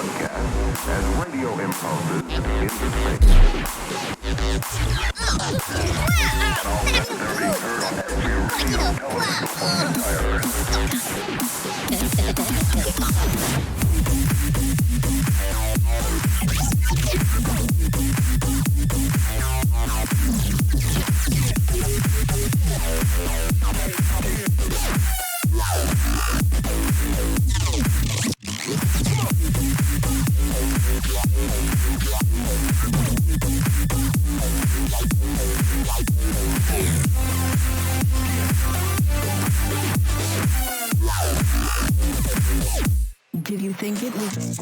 broadcast as radio impulses into space. And all necessary heard on every radio telescope on the entire Did you think it was?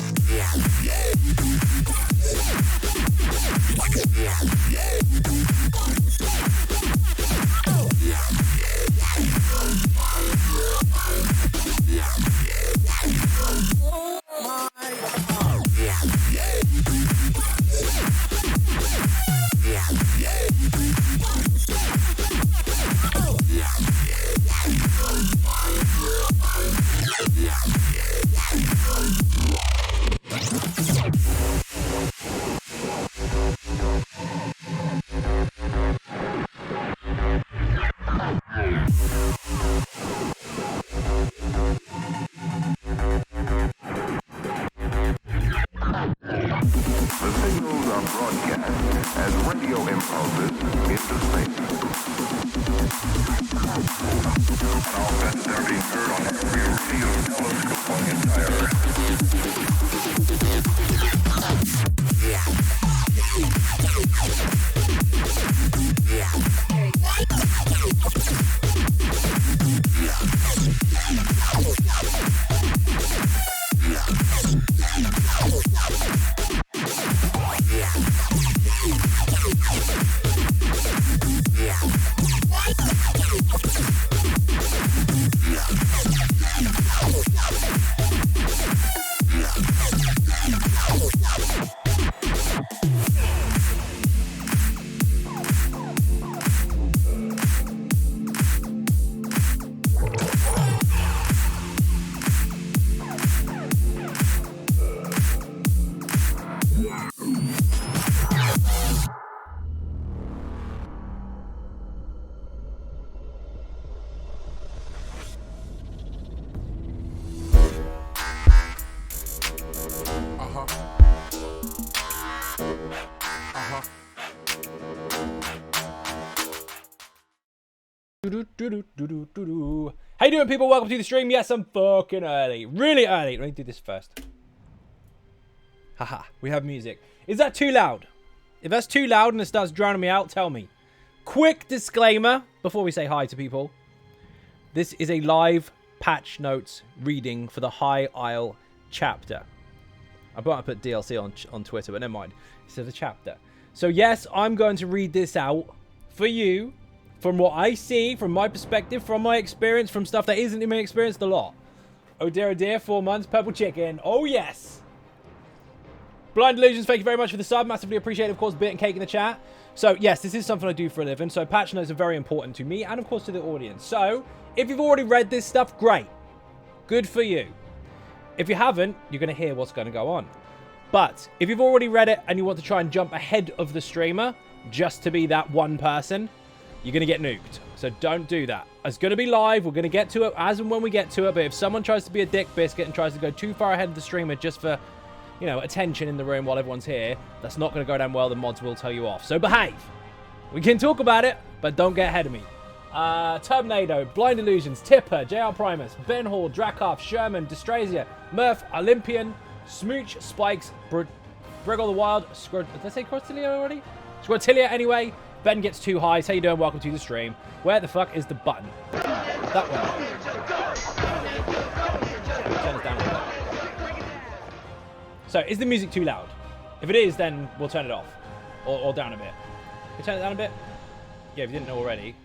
How you doing, people? Welcome to the stream. Yes, I'm fucking early. Really early. Let me do this first. Haha, we have music. Is that too loud? If that's too loud and it starts drowning me out, tell me. Quick disclaimer before we say hi to people. This is a live patch notes reading for the High Isle chapter. I might put DLC on Twitter, but never mind. It says a chapter. So yes, I'm going to read this out for you. From what I see, from my perspective, from my experience, from stuff that isn't in my experience, a lot. Oh dear, 4 months. Purple chicken. Oh, yes. Blind Illusions, thank you very much for the sub. Massively appreciate, of course, Bit and Cake in the chat. So, yes, this is something I do for a living. So, patch notes are very important to me and, of course, to the audience. So, if you've already read this stuff, great. Good for you. If you haven't, you're going to hear what's going to go on. But, if you've already read it and you want to try and jump ahead of the streamer, just to be that one person, you're going to get nuked. So don't do that. It's going to be live. We're going to get to it as and when we get to it. But if someone tries to be a dick biscuit and tries to go too far ahead of the streamer just for, you know, attention in the room while everyone's here, that's not going to go down well. The mods will tell you off. So behave. We can talk about it, but don't get ahead of me. Terminado, Blind Illusions, Tipper, JR Primus, Ben Hall, Dracoff, Sherman, Dystrasia, Murph, Olympian, Smooch, Spikes, Briggle the Wild, did I say Squirtilia already? Squirtilia anyway. Ben gets too high. How you doing? Welcome to the stream. Where the fuck is the button? That way. Turn it down a bit. So, is the music too loud? If it is, then we'll turn it off. Or down a bit. Can you turn it down a bit? Yeah, if you didn't know already.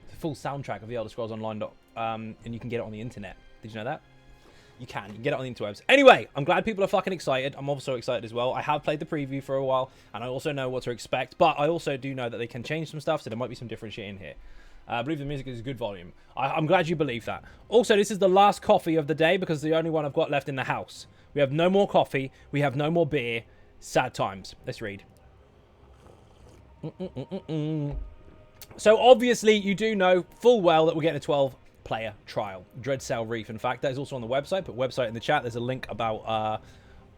The full soundtrack of the Elder Scrolls Online. And you can get it on the internet. Did you know that? You can get it on the interwebs. Anyway, I'm glad people are fucking excited. I'm also excited as well. I have played the preview for a while, and I also know what to expect. But I also do know that they can change some stuff, so there might be some different shit in here. I believe the music is good volume. I'm glad you believe that. Also, this is the last coffee of the day because it's the only one I've got left in the house. We have no more coffee. We have no more beer. Sad times. Let's read. So, obviously, you do know full well that we're getting a 12-player trial. Dreadsail Reef, in fact. That is also on the website. Put website in the chat. There's a link about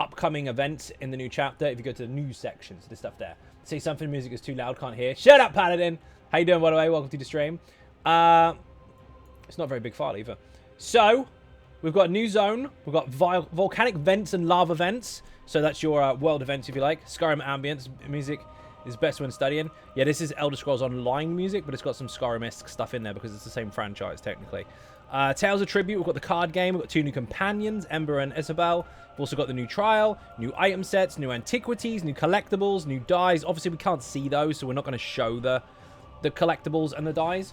upcoming events in the new chapter. If you go to the news section, so there's stuff there. Say something, music is too loud, can't hear. Shut up, Paladin! How you doing, by the way? Welcome to the stream. It's not a very big file, either. So, we've got a new zone. We've got volcanic vents and lava vents. So that's your world events, if you like. Skyrim ambience music is best when studying. Yeah, this is Elder Scrolls Online music, but it's got some Skyrim-esque stuff in there because it's the same franchise, technically. Tales of Tribute, we've got the card game. We've got 2 new companions, Ember and Isabel. We've also got the new trial, new item sets, new antiquities, new collectibles, new dies. Obviously, we can't see those, so we're not going to show the collectibles and the dies.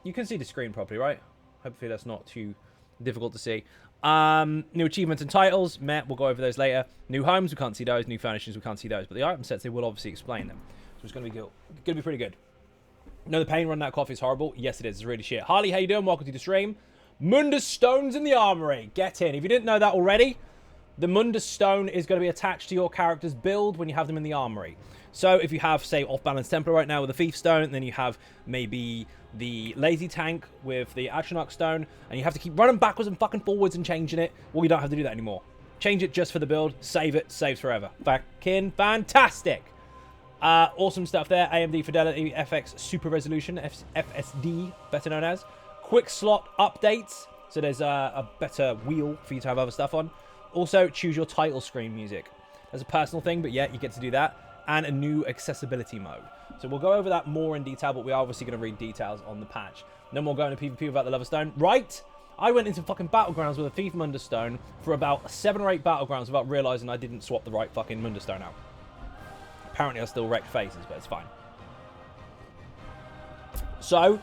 You can see the screen properly, right? Hopefully that's not too difficult to see. New achievements and titles, we'll go over those later. New homes, we can't see those. New furnishings, we can't see those. But the item sets, they will obviously explain them. So it's going to be good. Going to be pretty good. No, the pain running out of coffee is horrible. Yes, it is. It's really shit. Harley, how you doing? Welcome to the stream. Mundus Stones in the Armory. Get in. If you didn't know that already, the Mundus Stone is going to be attached to your character's build when you have them in the Armory. So if you have, say, Off-Balance Templar right now with the Thief Stone, and then you have maybe the Lazy Tank with the Atronach Stone, and you have to keep running backwards and fucking forwards and changing it, well, you don't have to do that anymore. Change it just for the build. Save it. Saves forever. Fucking fantastic. Awesome stuff there. AMD Fidelity FX Super Resolution, FSD, better known as. Quick slot updates. So there's a better wheel for you to have other stuff on. Also, choose your title screen music. That's a personal thing, but yeah, you get to do that. And a new accessibility mode. So we'll go over that more in detail, but we are obviously going to read details on the patch. No more going to PvP without the Lover Stone. Right? I went into fucking Battlegrounds with a Thief Mundus Stone for about 7 or 8 Battlegrounds without realising I didn't swap the right fucking Mundus Stone out. Apparently I still wrecked faces, but it's fine. So,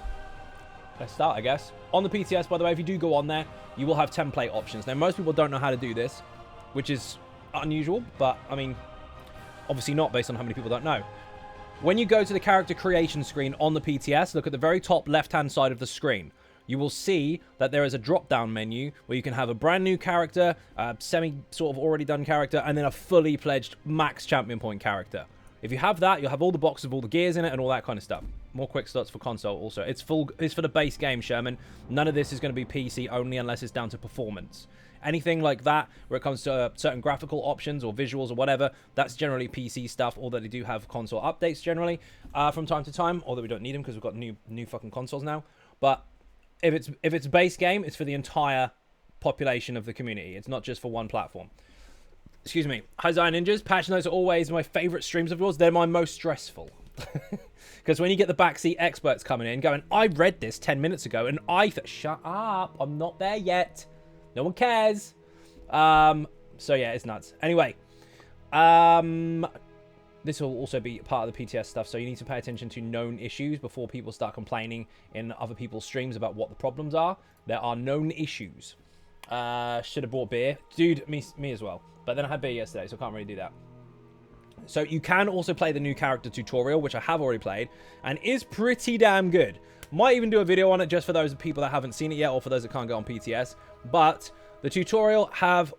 let's start, I guess. On the PTS, by the way, if you do go on there, you will have template options. Now, most people don't know how to do this, which is unusual, but, I mean, obviously not based on how many people don't know. When you go to the character creation screen on the PTS, look at the very top left-hand side of the screen. You will see that there is a drop-down menu where you can have a brand new character, a semi-sort of already done character, and then a fully pledged max champion point character. If you have that, you'll have all the boxes of all the gears in it and all that kind of stuff. More quick slots for console also. It's for the base game, Sherman. None of this is going to be PC only unless it's down to performance. Anything like that, where it comes to certain graphical options or visuals or whatever, that's generally PC stuff, although they do have console updates generally from time to time, although we don't need them because we've got new fucking consoles now. But if it's base game, it's for the entire population of the community. It's not just for one platform. Excuse me. Hi, Zion Ninjas. Patch notes are always my favourite streams of yours. They're my most stressful. Because when you get the backseat experts coming in going, I read this 10 minutes ago and shut up. I'm not there yet. No one cares. So yeah, it's nuts. Anyway. This will also be part of the PTS stuff. So you need to pay attention to known issues before people start complaining in other people's streams about what the problems are. There are known issues. Should have bought beer. Dude, me as well. But then I had beer yesterday, so I can't really do that. So you can also play the new character tutorial, which I have already played, and is pretty damn good. Might even do a video on it just for those people that haven't seen it yet, or for those that can't go on PTS. But the tutorials have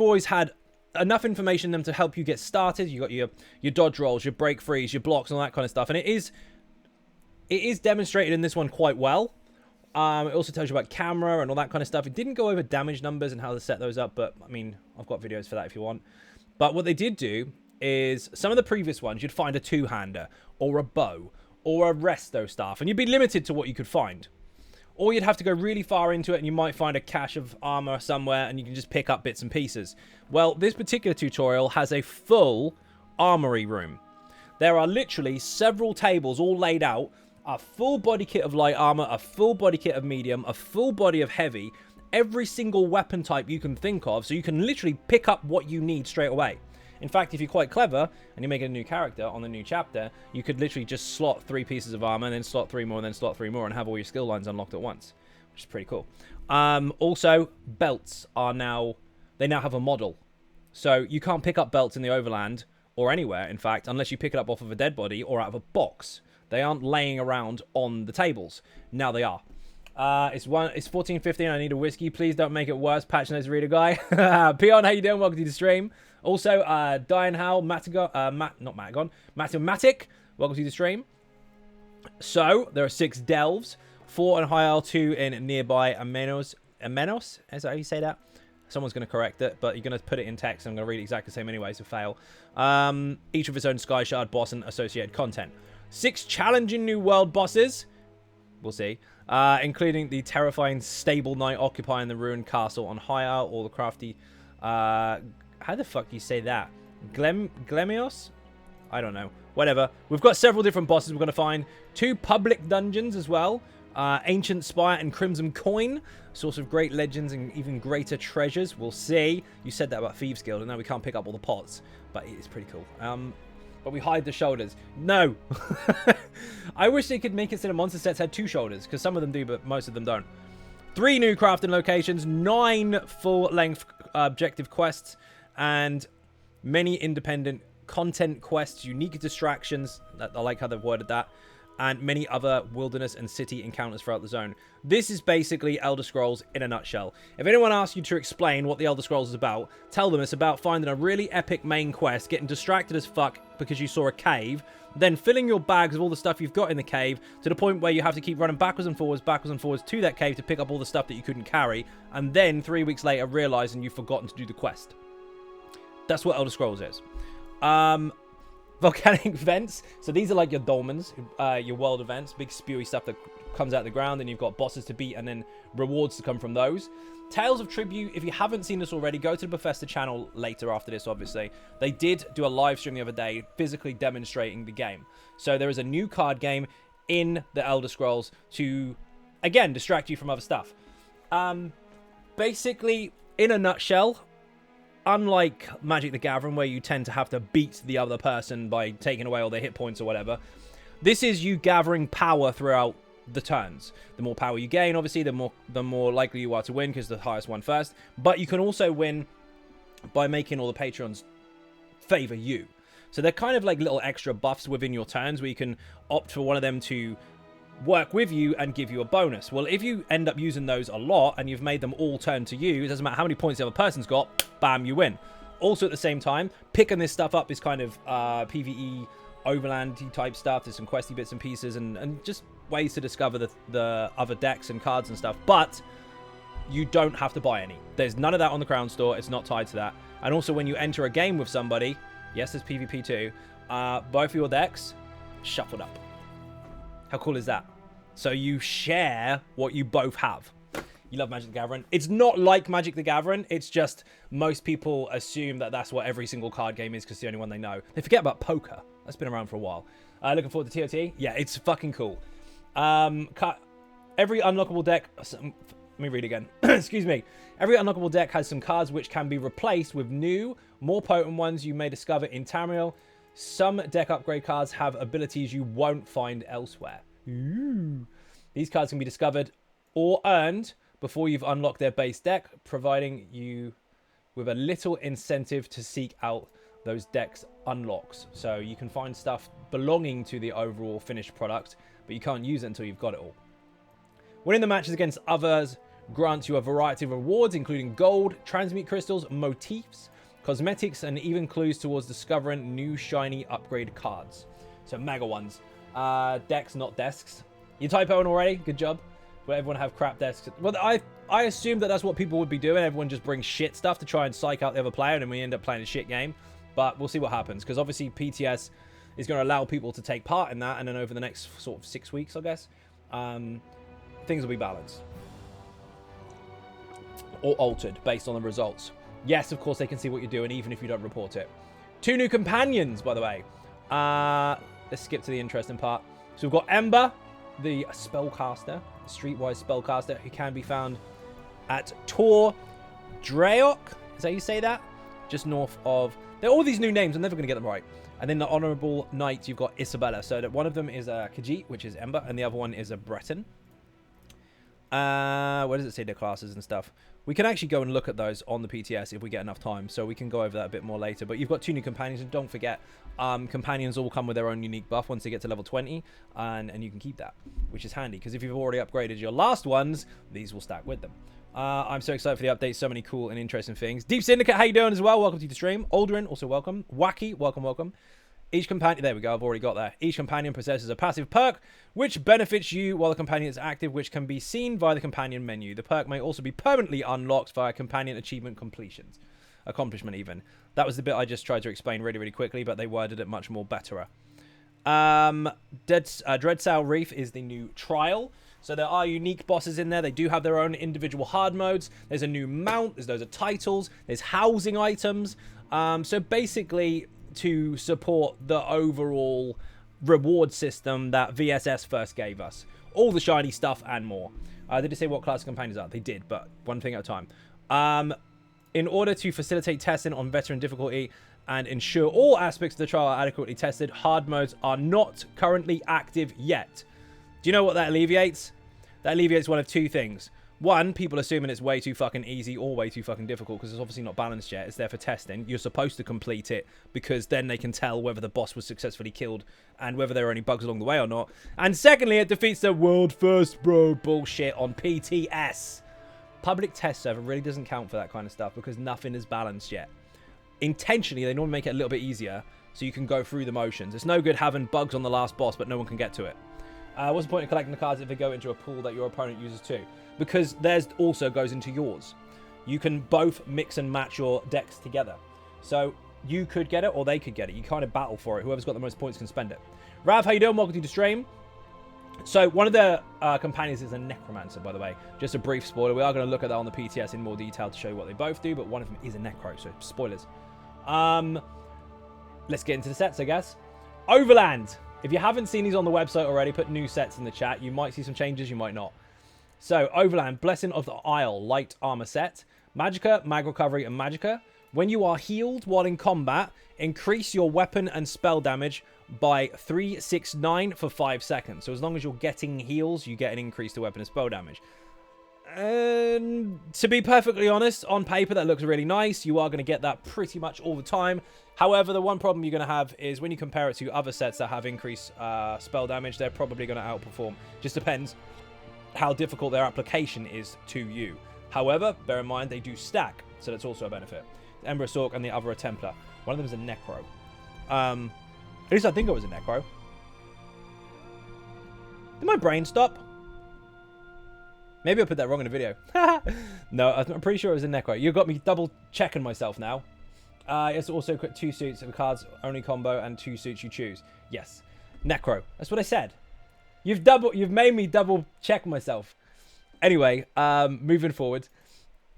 always had enough information in them to help you get started. You got your dodge rolls, your break frees, your blocks, and all that kind of stuff. And it is demonstrated in this one quite well. It also tells you about camera and all that kind of stuff. It didn't go over damage numbers and how to set those up, but, I mean, I've got videos for that if you want. But what they did do is, some of the previous ones, you'd find a two-hander, or a bow, or a resto staff, and you'd be limited to what you could find. Or you'd have to go really far into it, and you might find a cache of armor somewhere, and you can just pick up bits and pieces. Well, this particular tutorial has a full armory room. There are literally several tables all laid out, a full body kit of light armor, a full body kit of medium, a full body of heavy, every single weapon type you can think of, so you can literally pick up what you need straight away. In fact, if you're quite clever and you're making a new character on the new chapter, you could literally just slot 3 pieces of armor and then slot 3 more and then slot 3 more and have all your skill lines unlocked at once, which is pretty cool. Also, belts they now have a model. So you can't pick up belts in the overland or anywhere, in fact, unless you pick it up off of a dead body or out of a box. They aren't laying around on the tables. Now they are. It's 14:15. I need a whiskey. Please don't make it worse. Patch Notes Reader guy. Pion, how you doing? Welcome to the stream. Also, Diane Howell, Matagon, not Matagon, Mathematic. Welcome to the stream. So there are 6 delves, 4 in High Isle, 2 in nearby Amenos. Amenos? Is that how you say that? Someone's going to correct it, but you're going to put it in text. I'm going to read it exactly the same anyway, so fail. Each with its own Sky Shard boss and associated content. 6 challenging new world bosses. We'll see. Including the terrifying Stable Knight occupying the ruined castle on High Isle, or the crafty... how the fuck do you say that? Glemios? I don't know. Whatever. We've got several different bosses we're going to find. 2 public dungeons as well. Ancient Spire and Crimson Coin. Source of great legends and even greater treasures. We'll see. You said that about Thieves Guild, and now we can't pick up all the pots. But it's pretty cool. But we hide the shoulders. No! I wish they could make it so the monster sets had 2 shoulders, because some of them do, but most of them don't. 3 new crafting locations, 9 full-length objective quests, and many independent content quests, unique distractions, I like how they've worded that, and many other wilderness and city encounters throughout the zone. This is basically Elder Scrolls in a nutshell. If anyone asks you to explain what the Elder Scrolls is about, tell them it's about finding a really epic main quest, getting distracted as fuck because you saw a cave, then filling your bags with all the stuff you've got in the cave to the point where you have to keep running backwards and forwards to that cave to pick up all the stuff that you couldn't carry, and then 3 weeks later realizing you've forgotten to do the quest. That's what Elder Scrolls is. Volcanic vents. So these are like your dolmens, your world events, big spewy stuff that comes out of the ground, and you've got bosses to beat and then rewards to come from those. Tales of Tribute. If you haven't seen this already, go to the Bethesda channel later after this, obviously. They did do a live stream the other day physically demonstrating the game. So there is a new card game in the Elder Scrolls to, again, distract you from other stuff. Basically, in a nutshell, unlike Magic the Gathering, where you tend to have to beat the other person by taking away all their hit points or whatever, this is you gathering power throughout the turns. The more power you gain, obviously, the more likely you are to win, because the highest one first. But you can also win by making all the patrons favor you. So they're kind of like little extra buffs within your turns, where you can opt for one of them to work with you and give you a bonus. Well, if you end up using those a lot and you've made them all turn to you, it doesn't matter how many points the other person's got, bam, you win. Also, at the same time, picking this stuff up is kind of PvE overland type stuff. There's some questy bits and pieces and just ways to discover the other decks and cards and stuff, but you don't have to buy any. There's none of that on the Crown Store. It's not tied to that. And also, when you enter a game with somebody, yes, there's PvP too, both of your decks shuffled up. How cool is that? So you share what you both have. You love Magic the Gathering. It's not like Magic the Gathering. It's just most people assume that that's what every single card game is because it's the only one they know. They forget about poker. That's been around for a while. Looking forward to TOT. Yeah, it's fucking cool. Every unlockable deck... Let me read again. Excuse me. Every unlockable deck has some cards which can be replaced with new, more potent ones you may discover in Tamriel. Some deck upgrade cards have abilities you won't find elsewhere. Ooh. These cards can be discovered or earned before you've unlocked their base deck, providing you with a little incentive to seek out those decks unlocks. So you can find stuff belonging to the overall finished product, but you can't use it until you've got it all. Winning the matches against others grants you a variety of rewards, including gold, transmute crystals, motifs, cosmetics, and even clues towards discovering new shiny upgrade cards. So mega ones. Decks, not desks. You typoing already? Good job. Will everyone have crap desks? Well, I assume that that's what people would be doing. Everyone just brings shit stuff to try and psych out the other player, and then we end up playing a shit game. But we'll see what happens, because obviously PTS is going to allow people to take part in that, and then over the next sort of 6 weeks, I guess, things will be balanced. Or altered based on the results. Yes, of course, they can see what you're doing, even if you don't report it. 2 new companions, by the way. Let's skip to the interesting part. So we've got Ember, the spellcaster, streetwise spellcaster, who can be found at Tor Draeok. Is that how you say that? Just north of... They're all these new names. I'm never going to get them right. And then the Honourable Knight, you've got Isabella. So that one of them is a Khajiit, which is Ember, and the other one is a Breton. Where does it say the classes and stuff? We can actually go and look at those on the PTS if we get enough time, so we can go over that a bit more later. But you've got 2 new companions, and don't forget, companions all come with their own unique buff once they get to level 20, and you can keep that, which is handy, because if you've already upgraded your last ones, these will stack with them. I'm so excited for the update. So many cool and interesting things. Deep Syndicate, how you doing as well? Welcome to the stream. Aldrin, also welcome. Wacky, welcome, welcome. Each companion, there we go, I've already got there. Each companion possesses a passive perk, which benefits you while the companion is active, which can be seen via the companion menu. The perk may also be permanently unlocked via companion achievement completions. Accomplishment, even. That was the bit I just tried to explain really, really quickly, but they worded it much more betterer. Dreadsail Reef is the new trial. So there are unique bosses in there. They do have their own individual hard modes. There's a new mount. Those are titles. There's housing items. So basically, to support the overall reward system that VSS first gave us. All the shiny stuff and more. Did it say what class of companions are? They did, but one thing at a time. In order to facilitate testing on veteran difficulty and ensure all aspects of the trial are adequately tested, hard modes are not currently active yet. Do you know what that alleviates? That alleviates one of 2 things. One, people assuming it's way too fucking easy or way too fucking difficult because it's obviously not balanced yet. It's there for testing. You're supposed to complete it because then they can tell whether the boss was successfully killed and whether there are any bugs along the way or not. And secondly, it defeats the world first bro bullshit on PTS. Public test server really doesn't count for that kind of stuff because nothing is balanced yet. Intentionally, they normally make it a little bit easier so you can go through the motions. It's no good having bugs on the last boss but no one can get to it. What's the point of collecting the cards if they go into a pool that your opponent uses too? Because theirs also goes into yours. You can both mix and match your decks together. So you could get it or they could get it. You kind of battle for it. Whoever's got the most points can spend it. Rav, how you doing? Welcome to the stream. So one of the companions is a necromancer, by the way. Just a brief spoiler. We are going to look at that on the PTS in more detail to show you what they both do, but one of them is a necro, so spoilers. Let's get into the sets, I guess. Overland. If you haven't seen these on the website already, put new sets in the chat. You might see some changes, you might not. So, Overland, Blessing of the Isle, light armor set. Magicka, Mag Recovery, and Magicka. When you are healed while in combat, increase your weapon and spell damage by 369 for 5 seconds. So as long as you're getting heals, you get an increase to weapon and spell damage. And to be perfectly honest, on paper that looks really nice. You are going to get that pretty much all the time. However, the one problem you're going to have is when you compare it to other sets that have increased spell damage, they're probably going to outperform. Just depends how difficult their application is to you. However, bear in mind they do stack, so that's also a benefit. Ember Sork and the other a Templar. One of them is a Necro. At least I think it was a Necro. Did my brain stop? Maybe I put that wrong in the video. No, I'm pretty sure it was a Necro. You got me double checking myself now. It's also got 2 suits of cards, only combo, and 2 suits you choose. Yes. Necro. That's what I said. You've made me double check myself. Anyway, moving forward.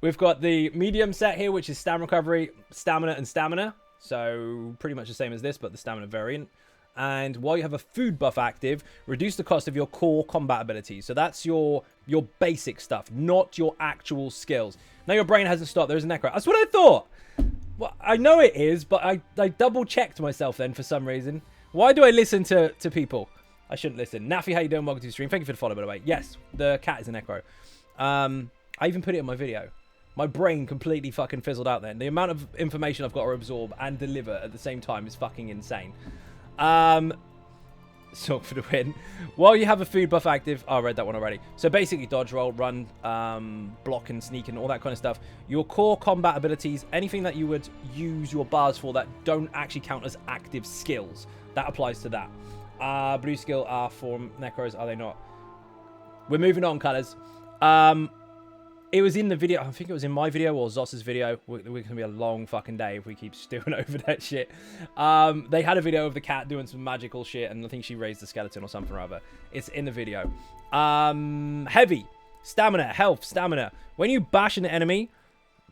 We've got the medium set here, which is stamina recovery, stamina, and stamina. So pretty much the same as this, but the stamina variant. And while you have a food buff active, reduce the cost of your core combat abilities. So that's your basic stuff, not your actual skills. Now your brain hasn't stopped. There's a Necro. That's what I thought. Well, I know it is, but I double-checked myself then for some reason. Why do I listen to people? I shouldn't listen. Nafi, how you doing? Welcome to the stream. Thank you for the follow, by the way. Yes, the cat is a Necro. I even put it in my video. My brain completely fucking fizzled out then. The amount of information I've got to absorb and deliver at the same time is fucking insane. Sork for the win. While you have a food buff active, I read that one already. So basically dodge, roll, run, block and sneak and all that kind of stuff. Your core combat abilities, anything that you would use your bars for that don't actually count as active skills, that applies to that. Blue skill are for Necros, are they not? We're moving on, colours. It was in the video. I think it was in my video or Zoss's video. We're going to be a long fucking day if we keep stewing over that shit. They had a video of the cat doing some magical shit, and I think she raised the skeleton or something or other. It's in the video. Heavy. Stamina. Health. Stamina. When you bash an enemy,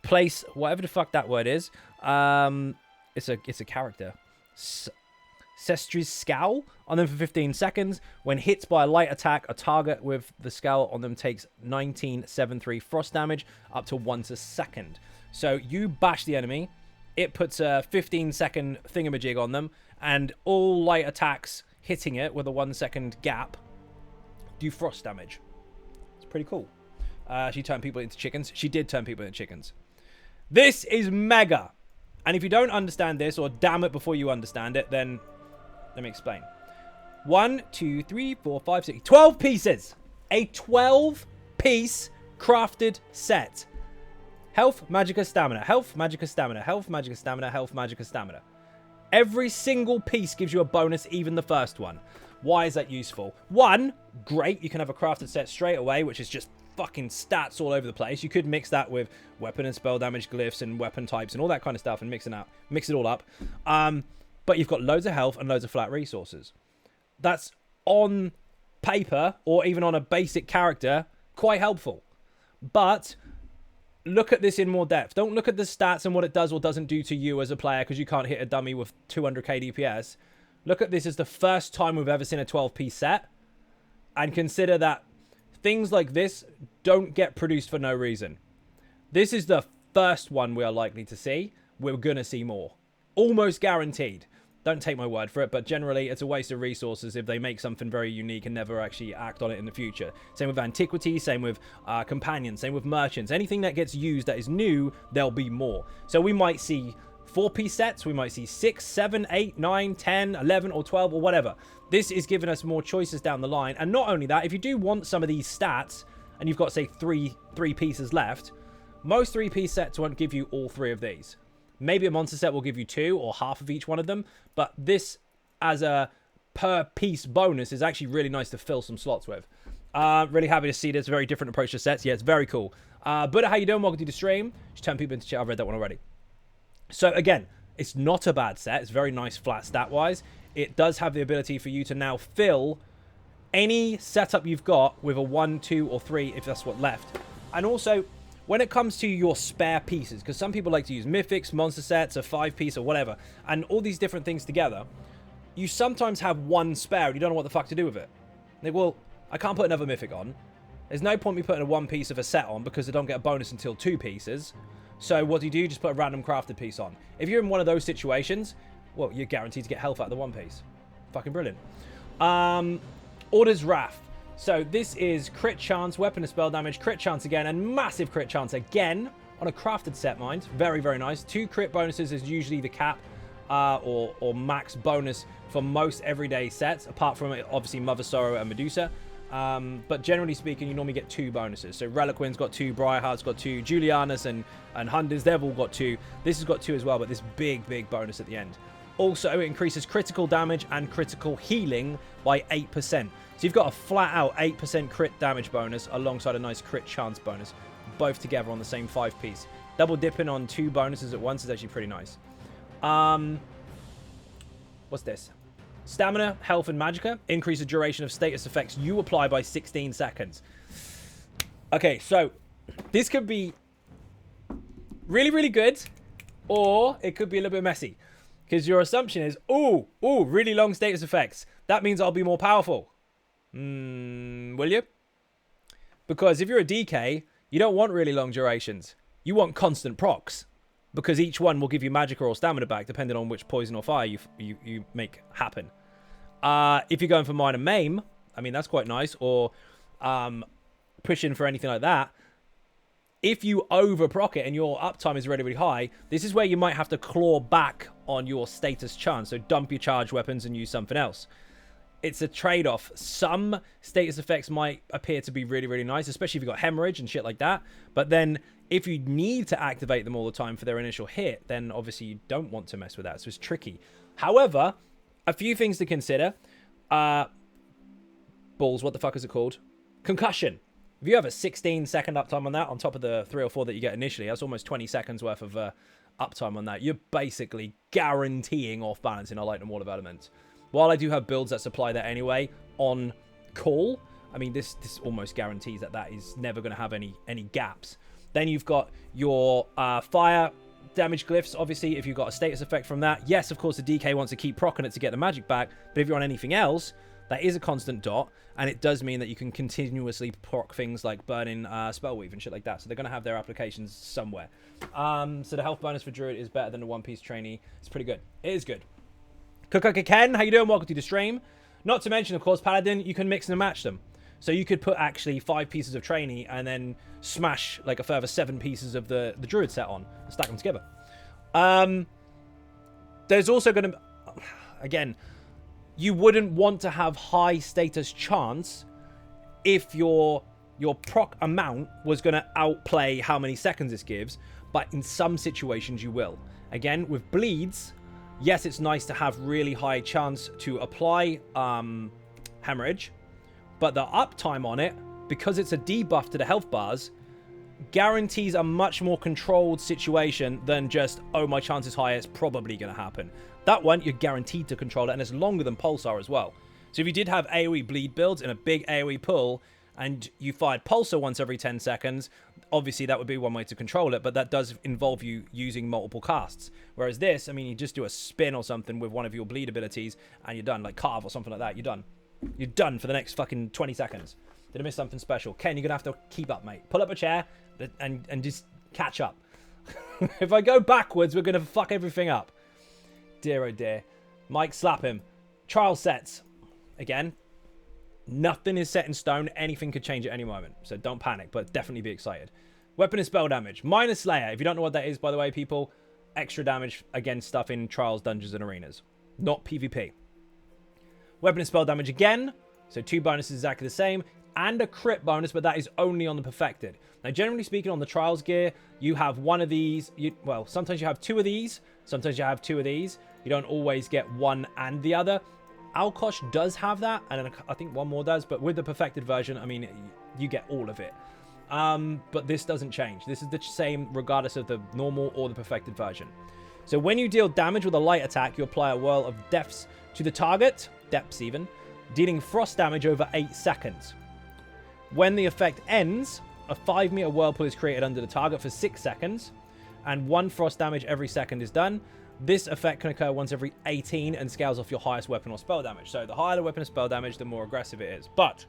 place whatever the fuck that word is. It's a character. Sestri's Scowl on them for 15 seconds. When hits by a light attack, a target with the scowl on them takes 1973 frost damage up to once a second. So you bash the enemy, it puts a 15-second thingamajig on them, and all light attacks hitting it with a 1 second gap do frost damage. It's pretty cool. She turned people into chickens. She did turn people into chickens. This is mega. And if you don't understand this, or damn it before you understand it, then let me explain. 1, 2, 3, 4, 5, 6, 12 pieces. A 12-piece crafted set. Health, magicka, stamina. Health, magicka, stamina. Health, magicka, stamina. Health, magicka, stamina. Every single piece gives you a bonus, even the first one. Why is that useful? 1, great. You can have a crafted set straight away, which is just fucking stats all over the place. You could mix that with weapon and spell damage glyphs and weapon types and all that kind of stuff and mix it all up. But you've got loads of health and loads of flat resources. That's on paper or even on a basic character quite helpful. But look at this in more depth. Don't look at the stats and what it does or doesn't do to you as a player because you can't hit a dummy with 200k DPS. Look at this as the first time we've ever seen a 12-piece set. And consider that things like this don't get produced for no reason. This is the first one we are likely to see. We're going to see more. Almost guaranteed. Don't take my word for it, but generally it's a waste of resources if they make something very unique and never actually act on it in the future. Same with antiquity, same with companions, same with merchants. Anything that gets used that is new, there'll be more. So we might see 4-piece sets, we might see 6, 7, 8, 9, 10, 11, or 12, or whatever. This is giving us more choices down the line. And not only that, if you do want some of these stats, and you've got, say, three pieces left, most 3-piece sets won't give you all 3 of these. Maybe a monster set will give you 2 or half of each one of them, but this as a per piece bonus is actually really nice to fill some slots with. Really happy to see this. Very different approach to sets. Yeah, it's very cool. Buddha, how you doing? Welcome to the stream. Just turn people into chat. I've read that one already. So again, it's not a bad set. It's very nice flat stat-wise. It does have the ability for you to now fill any setup you've got with a 1, 2, or 3 if that's what's left. And also, when it comes to your spare pieces, because some people like to use mythics, monster sets, a 5-piece or whatever, and all these different things together, you sometimes have one spare and you don't know what the fuck to do with it. Like, well, I can't put another mythic on. There's no point me putting a 1 piece of a set on because I don't get a bonus until 2 pieces. So what do? Just put a random crafted piece on. If you're in one of those situations, well, you're guaranteed to get health out of the 1 piece. Fucking brilliant. Order's Wrath. So this is crit chance, weapon and spell damage, crit chance again, and massive crit chance again on a crafted set, mind. Very, very nice. 2 crit bonuses is usually the cap or max bonus for most everyday sets, apart from obviously Mother Sorrow and Medusa. But generally speaking, you normally get 2 bonuses. So Reliquin's got 2, Briarheart's got 2, Julianus and Hunders, they've all got 2. This has got 2 as well, but this big, big bonus at the end. Also, it increases critical damage and critical healing by 8%. So you've got a flat-out 8% crit damage bonus alongside a nice crit chance bonus, both together on the same 5-piece. Double dipping on 2 bonuses at once is actually pretty nice. What's this? Stamina, health, and magicka increase the duration of status effects you apply by 16 seconds. Okay, so this could be really, really good, or it could be a little bit messy. Because your assumption is, ooh, really long status effects. That means I'll be more powerful. Will you? Because if you're a DK, you don't want really long durations. You want constant procs. Because each one will give you magicka or stamina back, depending on which poison or fire you make happen. If you're going for minor maim, I mean, that's quite nice. Or pushing for anything like that. If you over-proc it and your uptime is really, really high, this is where you might have to claw back on your status chance. So dump your charge weapons and use something else. It's a trade-off. Some status effects might appear to be really, really nice, especially if you've got hemorrhage and shit like that. But then if you need to activate them all the time for their initial hit, then obviously you don't want to mess with that. So it's tricky. However, a few things to consider. Balls, what the fuck is it called? Concussion. If you have a 16-second uptime on that, on top of the 3 or 4 that you get initially, that's almost 20 seconds worth of uptime on that. You're basically guaranteeing off balance in our Lightning Wall of Elements. While I do have builds that supply that anyway, on call, I mean, this almost guarantees that is never going to have any gaps. Then you've got your fire damage glyphs, obviously, if you've got a status effect from that. Yes, of course, the DK wants to keep proccing it to get the magic back, but if you're on anything else, that is a constant dot, and it does mean that you can continuously proc things like burning Spellweave and shit like that. So they're going to have their applications somewhere. So the health bonus for Druid is better than the 1-piece trainee. It's pretty good. It is good. Ken, how you doing? Welcome to the stream. Not to mention, of course, Paladin, you can mix and match them. So you could put actually 5 pieces of trainee and then smash like a further 7 pieces of the druid set on and stack them together. There's also going to, again, you wouldn't want to have high status chance if your proc amount was going to outplay how many seconds this gives, but in some situations you will. Again, with bleeds, yes, it's nice to have really high chance to apply hemorrhage, but the uptime on it, because it's a debuff to the health bars, guarantees a much more controlled situation than just, oh, my chance is high, it's probably going to happen. That one, you're guaranteed to control it, and it's longer than Pulsar as well. So if you did have AoE bleed builds in a big AoE pool, and you fired Pulsar once every 10 seconds, obviously that would be one way to control it, but that does involve you using multiple casts. Whereas this, I mean, you just do a spin or something with one of your bleed abilities, and you're done, like Carve or something like that, you're done. You're done for the next fucking 20 seconds. Did I miss something special? Ken, you're going to have to keep up, mate. Pull up a chair and just catch up. If I go backwards, we're going to fuck everything up. Dear, oh dear. Mike, slap him. Trial sets. Again, nothing is set in stone. Anything could change at any moment. So don't panic, but definitely be excited. Weapon and spell damage. Minor Slayer. If you don't know what that is, by the way, people, extra damage against stuff in trials, dungeons, and arenas. Not PvP. Weapon and spell damage again. So 2 bonuses exactly the same. And a crit bonus, but that is only on the perfected. Now, generally speaking, on the trials gear, you have one of these. Well, sometimes you have 2 of these. Sometimes you have 2 of these. You don't always get one and the other. Alkosh does have that, and I think one more does. But with the perfected version, I mean, you get all of it. But this doesn't change. This is the same regardless of the normal or the perfected version. So when you deal damage with a light attack, you apply a whirl of depths to the target, depths even, dealing frost damage over 8 seconds. When the effect ends, a 5-meter whirlpool is created under the target for 6 seconds, and 1 frost damage every second is done. This effect can occur once every 18 and scales off your highest weapon or spell damage. So the higher the weapon or spell damage, the more aggressive it is. But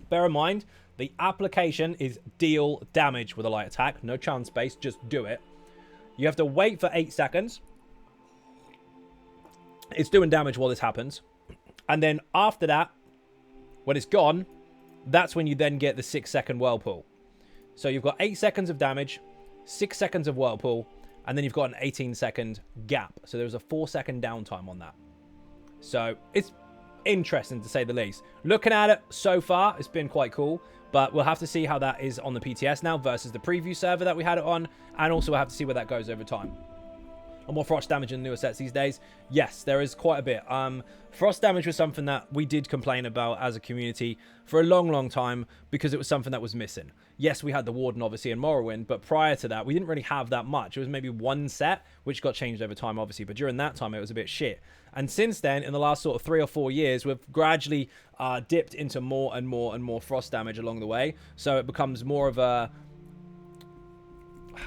bear in mind, the application is deal damage with a light attack. No chance based, just do it. You have to wait for 8 seconds. It's doing damage while this happens. And then after that, when it's gone, that's when you then get the 6-second whirlpool. So you've got 8 seconds of damage, 6 seconds of whirlpool, and then you've got an 18-second gap. So there's a 4-second downtime on that. So it's interesting to say the least. Looking at it so far, it's been quite cool. But we'll have to see how that is on the PTS now versus the preview server that we had it on. And also we'll have to see where that goes over time. And more frost damage in the newer sets these days. Yes, there is quite a bit. Frost damage was something that we did complain about as a community for a long, long time because it was something that was missing. Yes, we had the Warden, obviously, in Morrowind, but prior to that, we didn't really have that much. It was maybe 1 set, which got changed over time, obviously, but during that time, it was a bit shit. And since then, in the last sort of 3 or 4 years, we've gradually dipped into more and more and more frost damage along the way, so it becomes more of a...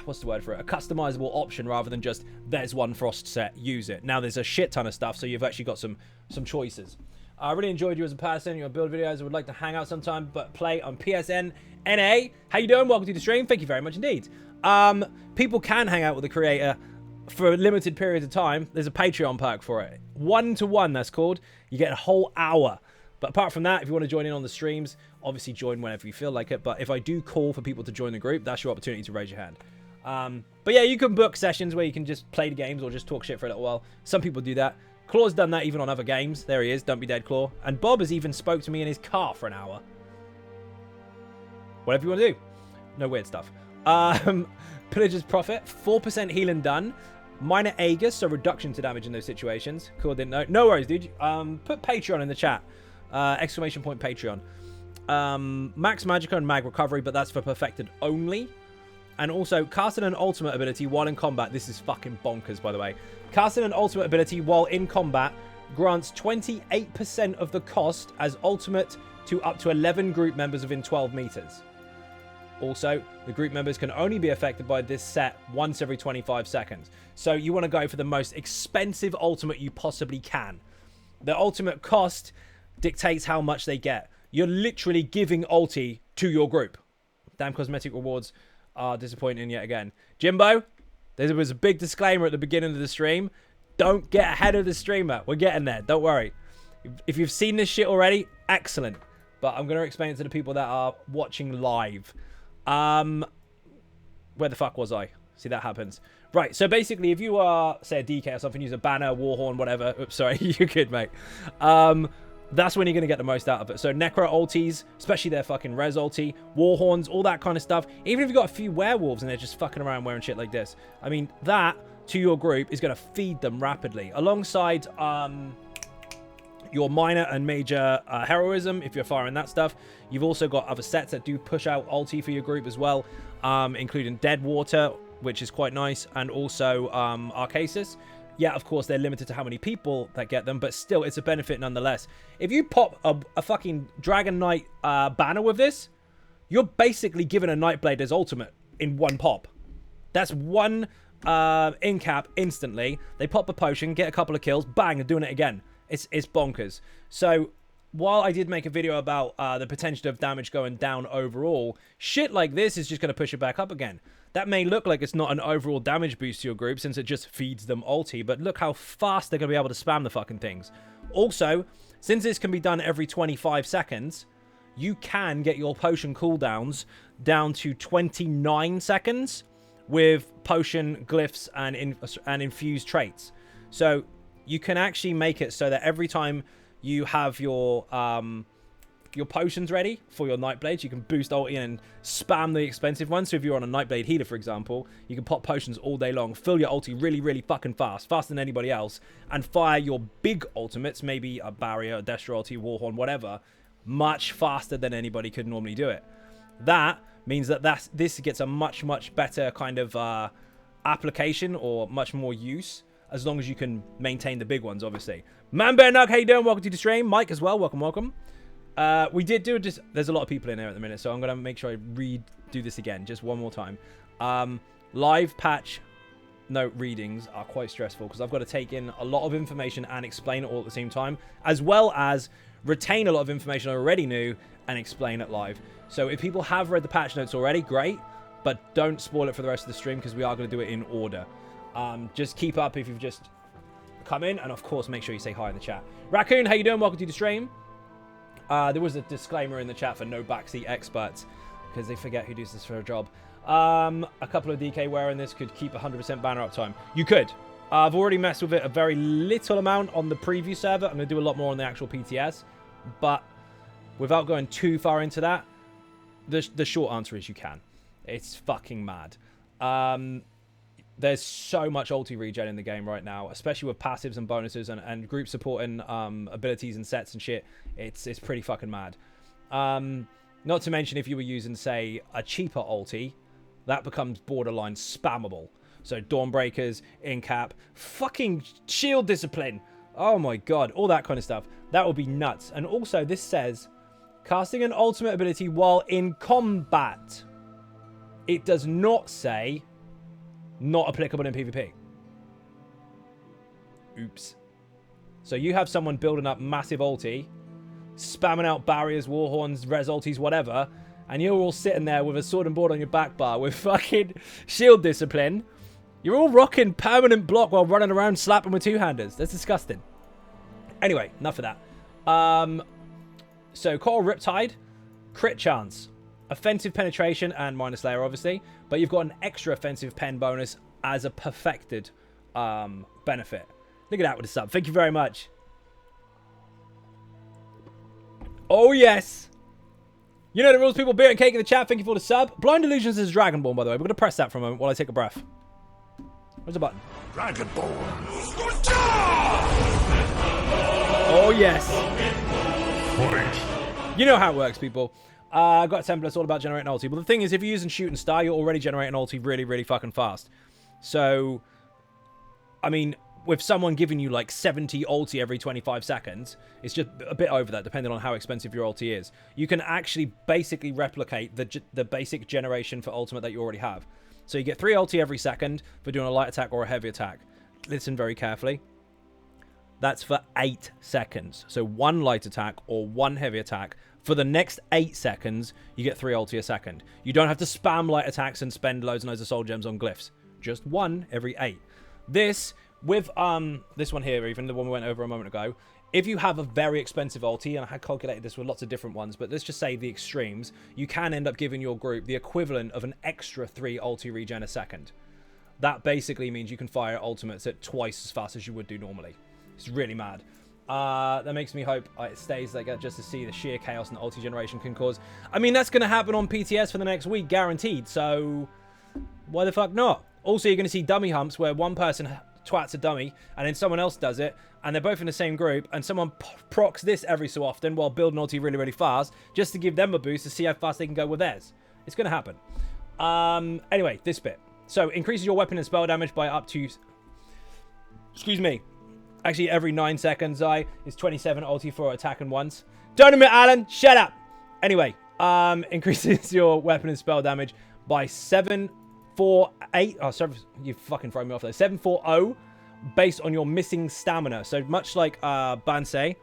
what's the word for it? A customizable option rather than just there's 1 frost set, use it. Now there's a shit ton of stuff, so you've actually got some choices. I really enjoyed you as a person. Your build videos. I would like to hang out sometime, but play on PSN NA. How you doing? Welcome to the stream. Thank you very much indeed. People can hang out with the creator for limited periods of time. There's a Patreon perk for it. 1-to-1, that's called. You get a whole hour. But apart from that, if you want to join in on the streams, obviously join whenever you feel like it. But if I do call for people to join the group, that's your opportunity to raise your hand. But yeah, you can book sessions where you can just play the games or just talk shit for a little while. Some people do that. Claw's done that even on other games. There he is. Don't be dead, Claw. And Bob has even spoke to me in his car for an hour. Whatever you want to do. No weird stuff. Pillager's Profit. 4% healing done. Minor Aegis, so reduction to damage in those situations. Cool, didn't know. No worries, dude. Put Patreon in the chat. Exclamation point Patreon. Max Magica and Mag Recovery, but that's for perfected only. And also, casting an ultimate ability while in combat. This is fucking bonkers, by the way. Casting an ultimate ability while in combat grants 28% of the cost as ultimate to up to 11 group members within 12 meters. Also, the group members can only be affected by this set once every 25 seconds. So you want to go for the most expensive ultimate you possibly can. The ultimate cost dictates how much they get. You're literally giving ulti to your group. Damn cosmetic rewards are disappointing yet again. Jimbo, there was a big disclaimer at the beginning of the stream. Don't get ahead of the streamer. We're getting there. Don't worry. If you've seen this shit already, excellent. but I'm going to explain it to the people that are watching live. Where the fuck was I? See, that happens. Right, so basically, if you are, say, a DK or something, use a banner, warhorn, whatever. Oops, sorry, you're good, mate. That's when you're going to get the most out of it. So Necro ultis, especially their fucking res ulti, warhorns, all that kind of stuff. Even if you've got a few werewolves and they're just fucking around wearing shit like this. I mean, that, to your group, is going to feed them rapidly. Alongside your minor and major heroism, if you're firing that stuff. You've also got other sets that do push out ulti for your group as well, including Dead Water, which is quite nice, and also Arcasis. Yeah, of course, they're limited to how many people that get them, but still, it's a benefit nonetheless. If you pop a fucking Dragon Knight banner with this, you're basically giving a Nightblade as ultimate in one pop. That's one in-cap instantly. They pop a potion, get a couple of kills, bang, they're doing it again. It's bonkers. So, while I did make a video about the potential of damage going down overall, shit like this is just going to push it back up again. That may look like it's not an overall damage boost to your group since it just feeds them ulti, but look how fast they're going to be able to spam the fucking things. Also, since this can be done every 25 seconds, you can get your potion cooldowns down to 29 seconds with potion, glyphs, and infused traits. So you can actually make it so that every time you have your potions ready for your Nightblades, you can boost ulti and spam the expensive ones. So if you're on a Nightblade healer, for example, you can pop potions all day long, fill your ulti really, really fucking fast, faster than anybody else, and fire your big ultimates, maybe a barrier, a Destra ulti, Warhorn, whatever, much faster than anybody could normally do it. That means that this gets a much, much better kind of application or much more use, as long as you can maintain the big ones, obviously. Man Bear Nug, how you doing? Welcome to the stream. Mike as well, welcome. We did do just, there's a lot of people in here at the minute, so I'm going to make sure I do this again, just one more time. Live patch note readings are quite stressful because I've got to take in a lot of information and explain it all at the same time, as well as retain a lot of information I already knew and explain it live. So if people have read the patch notes already, great, but don't spoil it for the rest of the stream because we are going to do it in order. Just keep up if you've just come in, and of course make sure you say hi in the chat. Raccoon, how you doing? Welcome to the stream. There was a disclaimer in the chat for no backseat experts because they forget who does this for a job. A couple of DK wearing this could keep 100% banner uptime. You could. I've already messed with it a very little amount on the preview server. I'm going to do a lot more on the actual PTS, but without going too far into that, the short answer is you can. It's fucking mad. There's so much ulti regen in the game right now, especially with passives and bonuses and group supporting abilities and sets and shit. It's pretty fucking mad. Not to mention if you were using, say, a cheaper ulti, that becomes borderline spammable. So Dawnbreakers, in-cap, fucking shield discipline. Oh my god, all that kind of stuff. That would be nuts. And also this says, casting an ultimate ability while in combat. It does not say not applicable in PvP. Oops. So you have someone building up massive ulti, spamming out barriers, warhorns, res ultis, whatever, and you're all sitting there with a sword and board on your back bar with fucking shield discipline. You're all rocking permanent block while running around slapping with two-handers. That's disgusting. Anyway, enough of that. So Coral Riptide, crit chance, offensive penetration, and minus layer, obviously. But you've got an extra offensive pen bonus as a perfected benefit. Look at that with a sub. Thank you very much. Oh, yes. You know the rules, people. Beer and cake in the chat. Thank you for the sub. Blind Illusions is Dragonborn, by the way. We're going to press that for a moment while I take a breath. Where's the button? Dragonborn. Oh, yes. Fight. You know how it works, people. I've got a template that's all about generating ulti. But the thing is, if you're using shoot and star, you're already generating ulti really, really fucking fast. So, I mean, with someone giving you like 70 ulti every 25 seconds, it's just a bit over that, depending on how expensive your ulti is. You can actually basically replicate the basic generation for ultimate that you already have. So you get 3 ulti every second for doing a light attack or a heavy attack. Listen very carefully. That's for 8 seconds. So 1 light attack or 1 heavy attack. For the next 8 seconds, you get 3 ulti a second. You don't have to spam light attacks and spend loads and loads of soul gems on glyphs. Just 1 every 8. This, with this one here, even the one we went over a moment ago, if you have a very expensive ulti, and I had calculated this with lots of different ones, but let's just say the extremes, you can end up giving your group the equivalent of an extra 3 ulti regen a second. That basically means you can fire ultimates at twice as fast as you would do normally. It's really mad. That makes me hope it stays like that just to see the sheer chaos and ulti generation can cause. I mean, that's going to happen on PTS for the next week, guaranteed. So why the fuck not? Also, you're going to see dummy humps where one person twats a dummy and then someone else does it, and they're both in the same group, and someone procs this every so often while building ulti really, really fast just to give them a boost to see how fast they can go with theirs. It's going to happen. Anyway, this bit. So, increases your weapon and spell damage by up to... Excuse me. Actually, every 9 seconds, is 27 ulti for attacking once. Don't admit, Alan. Shut up. Anyway, increases your weapon and spell damage by 748. Oh, sorry, you fucking throw me off there. 740 based on your missing stamina. So, much like Bansai,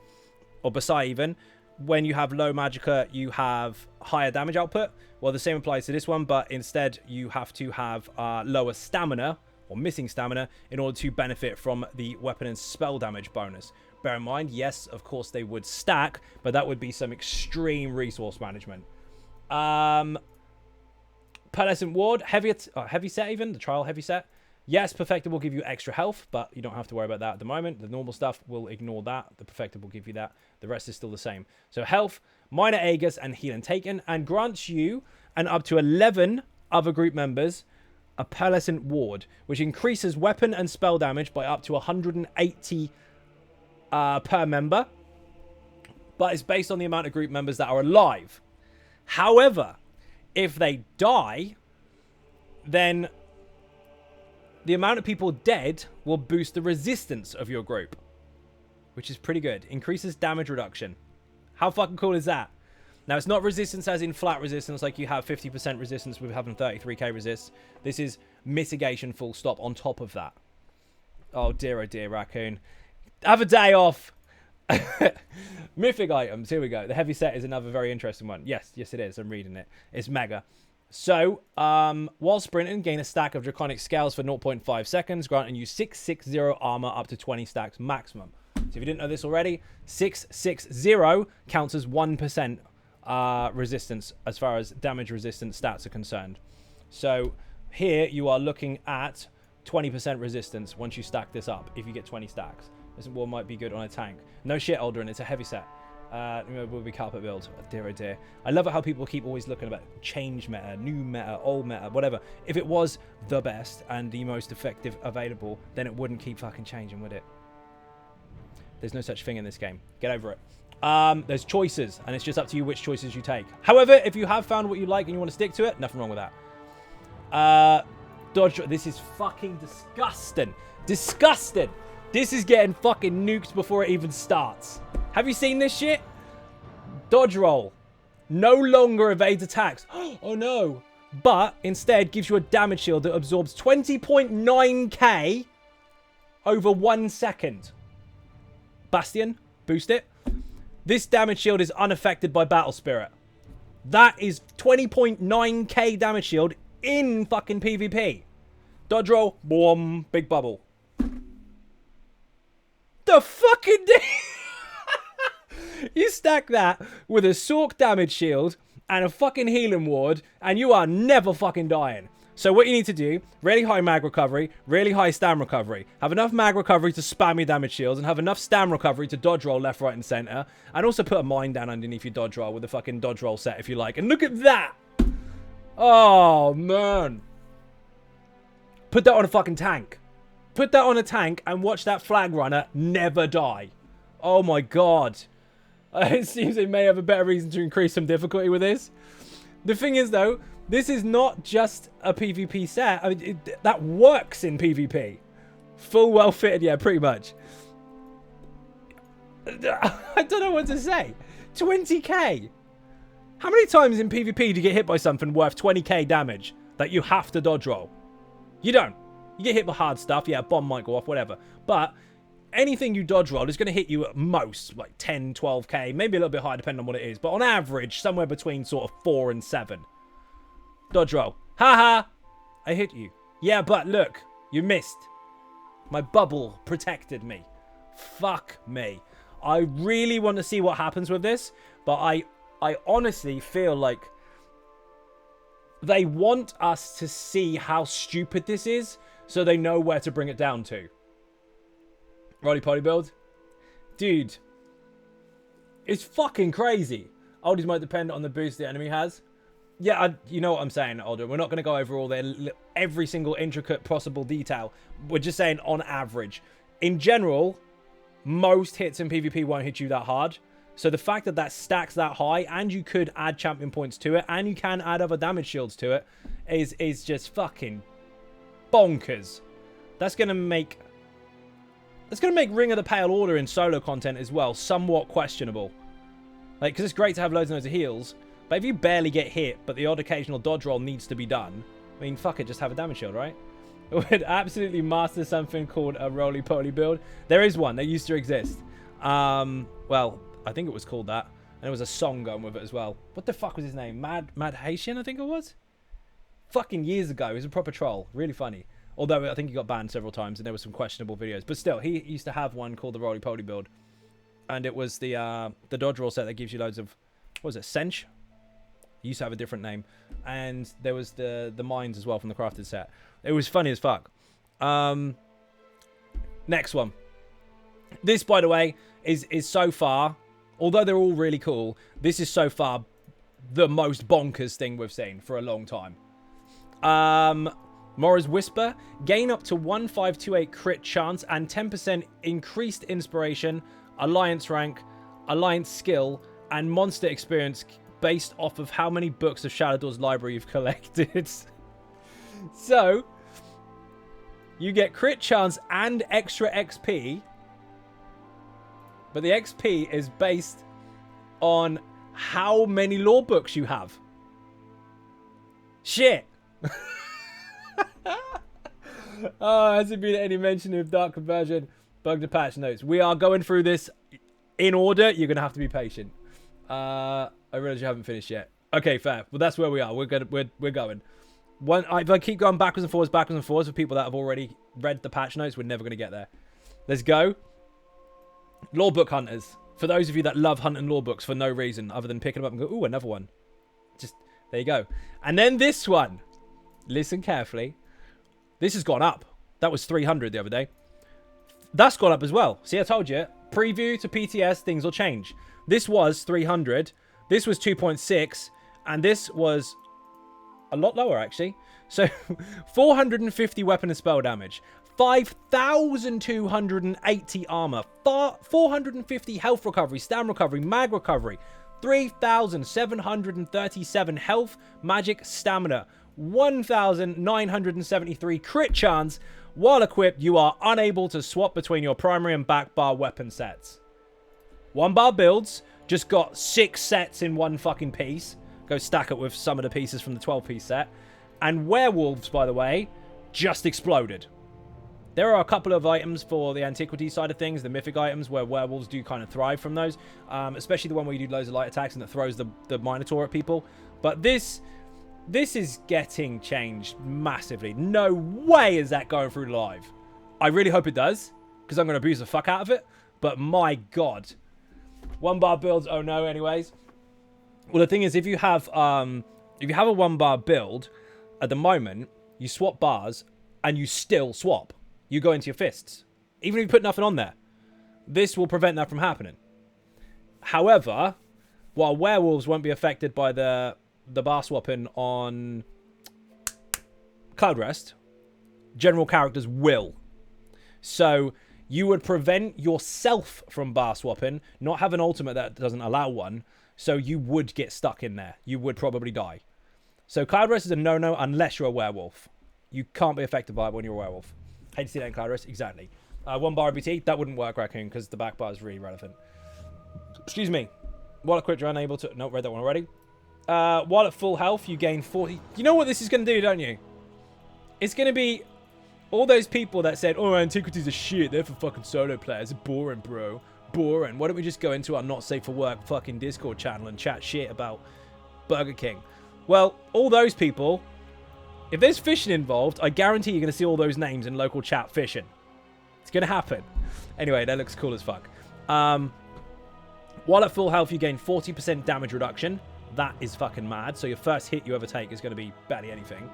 or Basai even, when you have low magicka, you have higher damage output. Well, the same applies to this one, but instead you have to have lower stamina, or missing stamina, in order to benefit from the weapon and spell damage bonus. Bear in mind, yes, of course they would stack, but that would be some extreme resource management. Pearlescent Ward, heavy set even, the trial heavy set. Yes, Perfected will give you extra health, but you don't have to worry about that at the moment. The normal stuff will ignore that. The Perfected will give you that. The rest is still the same. So health, minor Aegis, and heal and taken, and grants you and up to 11 other group members a Pearlescent Ward, which increases weapon and spell damage by up to 180 per member, but it's based on the amount of group members that are alive. However, if they die, then the amount of people dead will boost the resistance of your group, which is pretty good. Increases damage reduction. How fucking cool is that? Now, it's not resistance as in flat resistance, like you have 50% resistance with having 33k resist. This is mitigation full stop on top of that. Oh dear, Raccoon. Have a day off. Mythic items. Here we go. The heavy set is another very interesting one. Yes, it is. I'm reading it. It's mega. So, while sprinting, gain a stack of Draconic Scales for 0.5 seconds, granting you 660 armor up to 20 stacks maximum. So if you didn't know this already, 660 counts as 1% resistance as far as damage resistant stats are concerned. So here you are looking at 20% resistance once you stack this up, if you get 20 stacks. This one might be good on a tank. No shit, Aldrin, it's a heavy set. Will be carpet build. Oh dear. I love it how people keep always looking about change meta, new meta, old meta, whatever. If it was the best and the most effective available, then it wouldn't keep fucking changing, would it? There's no such thing in this game. Get over it. There's choices, and it's just up to you which choices you take. However, if you have found what you like and you want to stick to it, nothing wrong with that. Dodge. This is fucking disgusting. Disgusting. This is getting fucking nuked before it even starts. Have you seen this shit? Dodge roll. No longer evades attacks. Oh no. But instead gives you a damage shield that absorbs 20.9k over 1 second. Bastion, boost it. This damage shield is unaffected by Battle Spirit. That is 20.9k damage shield in fucking PvP. Dodge roll, boom, big bubble. The fucking you stack that with a Sork damage shield and a fucking healing ward, and you are never fucking dying. So what you need to do, really high mag recovery, really high stam recovery. Have enough mag recovery to spam your damage shields, and have enough stam recovery to dodge roll left, right, and center. And also put a mine down underneath your dodge roll with a fucking dodge roll set if you like. And look at that! Oh, man. Put that on a fucking tank. Put that on a tank and watch that flag runner never die. Oh my god. It seems they may have a better reason to increase some difficulty with this. The thing is, though, this is not just a PvP set. I mean, that works in PvP. Full well fitted, yeah, pretty much. I don't know what to say. 20k. How many times in PvP do you get hit by something worth 20k damage that you have to dodge roll? You don't. You get hit by hard stuff, yeah, a bomb might go off, whatever. But anything you dodge roll is going to hit you at most like 10, 12k, maybe a little bit higher depending on what it is. But on average, somewhere between sort of 4 and 7. Dodge roll. Haha! I hit you. Yeah, but look, you missed. My bubble protected me. Fuck me. I really want to see what happens with this, but I honestly feel like they want us to see how stupid this is so they know where to bring it down to. Roly-poly build? Dude. It's fucking crazy. Oldies might depend on the boost the enemy has. Yeah, you know what I'm saying, Older. We're not going to go over all every single intricate possible detail. We're just saying on average. In general, most hits in PvP won't hit you that hard. So the fact that that stacks that high, and you could add champion points to it, and you can add other damage shields to it, is just fucking bonkers. That's going to make Ring of the Pale Order in solo content as well somewhat questionable. Like, because it's great to have loads and loads of heals, but if you barely get hit, but the odd occasional dodge roll needs to be done, I mean, fuck it, just have a damage shield, right? It would absolutely master something called a roly-poly build. There is one. That used to exist. Well, I think it was called that. And there was a song going with it as well. What the fuck was his name? Mad Haitian, I think it was? Fucking years ago. He was a proper troll. Really funny. Although, I think he got banned several times and there were some questionable videos. But still, he used to have one called the roly-poly build. And it was the dodge roll set that gives you loads of... What was it? Sench? He used to have a different name. And there was the mines as well from the crafted set. It was funny as fuck. Next one. This, by the way, is so far, although they're all really cool, this is so far the most bonkers thing we've seen for a long time. Mora's Whisper. Gain up to 1528 crit chance and 10% increased inspiration, alliance rank, alliance skill, and monster experience based off of how many books of Shadow Door's library you've collected. So, you get crit chance and extra XP, but the XP is based on how many lore books you have. Shit. Oh, hasn't been any mention of Dark Conversion. Bug the patch notes. We are going through this in order. You're going to have to be patient. I realize you haven't finished yet. Okay, fair. Well, that's where we are. We're going. If I keep going backwards and forwards for people that have already read the patch notes, we're never going to get there. Let's go. Lore book hunters. For those of you that love hunting lore books for no reason other than picking them up and go, ooh, another one. Just, there you go. And then this one. Listen carefully. This has gone up. That was 300 the other day. That's gone up as well. See, I told you. Preview to PTS, things will change. This was 300. This was 2.6. And this was a lot lower, actually. So, 450 weapon and spell damage. 5,280 armor. 450 health recovery, stam recovery, mag recovery. 3,737 health, magic, stamina. 1,973 crit chance. While equipped, you are unable to swap between your primary and back bar weapon sets. 1 bar builds. Just got 6 sets in one fucking piece. Go stack it with some of the pieces from the 12-piece set. And werewolves, by the way, just exploded. There are a couple of items for the antiquity side of things, the mythic items, where werewolves do kind of thrive from those. Especially the one where you do loads of light attacks and it throws the Minotaur at people. But this is getting changed massively. No way is that going through live. I really hope it does, because I'm going to abuse the fuck out of it. But my god. 1 bar builds, oh no, anyways. Well, the thing is, if you have a 1 bar build, at the moment, you swap bars, and you still swap. You go into your fists. Even if you put nothing on there. This will prevent that from happening. However, while werewolves won't be affected by the bar swapping on Cloud Rest, general characters will. So, you would prevent yourself from bar swapping, not have an ultimate that doesn't allow one, so you would get stuck in there. You would probably die. So Cloud Rest is a no-no unless you're a werewolf. You can't be affected by it when you're a werewolf. Hate to see that in Cloud Rest. Exactly. 1 bar BT, that wouldn't work, Raccoon, because the back bar is really relevant. Excuse me. While at quit, you're unable to... No, read that one already. While at full health, you gain 40... You know what this is going to do, don't you? It's going to be... All those people that said, oh, antiquities are shit. They're for fucking solo players. Boring, bro. Boring. Why don't we just go into our not safe for work fucking Discord channel and chat shit about Burger King? Well, all those people, if there's fishing involved, I guarantee you're going to see all those names in local chat fishing. It's going to happen. Anyway, that looks cool as fuck. While at full health, you gain 40% damage reduction. That is fucking mad. So your first hit you ever take is going to be barely anything.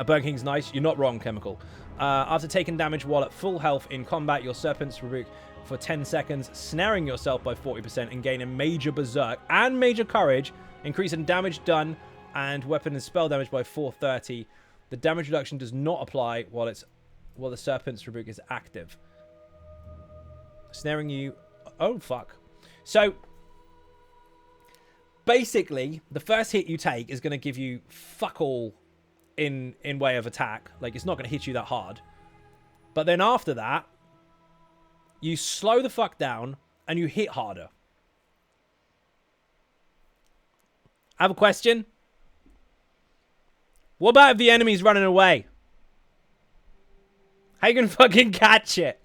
Burn King's nice. You're not wrong, Chemical. After taking damage while at full health in combat, your Serpent's Rebuke for 10 seconds, snaring yourself by 40% and gaining Major Berserk and Major Courage, increasing damage done and weapon and spell damage by 430. The damage reduction does not apply while the Serpent's Rebuke is active. Snaring you... Oh, fuck. So, basically, the first hit you take is going to give you fuck all in way of attack. Like, it's not going to hit you that hard. But then after that, you slow the fuck down and you hit harder. I have a question. What about if the enemy's running away? How you going to fucking catch it?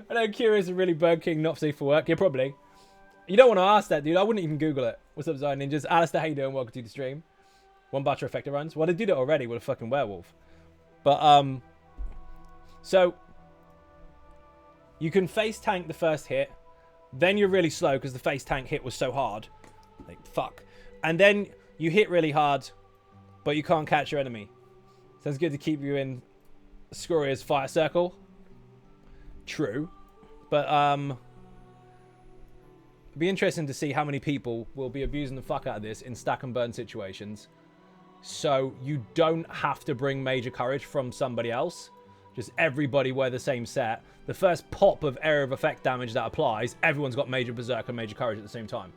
I know, curious and really Bird King not safe for work. Yeah, probably. You don't want to ask that, dude. I wouldn't even Google it. What's up, Zion Ninjas? Alistair, how you doing? Welcome to the stream. One Butcher Effector runs. Well, they did it already with a fucking werewolf. But, so, you can face tank the first hit. Then you're really slow because the face tank hit was so hard. Like, fuck. And then you hit really hard, but you can't catch your enemy. Sounds good to keep you in Scoria's fire circle. True. But, it'd be interesting to see how many people will be abusing the fuck out of this in stack and burn situations. So you don't have to bring Major Courage from somebody else. Just everybody wear the same set. The first pop of area of effect damage that applies, everyone's got Major Berserk and Major Courage at the same time.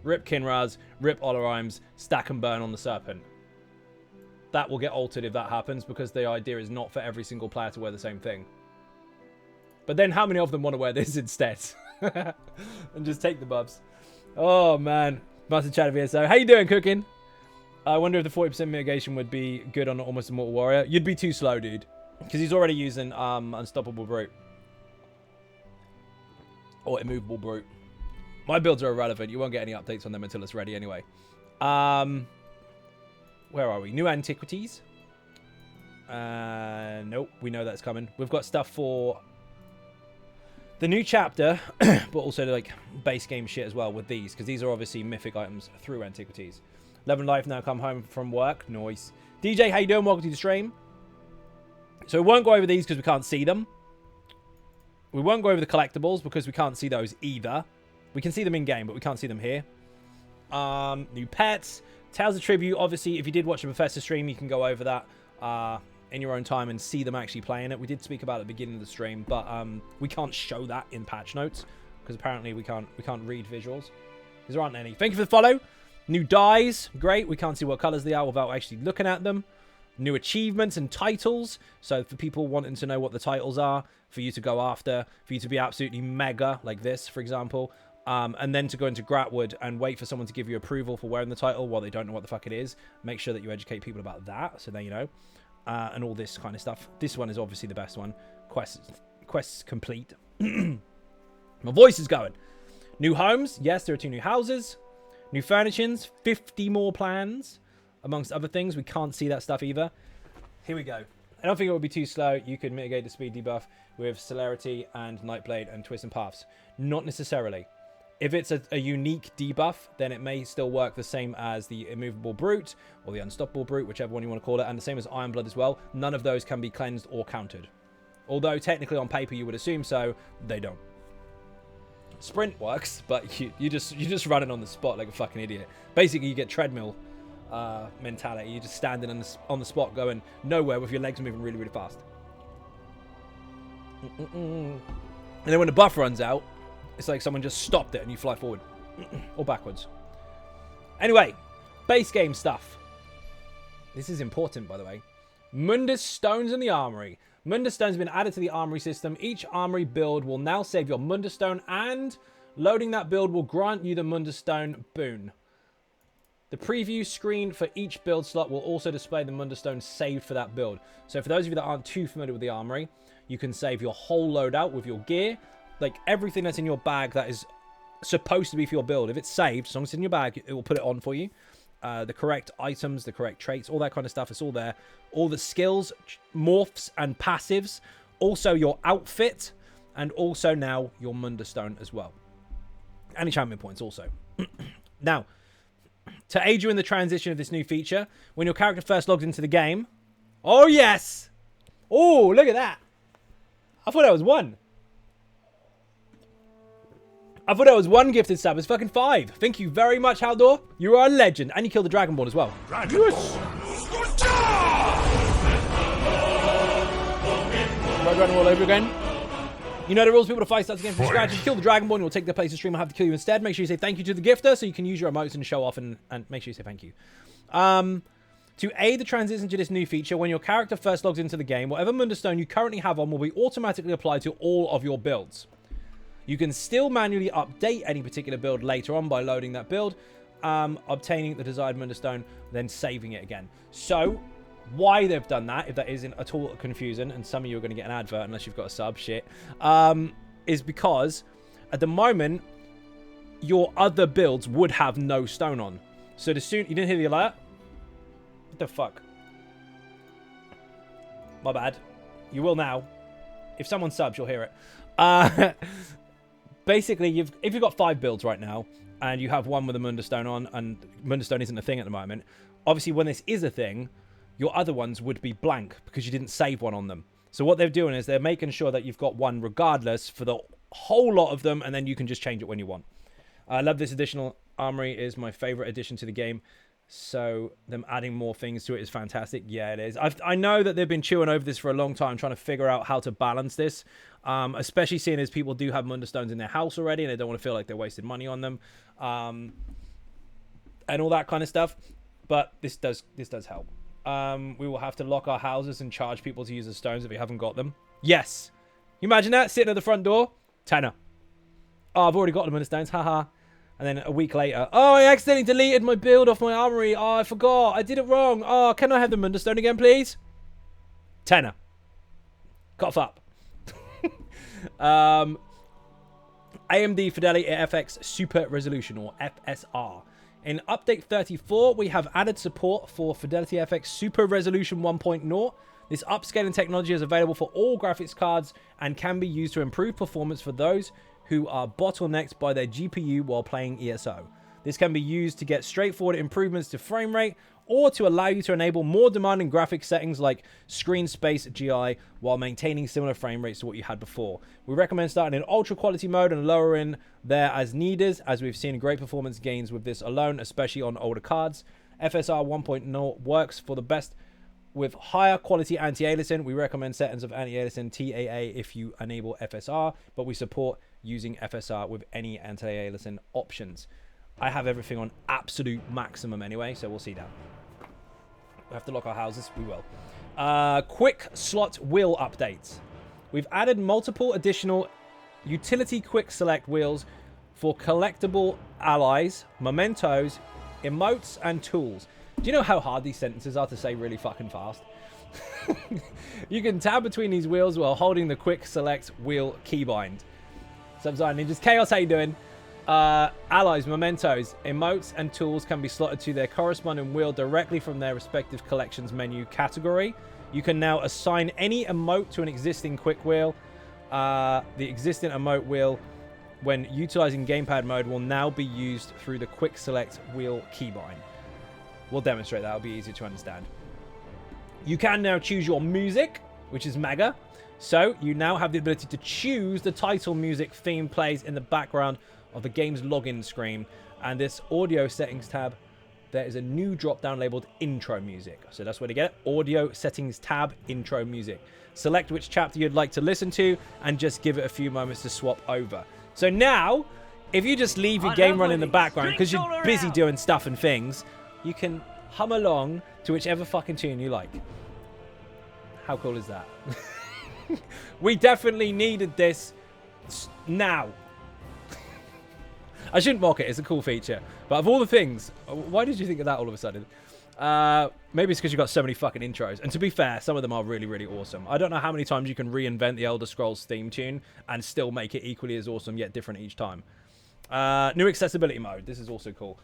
Rip Kinraz, rip Olorimes, stack and burn on the Serpent. That will get altered if that happens, because the idea is not for every single player to wear the same thing. But then how many of them want to wear this instead? And just take the buffs. Oh, man. Master Chat here. So, how you doing, Cooking? I wonder if the 40% mitigation would be good on Almost Immortal Warrior. You'd be too slow, dude. Because he's already using Unstoppable Brute. Or Immovable Brute. My builds are irrelevant. You won't get any updates on them until it's ready anyway. Where are we? New Antiquities. Nope. We know that's coming. We've got stuff for the new chapter, but also like base game shit as well with these, because these are obviously mythic items through Antiquities. 11 Life now come home from work. Nice. DJ, how you doing? Welcome to the stream. So we won't go over these because we can't see them. We won't go over the collectibles because we can't see those either. We can see them in game, but we can't see them here. New pets. Tales of Tribute. Obviously, if you did watch the Professor stream, you can go over that in your own time and see them actually playing it. We did speak about it at the beginning of the stream, but we can't show that in patch notes because apparently we can't read visuals because there aren't any. Thank you for the follow. New dies. Great. We can't see what colors they are without actually looking at them. New achievements and titles. So for people wanting to know what the titles are, for you to go after, for you to be absolutely mega, like this, for example, and then to go into Gratwood and wait for someone to give you approval for wearing the title while they don't know what the fuck it is. Make sure that you educate people about that, so they know. And all this kind of stuff. This one is obviously the best one. Quests complete. My voice is going. New homes. Yes, there are 2 new houses. New furnishings. 50 more plans. Amongst other things. We can't see that stuff either. Here we go. I don't think it would be too slow. You could mitigate the speed debuff with Celerity and Nightblade and Twist and Paths. Not necessarily. If it's a unique debuff, then it may still work the same as the Immovable Brute or the Unstoppable Brute, whichever one you want to call it, and the same as Iron Blood as well. None of those can be cleansed or countered. Although technically on paper you would assume so, they don't. Sprint works, but you just running on the spot like a fucking idiot. Basically, you get treadmill mentality. You're just standing on the spot going nowhere with your legs moving really, really fast. And then when the buff runs out, it's like someone just stopped it and you fly forward. Or backwards. Anyway, base game stuff. This is important, by the way. Mundus Stones in the Armory. Mundus Stones have been added to the Armory system. Each Armory build will now save your Mundus Stone, and loading that build will grant you the Mundus Stone boon. The preview screen for each build slot will also display the Mundus Stone saved for that build. So for those of you that aren't too familiar with the Armory, you can save your whole loadout with your gear. Like everything that's in your bag that is supposed to be for your build. If it's saved, as long as it's in your bag, it will put it on for you. The correct items, the correct traits, all that kind of stuff. It's all there. All the skills, morphs, and passives. Also your outfit. And also now your Mundus Stone as well. And enchantment points also. Now, to aid you in the transition of this new feature, when your character first logs into the game... Oh, yes! Oh, look at that. I thought that was 1. I thought that was 1 gifted sub. It's fucking 5. Thank you very much, Haldor. You are a legend. And you killed the Dragonborn as well. Yes! Right, running all over again. You know the rules. People to fight starts again from scratch. If you kill the Dragonborn, you'll take their place to stream. I'll have to kill you instead. Make sure you say thank you to the gifter so you can use your emotes and show off and make sure you say thank you. To aid the transition to this new feature, when your character first logs into the game, whatever Mundustone you currently have on will be automatically applied to all of your builds. You can still manually update any particular build later on by loading that build, obtaining the desired Mundustone, then saving it again. So, why they've done that, if that isn't at all confusing, and some of you are going to get an advert unless you've got a sub, shit, is because at the moment, your other builds would have no stone on. So the soon... You didn't hear the alert? What the fuck? My bad. You will now. If someone subs, you'll hear it. Basically, if you've got 5 builds right now, and you have one with a Mundustone on, and Mundustone isn't a thing at the moment, obviously when this is a thing, your other ones would be blank because you didn't save one on them. So what they're doing is they're making sure that you've got one regardless for the whole lot of them, and then you can just change it when you want. I love this additional armory. Is my favorite addition to the game. So them adding more things to it is fantastic. Yeah, it is. I know that they've been chewing over this for a long time, trying to figure out how to balance this, especially seeing as people do have Mundustones in their house already, and they don't want to feel like they're wasting money on them, and all that kind of stuff. But this does help. We will have to lock our houses and charge people to use the stones if we haven't got them. Yes. You imagine that? Sitting at the front door? Tenner. Oh, I've already got the Mundustones. Haha. And then a week later, oh, I accidentally deleted my build off my armory. Oh, I forgot. I did it wrong. Oh, can I have the Mundustone again, please? Tenner. Cough up. AMD Fidelity FX Super Resolution, or FSR. In Update 34, we have added support for Fidelity FX Super Resolution 1.0. This upscaling technology is available for all graphics cards and can be used to improve performance for those who are bottlenecked by their GPU while playing ESO. This can be used to get straightforward improvements to frame rate or to allow you to enable more demanding graphics settings like screen space GI while maintaining similar frame rates to what you had before. We recommend starting in ultra quality mode and lowering there as needed, as we've seen great performance gains with this alone, especially on older cards. FSR 1.0 works for the best with higher quality anti-aliasing. We recommend settings of anti-aliasing TAA if you enable FSR, but we support using FSR with any anti-aliasing options. I have everything on absolute maximum anyway, so we'll see that. We have to lock our houses. We will. Quick slot wheel updates. We've added multiple additional utility quick select wheels for collectible allies, mementos, emotes, and tools. Do you know how hard these sentences are to say really fucking fast? You can tab between these wheels while holding the quick select wheel keybind. Subzine Ninjas Chaos, how you doing? Allies, mementos, emotes, and tools can be slotted to their corresponding wheel directly from their respective collections menu category. You can now assign any emote to an existing quick wheel. The existing emote wheel, when utilizing gamepad mode, will now be used through the quick select wheel keybind. We'll demonstrate that. It'll be easier to understand. You can now choose your music, which is mega. So you now have the ability to choose the title music theme plays in the background of the game's login screen. And this audio settings tab, there is a new drop down labeled intro music. So that's where to get it. Audio settings tab, intro music. Select which chapter you'd like to listen to and just give it a few moments to swap over. So now, if you just leave your game running in the background because you're busy doing stuff and things, you can hum along to whichever fucking tune you like. How cool is that? We definitely needed this now. I shouldn't mock it. It's a cool feature. But of all the things, why did you think of that all of a sudden? Maybe it's because you've got so many fucking intros. And to be fair, some of them are really, really awesome. I don't know how many times you can reinvent the Elder Scrolls theme tune and still make it equally as awesome, yet different each time. New accessibility mode. This is also cool.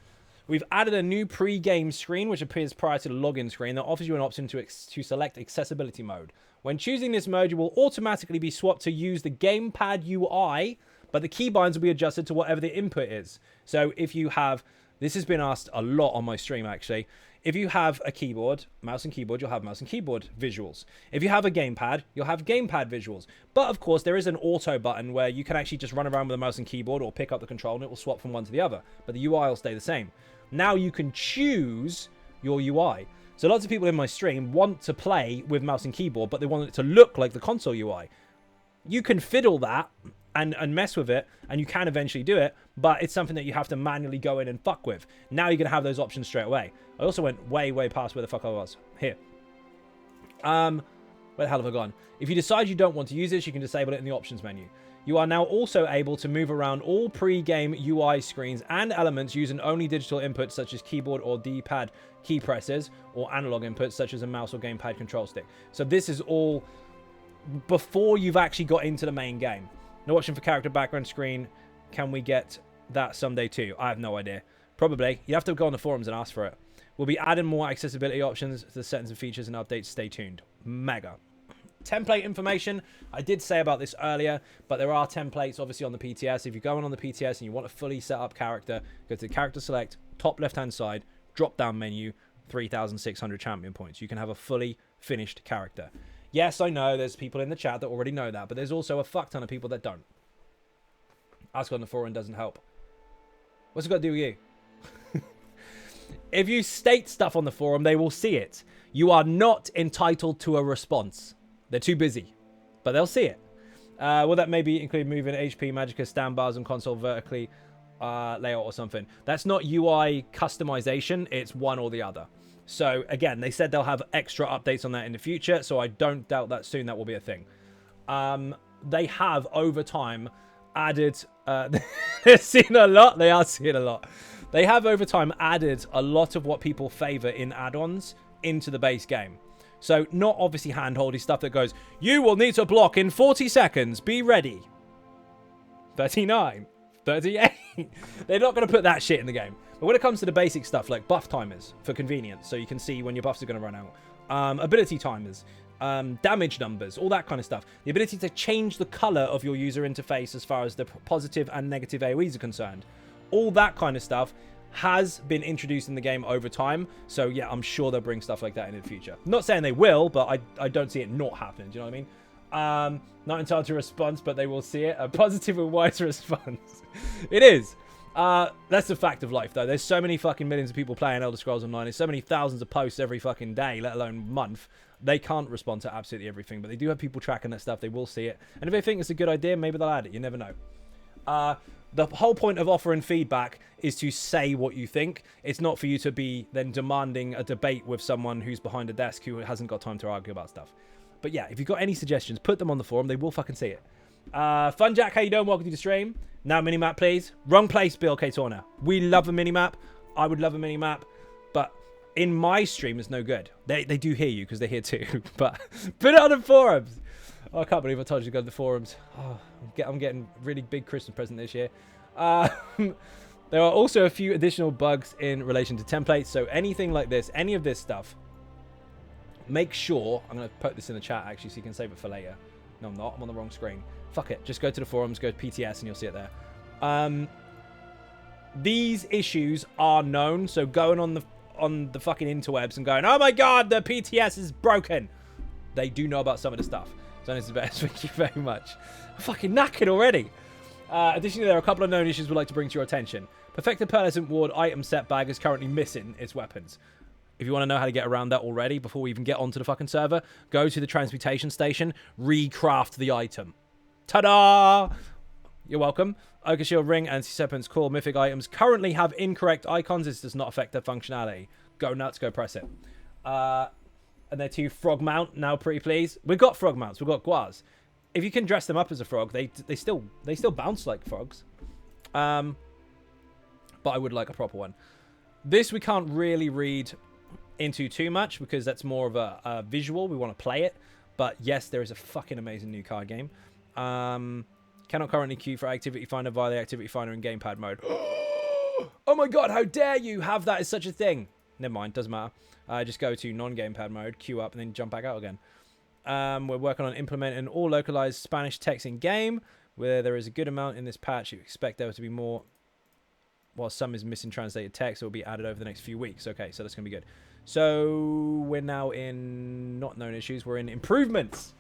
We've added a new pre-game screen, which appears prior to the login screen, that offers you an option to select accessibility mode. When choosing this mode, you will automatically be swapped to use the gamepad UI But the keybinds will be adjusted to whatever the input is. So if you have, this has been asked a lot on my stream actually, if you have a keyboard, mouse and keyboard, you'll have mouse and keyboard visuals. If you have a gamepad, you'll have gamepad visuals. But of course, there is an auto button where you can actually just run around with a mouse and keyboard or pick up the control and it will swap from one to the other. But the UI will stay the same. Now you can choose your UI. So lots of people in my stream want to play with mouse and keyboard, but they want it to look like the console UI. You can fiddle that and mess with it, and you can eventually do it, but it's something that you have to manually go in and fuck with. Now you're going to have those options straight away. I also went way past where the fuck I was. Here. Where the hell have I gone? If you decide you don't want to use this, you can disable it in the options menu. You are now also able to move around all pre-game UI screens and elements using only digital inputs such as keyboard or D-pad key presses, or analog inputs such as a mouse or gamepad control stick. So this is all before you've actually got into the main game. No option for character background screen. Can we get that someday too? I have no idea. Probably. You have to go on the forums and ask for it. We'll be adding more accessibility options to the settings and features and updates. Stay tuned. Mega. Template information. I did say about this earlier, but there are templates obviously on the PTS. If you're going on the PTS and you want a fully set up character, go to the character select, top left hand side, drop down menu, 3,600 champion points. You can have a fully finished character. Yes, I know there's people in the chat that already know that, but there's also a fuck ton of people that don't. Ask on the forum doesn't help. What's it got to do with you? If you state stuff on the forum, they will see it. You are not entitled to a response. They're too busy, but they'll see it. Will that maybe include moving HP Magicka stand bars and console vertically layout or something? That's not UI customization. It's one or the other. So again, they said they'll have extra updates on that in the future. So I don't doubt that soon that will be a thing. They have over time added, they're seeing a lot. They are seeing a lot. They have over time added a lot of what people favor in add-ons into the base game. So not obviously handholdy stuff that goes, you will need to block in 40 seconds. Be ready. 39. 38. They're not going to put that shit in the game. But when it comes to the basic stuff like buff timers for convenience, so you can see when your buffs are going to run out, ability timers, damage numbers, all that kind of stuff. The ability to change the color of your user interface as far as the positive and negative AoEs are concerned. All that kind of stuff has been introduced in the game over time. So yeah, I'm sure they'll bring stuff like that in the future. Not saying they will, but I don't see it not happening. Do you know what I mean? Not entitled to a response, but they will see it. A positive and wise response. It is. That's the fact of life, though. There's so many fucking millions of people playing Elder Scrolls Online. There's so many thousands of posts every fucking day, let alone month. They can't respond to absolutely everything, but they do have people tracking that stuff. They will see it. And if they think it's a good idea, maybe they'll add it. You never know. The whole point of offering feedback is to say what you think. It's not for you to be then demanding a debate with someone who's behind a desk who hasn't got time to argue about stuff. But yeah, if you've got any suggestions, put them on the forum. They will fucking see it. Fun Jack, how you doing? Welcome to the stream. Now minimap, please. Wrong place, Bill K. Torner. We love a minimap. I would love a minimap. But in my stream, it's no good. They do hear you because they're here too. But put it on the forums. Oh, I can't believe I told you to go to the forums. Oh, I'm getting really big Christmas present this year. There are also a few additional bugs in relation to templates. So anything like this, any of this stuff, make sure... I'm going to put this in the chat, actually, so you can save it for later. No, I'm not. I'm on the wrong screen. Fuck it. Just go to the forums, go to PTS, and you'll see it there. These issues are known. So going on the fucking interwebs and going, oh my god, the PTS is broken. They do know about some of the stuff. So this is the best. Thank you very much. I'm fucking knackered already. Additionally, there are a couple of known issues we'd like to bring to your attention. Perfected Pearlescent Ward item set bag is currently missing its weapons. If you want to know how to get around that already, before we even get onto the fucking server, go to the transmutation station, recraft the item. Ta-da! You're welcome. Ochre Shield Ring and Serpent's Claw mythic items currently have incorrect icons. This does not affect their functionality. Go nuts, go press it. And they're two frog mount now, pretty please. We've got frog mounts. We've got guas. If you can dress them up as a frog, they still bounce like frogs. But I would like a proper one. This we can't really read into too much because that's more of a visual. We want to play it. But yes, there is a fucking amazing new card game. Cannot currently queue for Activity Finder via the Activity Finder in gamepad mode. Oh my god, how dare you have that as such a thing? Never mind, doesn't matter. Just go to non-gamepad mode, queue up, and then jump back out again. We're working on implementing all localized Spanish text in game. Where there is a good amount in this patch, you expect there to be more. While some is missing translated text, it will be added over the next few weeks. Okay, so that's going to be good. So we're now in not known issues. We're in improvements.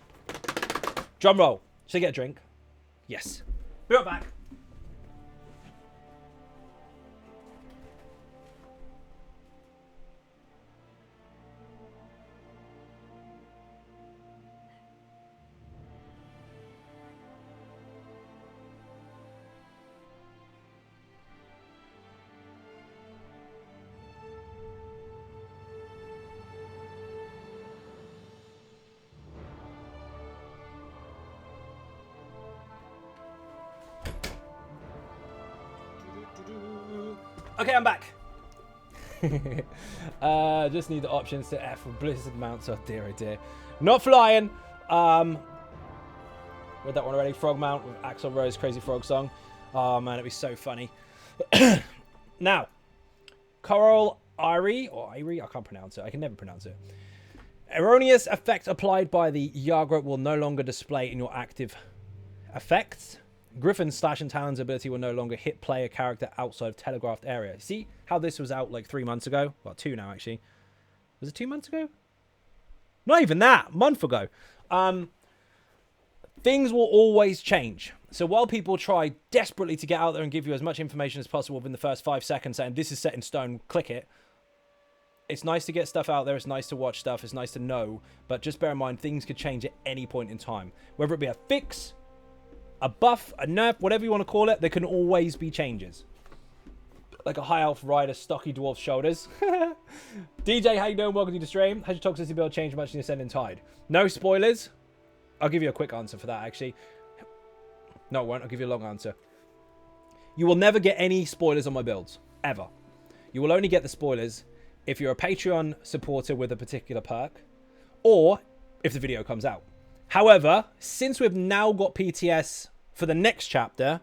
Drum roll. Should I get a drink? Yes. Be right back. Okay, I'm back. Just need the options to F for Blizzard mounts. Oh dear, oh dear. Not flying. Read that one already. Frog mount with Axl Rose Crazy Frog song. Oh man, it'd be so funny. Now, Coral Irie or Irie, I can't pronounce it. I can never pronounce it. Erroneous effect applied by the Yagra will no longer display in your active effects. Griffin's Slash and Talon's ability will no longer hit player character outside of telegraphed area. See how this was out like 3 months ago? Well, 2 now, actually. Was it 2 months ago? Not even that. A month ago. Things will always change. So while people try desperately to get out there and give you as much information as possible within the first 5 seconds saying this is set in stone, click it. It's nice to get stuff out there. It's nice to watch stuff. It's nice to know. But just bear in mind, things could change at any point in time. Whether it be a fix, a buff, a nerf, whatever you want to call it, there can always be changes. Like a high elf rider, stocky dwarf shoulders. DJ, how you doing? Welcome to the stream. Has your toxicity build changed much in the Ascending Tide? No spoilers. I'll give you a quick answer for that, actually. No, it won't. I'll give you a long answer. You will never get any spoilers on my builds. Ever. You will only get the spoilers if you're a Patreon supporter with a particular perk. Or if the video comes out. However, since we've now got PTS for the next chapter,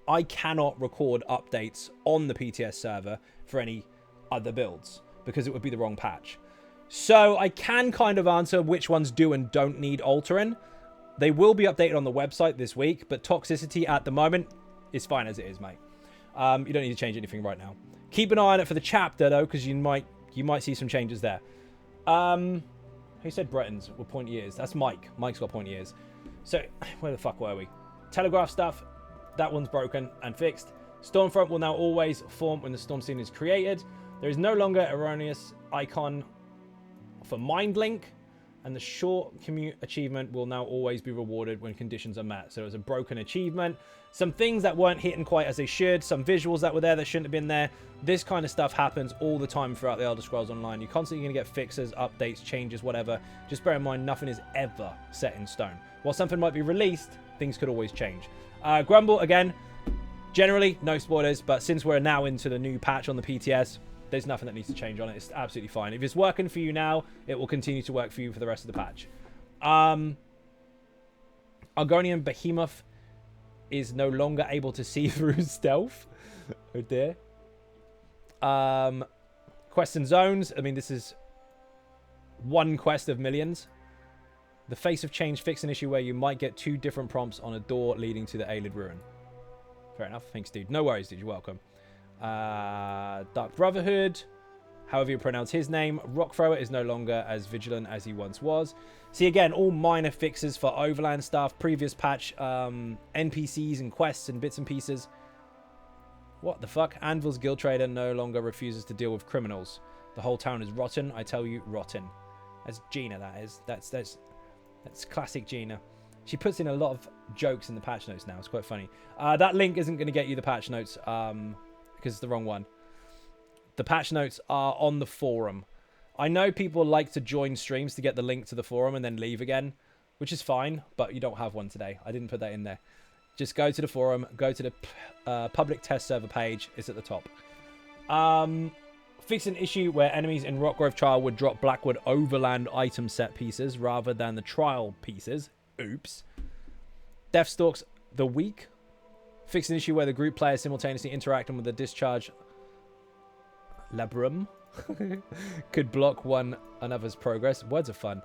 I cannot record updates on the PTS server for any other builds because it would be the wrong patch. So I can kind of answer which ones do and don't need altering. They will be updated on the website this week, but toxicity at the moment is fine as it is, mate. You don't need to change anything right now. Keep an eye on it for the chapter though, because you might see some changes there. Who said Bretons were pointy ears? That's Mike. Mike's got pointy ears. So, where the fuck were we? Telegraph stuff. That one's broken and fixed. Stormfront will now always form when the storm scene is created. There is no longer erroneous icon for Mind Link. And the short commute achievement will now always be rewarded when conditions are met. So it was a broken achievement. Some things that weren't hitting quite as they should. Some visuals that were there that shouldn't have been there. This kind of stuff happens all the time throughout the Elder Scrolls Online. You're constantly going to get fixes, updates, changes, whatever. Just bear in mind, nothing is ever set in stone. While something might be released, things could always change. Grumble, again, generally, no spoilers. But since we're now into the new patch on the PTS, there's nothing that needs to change on it. It's absolutely fine. If it's working for you now, it will continue to work for you for the rest of the patch. Argonian Behemoth is no longer able to see through stealth. Oh dear. Quests and zones. I mean, this is one quest of millions. The Face of Change fix an issue where you might get 2 different prompts on a door leading to the Aelid Ruin. Fair enough. Thanks, dude. No worries, dude. You're welcome. Dark Brotherhood, however you pronounce his name. Rockthrower is no longer as vigilant as he once was. See, again, all minor fixes for overland stuff, previous patch, NPCs and quests and bits and pieces. What the fuck? Anvil's guild trader no longer refuses to deal with criminals. The whole town is rotten. I tell you, rotten. That's Gina, that is. That's classic Gina. She puts in a lot of jokes in the patch notes now. It's quite funny. That link isn't going to get you the patch notes. Because it's the wrong one. The patch notes are on the forum. I know people like to join streams to get the link to the forum and then leave again, which is fine, but you don't have one today. I didn't put that in there. Just go to the forum, go to the public test server page. It's at the top. Fix an issue where enemies in Rockgrove Trial would drop Blackwood Overland item set pieces rather than the trial pieces. Oops. Deathstalks the Week. Fix an issue where the group players simultaneously interacting with the discharge labrum could block one another's progress. Words are fun.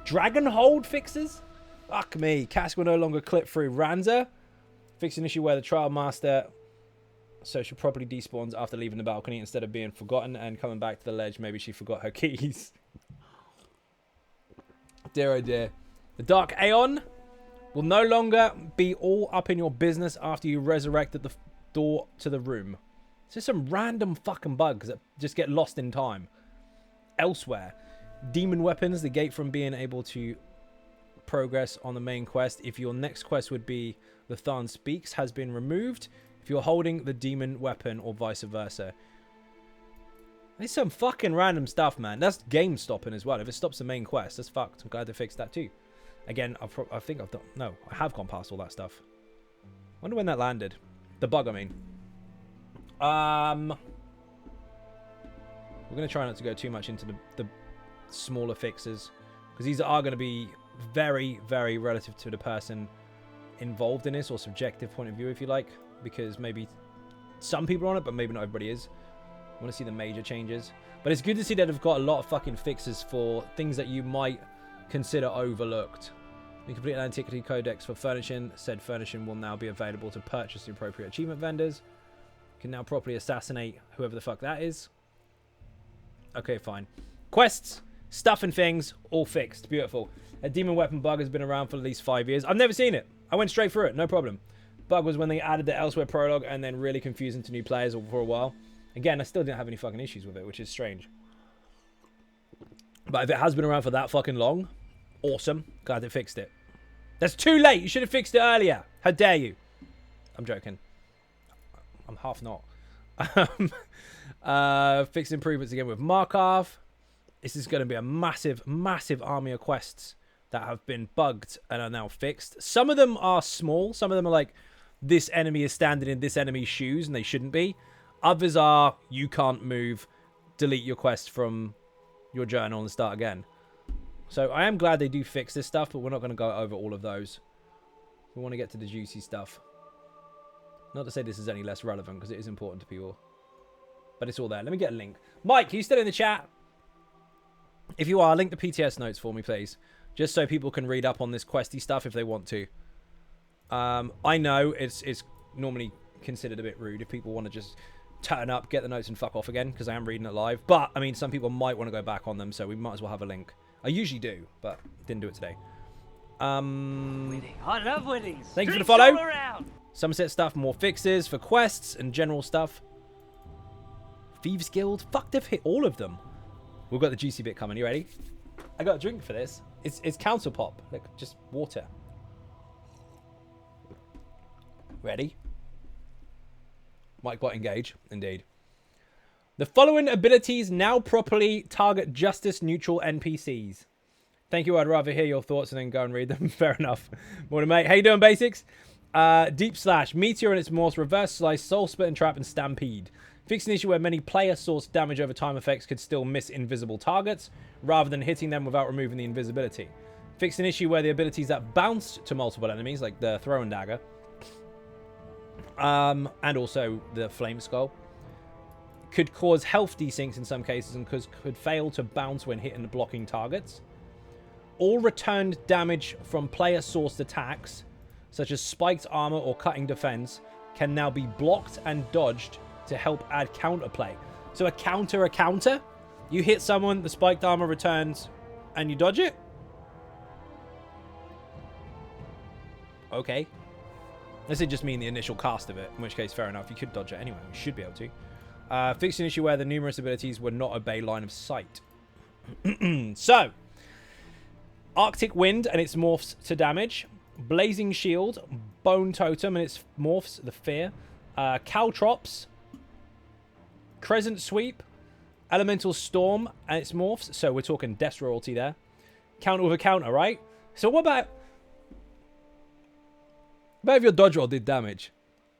Dragon Hold fixes? Fuck me. Cask will no longer clip through Ranza. Fix an issue where the trial master social properly despawns after leaving the balcony instead of being forgotten and coming back to the ledge. Maybe she forgot her keys. Dear oh dear. The Dark Aeon will no longer be all up in your business after you resurrected the door to the room. It's just some random fucking bugs that just get lost in time. Elsewhere, demon weapons, the gate from being able to progress on the main quest. If your next quest would be the Tharn Speaks, has been removed. If you're holding the demon weapon or vice versa. There's some fucking random stuff, man. That's game stopping as well. If it stops the main quest, that's fucked. I'm glad they fixed that too. Again, I think I've done... No, I have gone past all that stuff. Wonder when that landed. The bug, I mean. We're going to try not to go too much into the smaller fixes. Because these are going to be very, very relative to the person involved in this. Or subjective point of view, if you like. Because maybe some people are on it, but maybe not everybody is. I want to see the major changes. But it's good to see that they've got a lot of fucking fixes for things that you might consider overlooked. You complete an antiquity codex for furnishing. Said furnishing will now be available to purchase the appropriate achievement vendors. You can now properly assassinate whoever the fuck that is. Okay, fine. Quests, stuff and things, all fixed. Beautiful. A demon weapon bug has been around for at least 5 years. I've never seen it. I went straight through it, no problem. Bug was when they added the Elsewhere prologue and then really confusing to new players for a while. Again, I still didn't have any fucking issues with it, which is strange. But if it has been around for that fucking long, awesome. Glad they fixed it. That's too late. You should have fixed it earlier. How dare you? I'm joking. I'm half not. Fixed improvements again with Markov. This is going to be a massive, massive army of quests that have been bugged and are now fixed. Some of them are small. Some of them are like, this enemy is standing in this enemy's shoes and they shouldn't be. Others are, you can't move, delete your quest from your journal and start again. So I am glad they do fix this stuff, but we're not going to go over all of those. We want to get to the juicy stuff. Not to say this is any less relevant, because it is important to people. But it's all there. Let me get a link. Mike, are you still in the chat? If you are, link the PTS notes for me, please. Just so people can read up on this questy stuff if they want to. I know it's normally considered a bit rude if people want to just turn up, get the notes and fuck off again, because I am reading it live. But, I mean, some people might want to go back on them, so we might as well have a link. I usually do, but didn't do it today. Winning. I love winnings. Thank you for the follow. Somerset stuff, more fixes for quests and general stuff. Thieves Guild. Fuck, they've hit all of them. We've got the juicy bit coming. You ready? I got a drink for this. It's council pop. Like, just water. Ready? Mike bot engage. Indeed. The following abilities now properly target justice neutral NPCs. Thank you. I'd rather hear your thoughts and then go and read them. Fair enough. Morning, mate. How you doing, Basics? Deep Slash. Meteor and its morphs. Reverse Slice. Soul Split and Trap and Stampede. Fix an issue where many player-sourced damage over time effects could still miss invisible targets, rather than hitting them without removing the invisibility. Fix an issue where the abilities that bounced to multiple enemies, like the Throw and Dagger, and also the Flame Skull, could cause health desyncs in some cases and could fail to bounce when hitting blocking targets. All returned damage from player-sourced attacks, such as spiked armor or cutting defense, can now be blocked and dodged to help add counterplay. So a counter? You hit someone, the spiked armor returns, and you dodge it? Okay. Unless they just mean the initial cast of it, in which case, fair enough. You could dodge it anyway. You should be able to. Fix an issue where the numerous abilities would not obey line of sight. So, Arctic Wind and its morphs to damage. Blazing Shield. Bone Totem and its morphs, the Fear. Caltrops. Crescent Sweep. Elemental Storm and its morphs. So we're talking Death royalty there. Counter with a counter, right? So what about if your dodge roll did damage?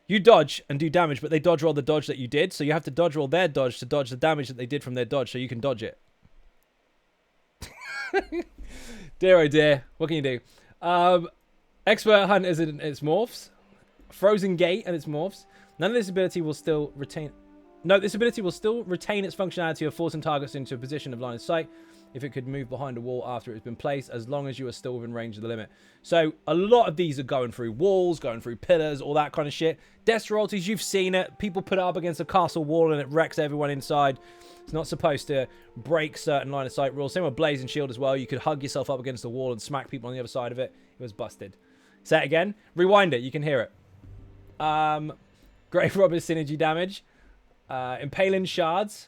You dodge and do damage, but they dodge roll the dodge that you did. So you have to dodge roll their dodge to dodge the damage that they did from their dodge so you can dodge it. Dear oh dear. What can you do? Expert Hunt is in its morphs. Frozen Gate and its morphs. None of this ability will still retain... No, this ability will still retain its functionality of forcing targets into a position of line of sight. if it could move behind a wall after it has been placed, as long as you are still within range of the limit. So a lot of these are going through walls, going through pillars, all that kind of shit. Destroyalties, you've seen it. People put it up against a castle wall and it wrecks everyone inside. It's not supposed to break certain line of sight rules. Same with Blazing Shield as well. You could hug yourself up against the wall and smack people on the other side of it. It was busted. Say it again. Rewind it. You can hear it. Grave Robber synergy damage. Impaling Shards.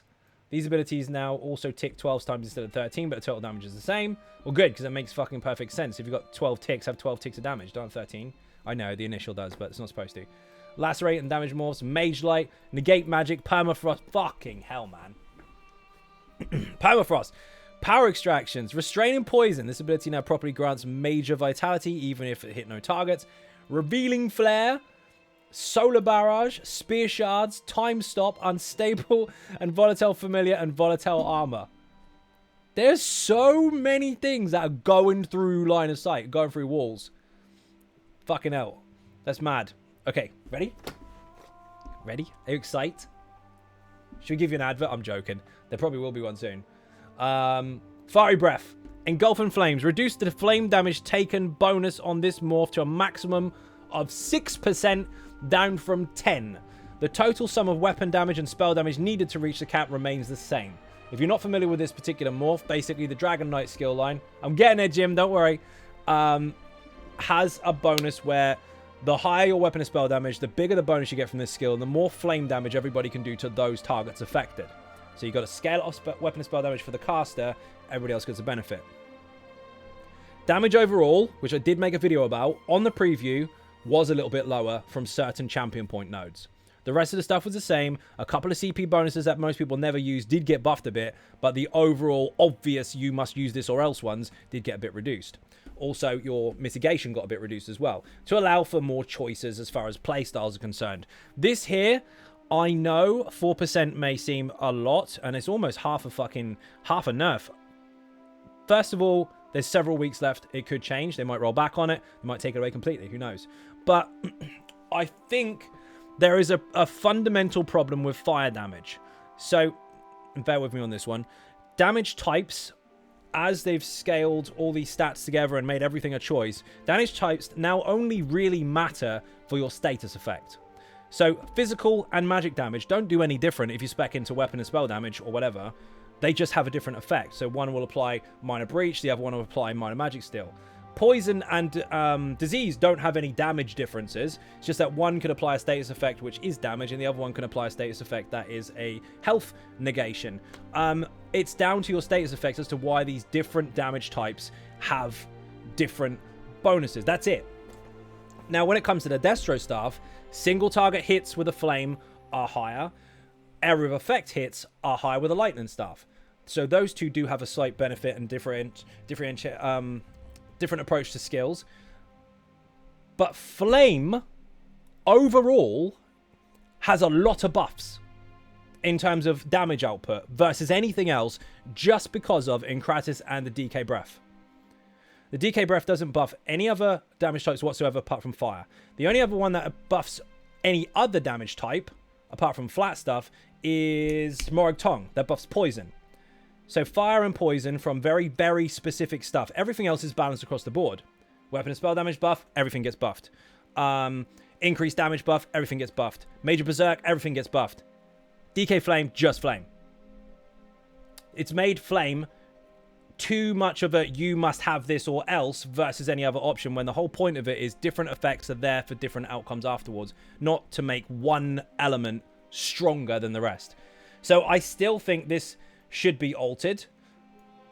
These abilities now also tick 12 times instead of 13, but the total damage is the same. Well, good, because it makes fucking perfect sense. If you've got 12 ticks, have 12 ticks of damage. Don't have 13. I know, the initial does, but it's not supposed to. Lacerate and damage morphs. Mage Light. Negate magic. Permafrost. Fucking hell, man. Permafrost. Power extractions. Restraining poison. This ability now properly grants major vitality, even if it hit no targets. Revealing flare. Solar barrage. Spear shards. Time stop. Unstable and volatile familiar and volatile armor. There's so many things that are going through line of sight, going through walls. Fucking hell. That's mad. Okay, ready? Ready? Are you excited? Should we give you an advert? I'm joking. There probably will be one soon. Fiery Breath. Engulfing Flames. Reduce the flame damage taken bonus on this morph to a maximum of 6%, down from 10. The total sum of weapon damage and spell damage needed to reach the cap remains the same. If you're not familiar with this particular morph, basically the Dragon Knight skill line, I'm getting there, Jim, don't worry, has a bonus where the higher your weapon and spell damage, the bigger the bonus you get from this skill, and the more flame damage everybody can do to those targets affected. So you've got to scale off weapon and spell damage for the caster, everybody else gets a benefit. Damage overall, which I did make a video about, on the preview, was a little bit lower from certain champion point nodes. The rest of the stuff was the same. A couple of CP bonuses that most people never use did get buffed a bit, but the overall obvious you must use this or else ones did get a bit reduced. Also, your mitigation got a bit reduced as well, to allow for more choices as far as playstyles are concerned. This here, I know 4% may seem a lot, and it's almost half a nerf. First of all, there's several weeks left. It could change. They might roll back on it. They might take it away completely. Who knows? But I think there is a fundamental problem with fire damage. So, bear with me on this one. Damage types, as they've scaled all these stats together and made everything a choice, damage types now only really matter for your status effect. So, physical and magic damage don't do any different if you spec into weapon and spell damage or whatever. They just have a different effect. So one will apply minor breach, the other one will apply minor magic steel. Poison and disease don't have any damage differences. It's just that one can apply a status effect which is damage, and the other one can apply a status effect that is a health negation. It's down to your status effects as to why these different damage types have different bonuses. That's it. Now, when it comes to the Destro staff, single target hits with a flame are higher. Area of effect hits are higher with a lightning staff. So those two do have a slight benefit and different approach to skills. But flame overall has a lot of buffs in terms of damage output versus anything else, just because of Encratis and the DK Breath. The DK Breath doesn't buff any other damage types whatsoever apart from fire. The only other one that buffs any other damage type apart from flat stuff is Morag Tong, that buffs poison. So fire and poison from very, very specific stuff. Everything else is balanced across the board. Weapon and spell damage buff, everything gets buffed. Increased damage buff, everything gets buffed. Major Berserk, everything gets buffed. DK Flame, just Flame. It's made Flame too much of a you must have this or else versus any other option, when the whole point of it is different effects are there for different outcomes afterwards, not to make one element stronger than the rest. So I still think this should be altered,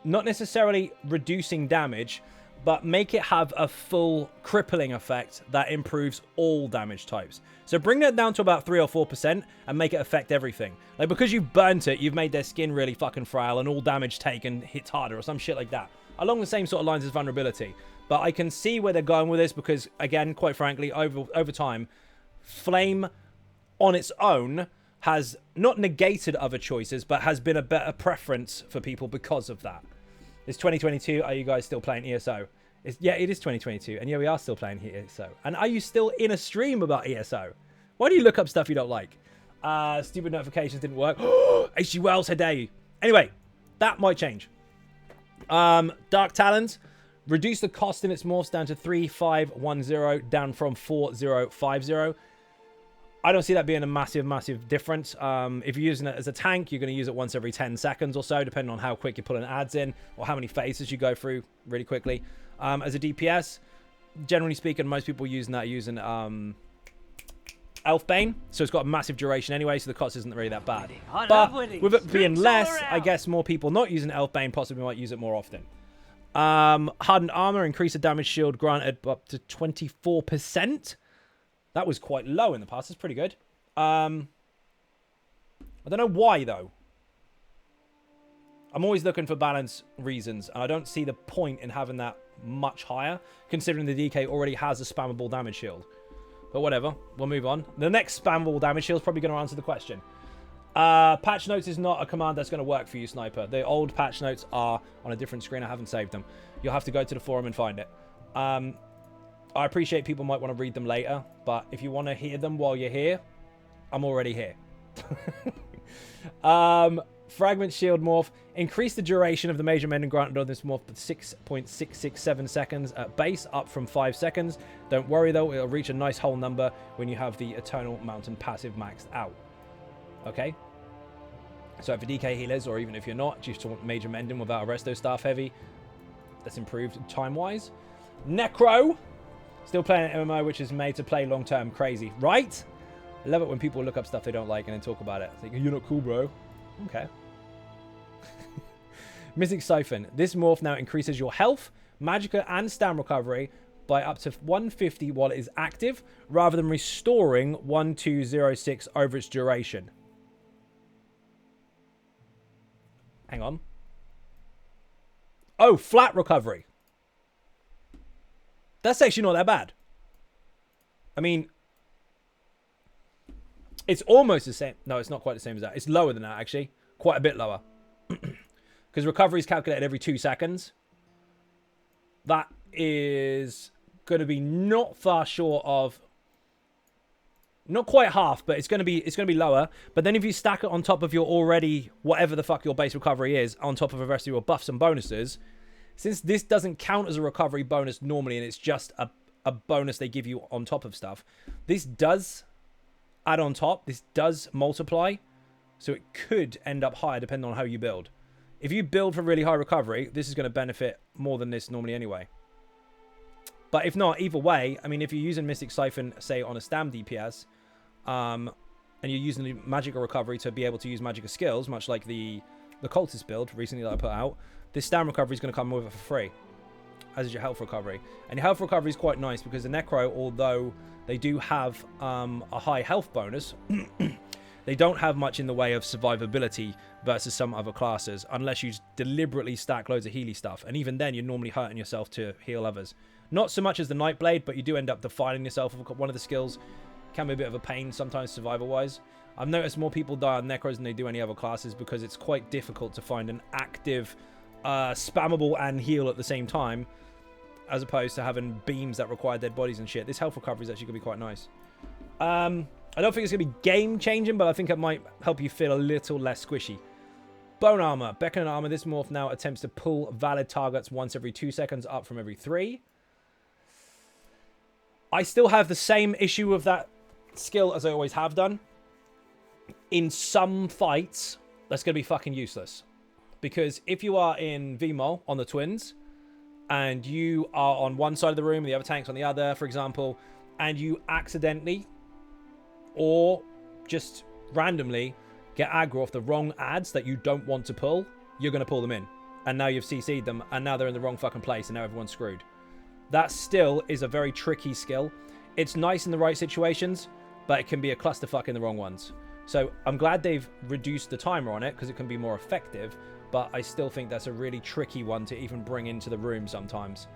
not necessarily reducing damage, but make it have a full crippling effect that improves all damage types. So bring that down to about 3 or 4% and make it affect everything. Like, because you've burnt it, you've made their skin really fucking frail and all damage taken hits harder or some shit like that. Along the same sort of lines as vulnerability. But I can see where they're going with this because, again, quite frankly, over time, Flame on its own has not negated other choices, but has been a better preference for people because of that. It's 2022. Are you guys still playing ESO? Yeah, it is 2022. And yeah, we are still playing ESO. And are you still in a stream about ESO? Why do you look up stuff you don't like? Stupid notifications didn't work. H.G. Wells, how dare you? Anyway, that might change. Dark Talons. Reduce the cost in its morphs down to 3510, down from 4050. I don't see that being a massive difference. If you're using it as a tank, you're going to use it once every 10 seconds or so, depending on how quick you're pulling ads in or how many phases you go through really quickly. As a DPS, generally speaking, most people using that are using Elfbane, so it's got a massive duration anyway, so the cost isn't really that bad. But with it being less, I guess more people not using Elfbane possibly might use it more often. Hardened armor, increase the damage shield granted up to 24%. That was quite low in the past. That's pretty good. I don't know why, though. I'm always looking for balance reasons, and I don't see the point in having that much higher, considering the DK already has a spammable damage shield. But whatever, we'll move on. The next spammable damage shield is probably going to answer the question. Patch notes is not a command that's going to work for you, Sniper. The old patch notes are on a different screen. I haven't saved them. You'll have to go to the forum and find it. I appreciate people might want to read them later, but if you want to hear them while you're here, I'm already here. Fragment shield morph. Increase the duration of the major mending granted on this morph to 6.667 seconds at base, up from 5 seconds. Don't worry though, it'll reach a nice whole number when you have the Eternal Mountain passive maxed out. Okay? So for DK healers, or even if you're not, just want major mending without a resto staff heavy, that's improved time-wise. Necro. Still playing an MMO which is made to play long-term. Crazy. Right? I love it when people look up stuff they don't like and then talk about it. It's like, you're not cool, bro. Okay. Mystic Siphon. This morph now increases your health, magicka, and stam recovery by up to 150 while it is active, rather than restoring 1206 over its duration. Hang on. Oh, flat recovery. That's actually not that bad. I mean, it's almost the same. No, it's not quite the same as that. It's lower than that, actually. Quite a bit lower. Because recovery is calculated every 2 seconds. That is going to be not far short of... Not quite half, but it's going to be lower. But then if you stack it on top of your already... Whatever the fuck your base recovery is, on top of the rest of your buffs and bonuses... Since this doesn't count as a recovery bonus normally, and it's just a bonus they give you on top of stuff, this does add on top. This does multiply, so it could end up higher depending on how you build. If you build for really high recovery, this is going to benefit more than this normally anyway. But if not, either way, I mean, if you're using Mystic Siphon, say, on a Stam DPS, and you're using the Magicka recovery to be able to use Magicka skills, much like the Cultist build recently that I put out, this Stam recovery is going to come with it for free, as is your health recovery. And your health recovery is quite nice because the Necro, although they do have a high health bonus, they don't have much in the way of survivability versus some other classes, unless you deliberately stack loads of Healy stuff. And even then, you're normally hurting yourself to heal others. Not so much as the Nightblade, but you do end up defiling yourself with one of the skills. Can be a bit of a pain sometimes survival-wise. I've noticed more people die on Necros than they do any other classes because it's quite difficult to find an active... spammable and heal at the same time, as opposed to having beams that require dead bodies and shit. This health recovery is actually going to be quite nice. I don't think it's going to be game changing, but I think it might help you feel a little less squishy. Bone armor. Beckoning armor. This morph now attempts to pull valid targets once every 2 seconds, up from every 3. I still have the same issue with that skill as I always have done. In some fights, that's going to be fucking useless. Because if you are in VMOL on the twins, and you are on one side of the room, and the other tank's on the other, for example, and you accidentally, or just randomly, get aggro off the wrong ads that you don't want to pull, you're going to pull them in. And now you've CC'd them, and now they're in the wrong fucking place, and now everyone's screwed. That still is a very tricky skill. It's nice in the right situations, but it can be a clusterfuck in the wrong ones. So I'm glad they've reduced the timer on it, because it can be more effective. But I still think that's a really tricky one to even bring into the room sometimes.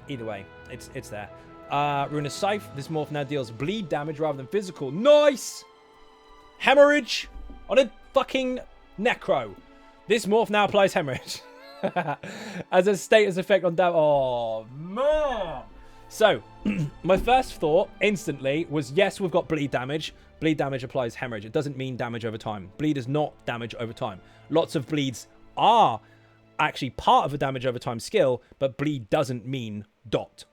Either way, it's there. Runa Scythe. This morph now deals bleed damage rather than physical. Nice! Hemorrhage on a fucking Necro. This morph now applies hemorrhage. As a status effect on damage. Oh, man! So, my first thought instantly was, yes, we've got bleed damage. Bleed damage applies hemorrhage. It doesn't mean damage over time. Bleed is not damage over time. Lots of bleeds are actually part of a damage over time skill, but bleed doesn't mean dot.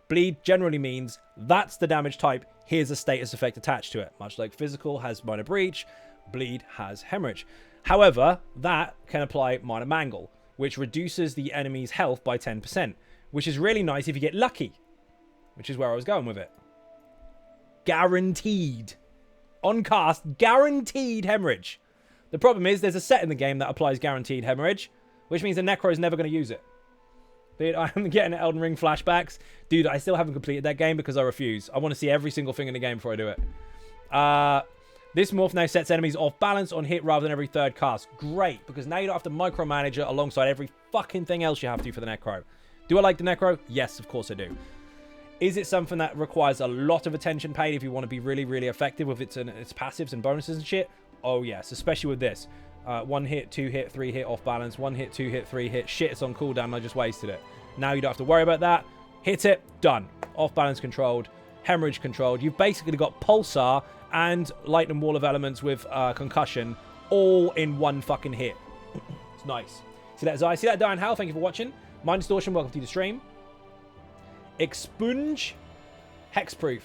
Bleed generally means that's the damage type, here's a status effect attached to it. Much like physical has minor breach, bleed has hemorrhage. However, that can apply minor mangle, which reduces the enemy's health by 10%, which is really nice if you get lucky, which is where I was going with it. Guaranteed. On cast, guaranteed hemorrhage. The problem is there's a set in the game that applies guaranteed hemorrhage, which means the Necro is never going to use it. Dude, I'm getting Elden Ring flashbacks. Dude, I still haven't completed that game because I refuse. I want to see every single thing in the game before I do it. This morph now sets enemies off balance on hit rather than every third cast. Great, because now you don't have to micromanage it alongside every fucking thing else you have to for the Necro. Do I like the Necro? Yes, of course I do. Is it something that requires a lot of attention paid if you want to be really, really effective with its passives and bonuses and shit? Oh, yes, especially with this. 1 hit, 2 hit, 3 hit off balance, 1 hit, 2 hit, 3 hit. Shit, it's on cooldown. I just wasted it. Now you don't have to worry about that. Hit it, done. Off balance controlled, hemorrhage controlled. You've basically got Pulsar and Lightning Wall of Elements with Concussion all in one fucking hit. It's nice. See that, Zai? See that, Diane Hal? Thank you for watching. Mind Distortion, welcome to the stream. Expunge, Hexproof.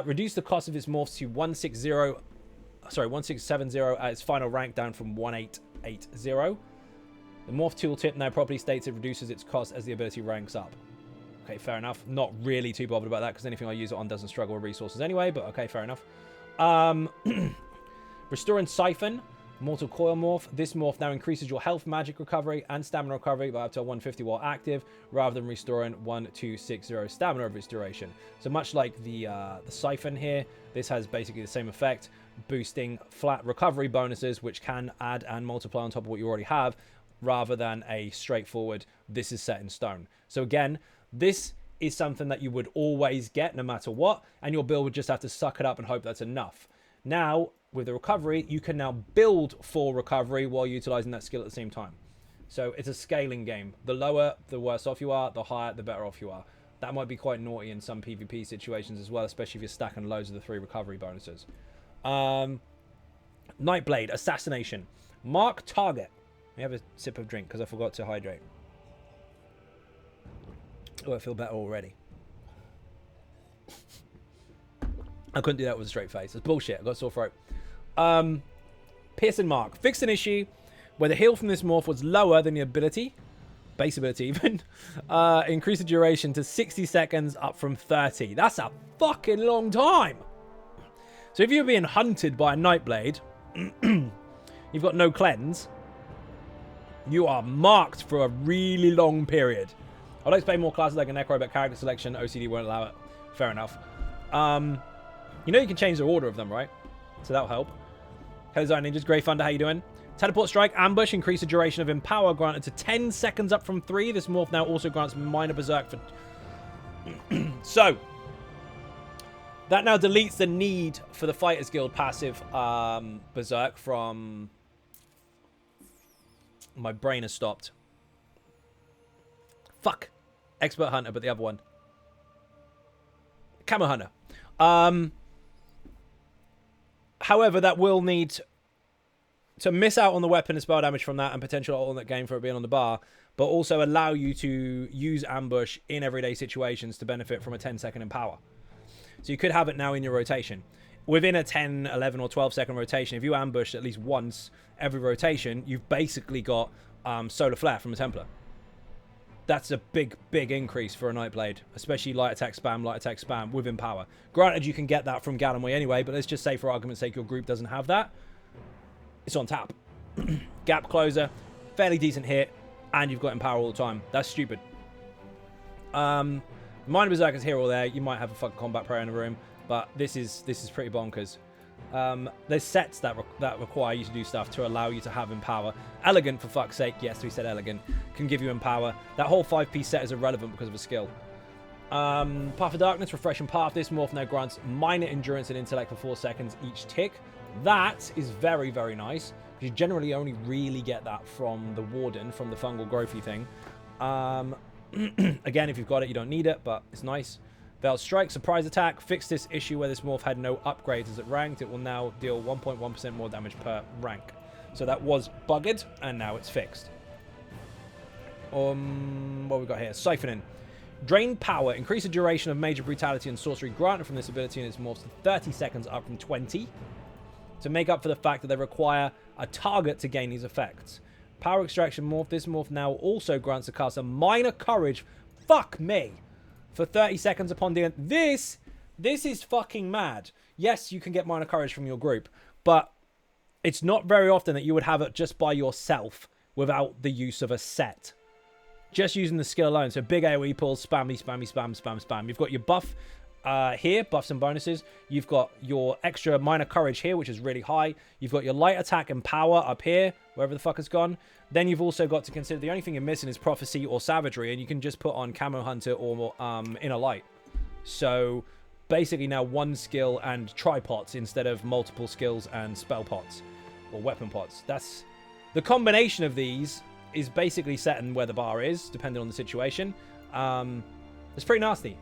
Reduce the cost of its morphs to 1670 at its final rank, down from 1880. The morph tooltip now properly states it reduces its cost as the ability ranks up. Okay, fair enough. Not really too bothered about that because anything I use it on doesn't struggle with resources anyway, but okay, fair enough. Restoring Siphon, Mortal Coil morph. This morph now increases your health, magic recovery, and stamina recovery by up to 150 while active, rather than restoring 1260 stamina over its duration. So much like the Siphon here, this has basically the same effect, boosting flat recovery bonuses, which can add and multiply on top of what you already have, rather than a straightforward, this is set in stone. So again, this is something that you would always get no matter what, and your build would just have to suck it up and hope that's enough. Now, with the recovery, you can now build for recovery while utilizing that skill at the same time. So it's a scaling game. The lower, the worse off you are. The higher, the better off you are. That might be quite naughty in some PvP situations as well, especially if you're stacking loads of the 3 recovery bonuses. Nightblade, Assassination. Mark target. Let me have a sip of drink because I forgot to hydrate. Oh, I feel better already. I couldn't do that with a straight face. It's bullshit. I got a sore throat. Piercing Mark. Fixed an issue where the heal from this morph was lower than the ability, base ability even. Increase the duration to 60 seconds up from 30. That's a fucking long time. So if you're being hunted by a Nightblade, you've got no cleanse, you are marked for a really long period. I'd like to play more classes like a Necro, but character selection, OCD won't allow it. Fair enough. You know you can change the order of them, right? So that'll help. Hello, Zion Ninjas. Grey Thunder, how you doing? Teleport Strike, Ambush, increase the duration of Empower, granted to 10 seconds up from 3. This morph now also grants minor Berserk for... So, that now deletes the need for the Fighters Guild passive Berserk from... My brain has stopped. Fuck. Expert Hunter, but the other one. Camo Hunter. However, that will need to miss out on the weapon and spell damage from that and potential alternate game for it being on the bar, but also allow you to use Ambush in everyday situations to benefit from a 10-second Empower. So you could have it now in your rotation. Within a 10, 11, or 12-second rotation, if you ambush at least once every rotation, you've basically got Solar Flare from a Templar. That's a big, big increase for a Nightblade, especially light attack spam with Empower. Granted, you can get that from Gallenway anyway, but let's just say for argument's sake your group doesn't have that. It's on tap. Gap Closer, fairly decent hit, and you've got Empower all the time. That's stupid. Minor Berserkers here or there. You might have a fucking combat prayer in the room, but this is pretty bonkers. There's sets that require you to do stuff to allow you to have Empower. Elegant, for fuck's sake, yes, we said Elegant, can give you Empower. That whole 5-piece set is irrelevant because of a skill. Path of Darkness, Refreshing Path. This morph now grants minor Endurance and Intellect for 4 seconds each tick. That is very, very nice. You generally only really get that from the Warden, from the fungal growthy thing. Again, if you've got it, you don't need it, but it's nice. Veiled Strike, Surprise Attack. Fix this issue where this morph had no upgrades as it ranked. It will now deal 1.1% more damage per rank. So that was bugged, and now it's fixed. What we got here? Siphoning. Drain power. Increase the duration of major brutality and sorcery granted from this ability and its morphs to 30 seconds, up from 20. To make up for the fact that they require a target to gain these effects. Power extraction morph. This morph now also grants the caster minor courage. Fuck me. For 30 seconds upon the end. This is fucking mad. Yes, you can get minor courage from your group, but it's not very often that you would have it just by yourself without the use of a set. Just using the skill alone. So big AoE pulls, spammy, spammy, spam, spam, spam. You've got your buff here, buffs and bonuses. You've got your extra minor courage here, which is really high. You've got your light attack and power up here, wherever the fuck it's gone. Then you've also got to consider the only thing you're missing is prophecy or savagery, and you can just put on camo hunter or inner light. So basically now one skill and tripots instead of multiple skills and spell pots or weapon pots. That's the combination of these is basically setting where the bar is, depending on the situation. It's pretty nasty.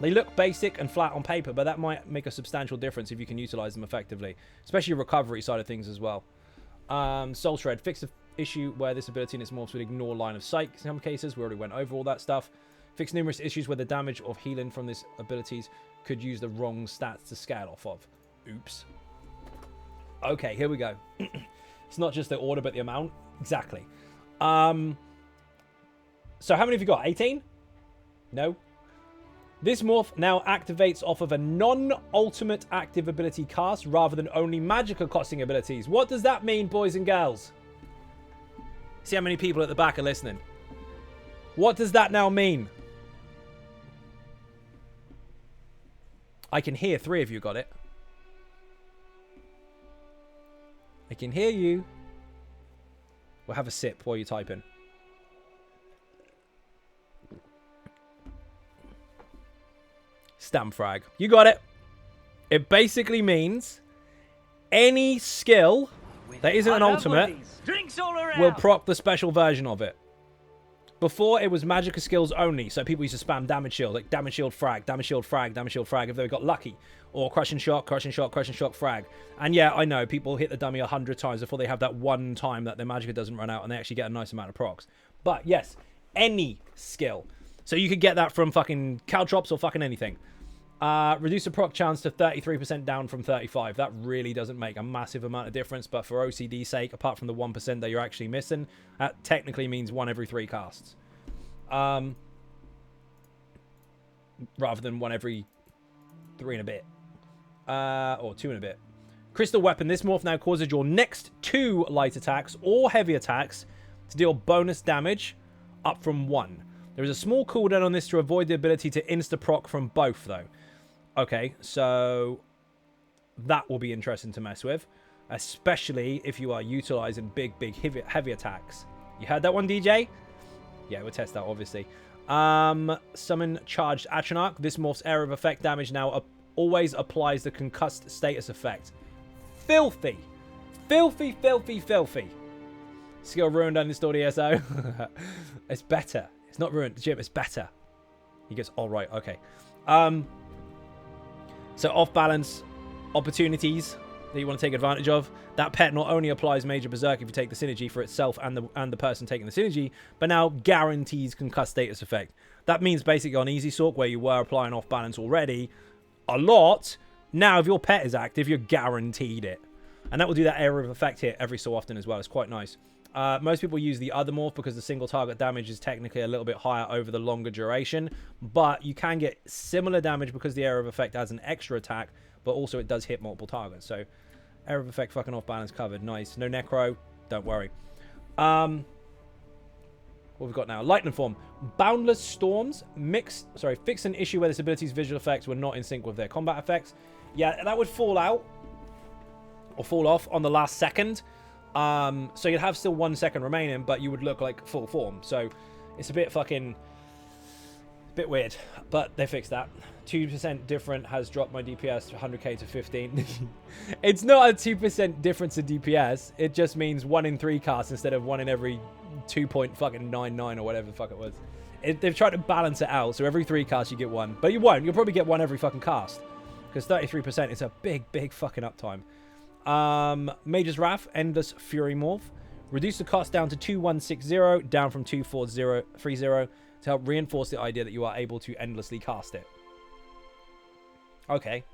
They look basic and flat on paper, but that might make a substantial difference if you can utilize them effectively, especially recovery side of things as well. Soul Shred. Fix the issue where this ability and its morphs would ignore line of sight in some cases. We already went over all that stuff. Fix numerous issues where the damage of healing from these abilities could use the wrong stats to scale off of. Oops. Okay, here we go. It's not just the order, but the amount. Exactly. So how many have you got? 18? No. This morph now activates off of a non-ultimate active ability cast rather than only magicka costing abilities. What does that mean, boys and girls? See how many people at the back are listening. What does that now mean? I can hear 3 of you got it. I can hear you. We'll have a sip while you type in. Stamp frag. You got it. It basically means any skill that isn't an ultimate will proc the special version of it. Before, it was magicka skills only, so people used to spam damage shield, like damage shield frag, damage shield frag, damage shield frag if they got lucky. Or crushing shock, crushing shock, crushing shock frag. And yeah, I know, people hit the dummy 100 times before they have that one time that their magicka doesn't run out and they actually get a nice amount of procs. But yes, any skill. So you could get that from fucking caltrops or fucking anything. Reduce the proc chance to 33% down from 35. That really doesn't make a massive amount of difference, but for OCD's sake, apart from the 1% that you're actually missing, that technically means 1 every 3 casts. Rather than 1 every 3 and a bit. Or 2 and a bit. Crystal Weapon. This morph now causes your next 2 light attacks or heavy attacks to deal bonus damage up from 1. There is a small cooldown on this to avoid the ability to insta-proc from both, though. Okay, so that will be interesting to mess with, especially if you are utilizing big, heavy attacks. You heard that one, DJ? Yeah, we'll test that, obviously. Summon Charged Atronach. This morph's area of effect damage now always applies the concussed status effect. Filthy. Filthy, filthy, filthy. Skill ruined uninstalled ESO. It's better. It's not ruined, Jim. It's better. He goes, all right, okay. So off-balance opportunities that you want to take advantage of. That pet not only applies Major Berserk if you take the synergy for itself and the person taking the synergy, but now guarantees concussed status effect. That means basically on Easy Sork, where you were applying off-balance already a lot, now if your pet is active, you're guaranteed it. And that will do that area of effect here every so often as well. It's quite nice. Most people use the other morph because the single target damage is technically a little bit higher over the longer duration. But you can get similar damage because the area of effect has an extra attack, but also it does hit multiple targets. So area of effect fucking off balance covered. Nice. No necro. Don't worry. What we've got now? Lightning Form. Boundless Storms. Fix an issue where this ability's visual effects were not in sync with their combat effects. Yeah, that would fall out. Or fall off on the last second. So you'd have still 1 second remaining, but you would look like full form. So it's a bit weird, but they fixed that. 2% different has dropped my DPS to 100k to 15. It's not a 2% difference in DPS. It just means 1 in 3 casts instead of 1 in every 2.99 or whatever the fuck it was. They've tried to balance it out, so every 3 casts you get 1. But you won't. You'll probably get 1 every fucking cast. Because 33% is a big fucking uptime. Mage's Wrath, Endless Fury Morph. Reduce the cost down to 2160, down from 2430, to help reinforce the idea that you are able to endlessly cast it. Okay.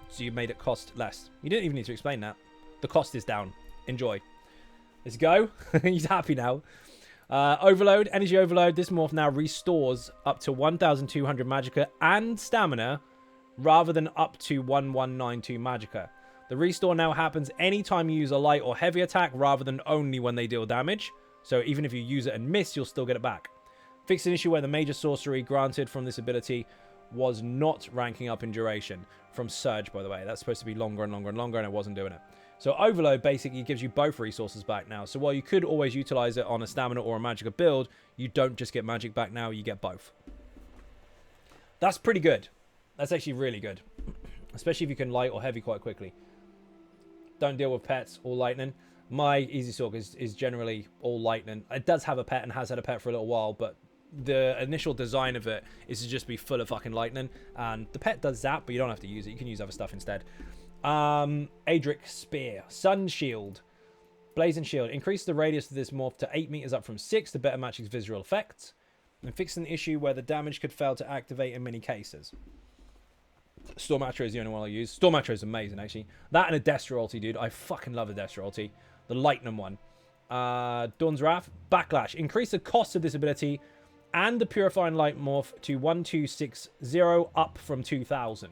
So you made it cost less. You didn't even need to explain that. The cost is down. Enjoy. Let's go. He's happy now. Overload, energy overload. This morph now restores up to 1,200 magicka and stamina rather than up to 1192 magicka. The restore now happens anytime you use a light or heavy attack rather than only when they deal damage. So even if you use it and miss, you'll still get it back. Fix an issue where the major sorcery granted from this ability was not ranking up in duration. From Surge, by the way. That's supposed to be longer and longer and longer, and it wasn't doing it. So Overload basically gives you both resources back now. So while you could always utilize it on a stamina or a magicka build, you don't just get magic back now, you get both. That's pretty good. That's actually really good. Especially if you can light or heavy quite quickly. Don't deal with pets or lightning. My Easy Sork is generally all lightning. It does have a pet and has had a pet for a little while, but the initial design of it is to just be full of fucking lightning. And the pet does zap, but you don't have to use it. You can use other stuff instead. Adric Spear. Sun Shield. Blazing Shield. Increase the radius of this morph to 8 meters up from 6 to better match its visual effects. And fix an issue where the damage could fail to activate in many cases. Storm Atro is the only one I'll use. Storm Atro is amazing, actually. That and a Destra ulti, dude. I fucking love a Destra ulti. The Lightning one. Dawn's Wrath. Backlash. Increase the cost of this ability and the Purifying Light morph to 1260 up from 2000.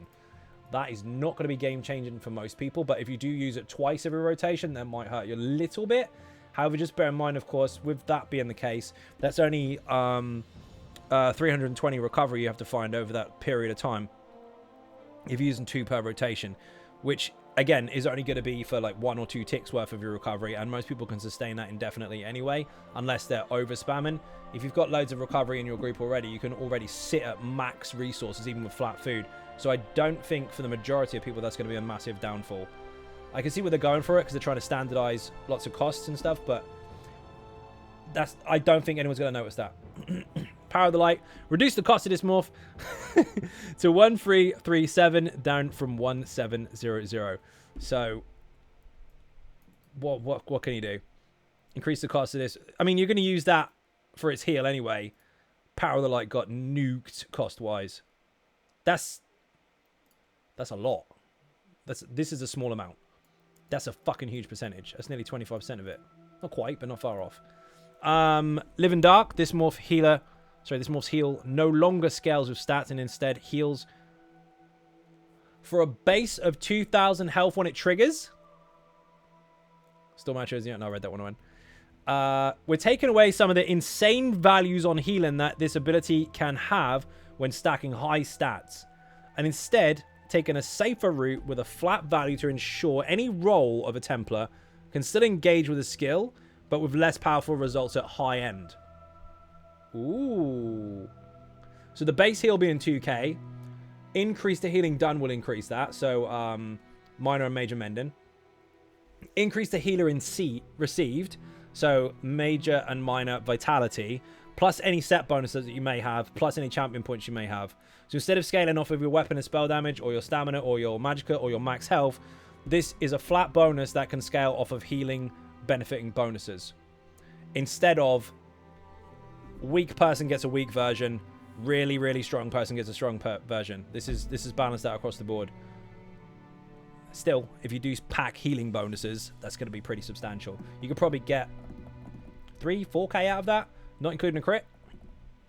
That is not going to be game-changing for most people, but if you do use it twice every rotation, that might hurt you a little bit. However, just bear in mind, of course, with that being the case, that's only 320 recovery you have to find over that period of time. If you're using 2 per rotation, which again is only going to be for like 1 or 2 ticks worth of your recovery, and most people can sustain that indefinitely anyway, unless they're over spamming. If you've got loads of recovery in your group already, you can already sit at max resources even with flat food. So I don't think for the majority of people that's going to be a massive downfall. I can see where they're going for it because they're trying to standardize lots of costs and stuff, but I don't think anyone's going to notice that. Power of the Light. Reduce the cost of this morph to 1337 down from 1700. So what can you do? Increase the cost of this. I mean, you're going to use that for its heal anyway. Power of the Light got nuked cost-wise. That's a lot. This is a small amount. That's a fucking huge percentage. That's nearly 25% of it. Not quite, but not far off. Live in Dark. This morph's heal no longer scales with stats and instead heals for a base of 2,000 health when it triggers. Still matches. Yeah, no, I read that one when. We're taking away some of the insane values on healing that this ability can have when stacking high stats, and instead taking a safer route with a flat value to ensure any role of a Templar can still engage with a skill, but with less powerful results at high end. Ooh. So the base heal being 2k. Increase the healing done will increase that. So minor and major mending. Increase the healer in received. So major and minor vitality. Plus any set bonuses that you may have. Plus any champion points you may have. So instead of scaling off of your weapon and spell damage, or your stamina, or your magicka, or your max health, this is a flat bonus that can scale off of healing benefiting bonuses. Instead of weak person gets a weak version, really, really strong person gets a strong version. This is balanced out across the board. Still, if you do pack healing bonuses, that's going to be pretty substantial. You could probably get 3-4k out of that, not including a crit.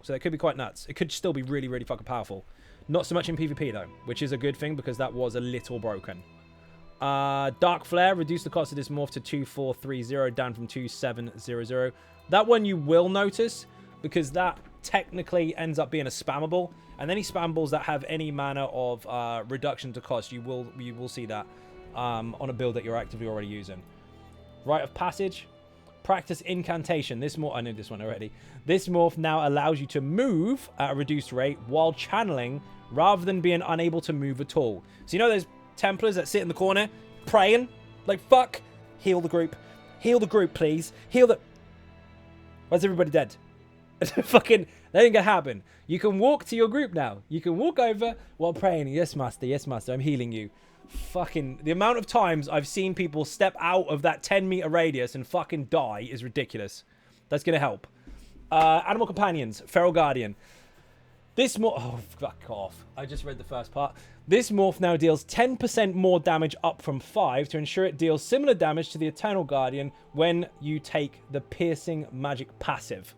So that could be quite nuts. It could still be really, really fucking powerful. Not so much in PvP though, which is a good thing because that was a little broken. Dark Flare, reduce the cost of this morph to 2430 down from 2700. That one you will notice because that technically ends up being a spammable, and any spammables that have any manner of reduction to cost, you will see that on a build that you're actively already using. Rite of Passage, practice incantation. This morph, I know this one already. This morph now allows you to move at a reduced rate while channeling rather than being unable to move at all. So you know those Templars that sit in the corner praying like fuck, heal the group, please, heal the. Why's everybody dead? Fucking, that ain't gonna happen. You can walk to your group now. You can walk over while praying. Yes, master, I'm healing you. Fucking, the amount of times I've seen people step out of that 10-meter radius and fucking die is ridiculous. That's going to help. Animal companions, feral guardian. This morph... Oh, fuck off. I just read the first part. This morph now deals 10% more damage up from 5 to ensure it deals similar damage to the Eternal Guardian when you take the piercing magic passive.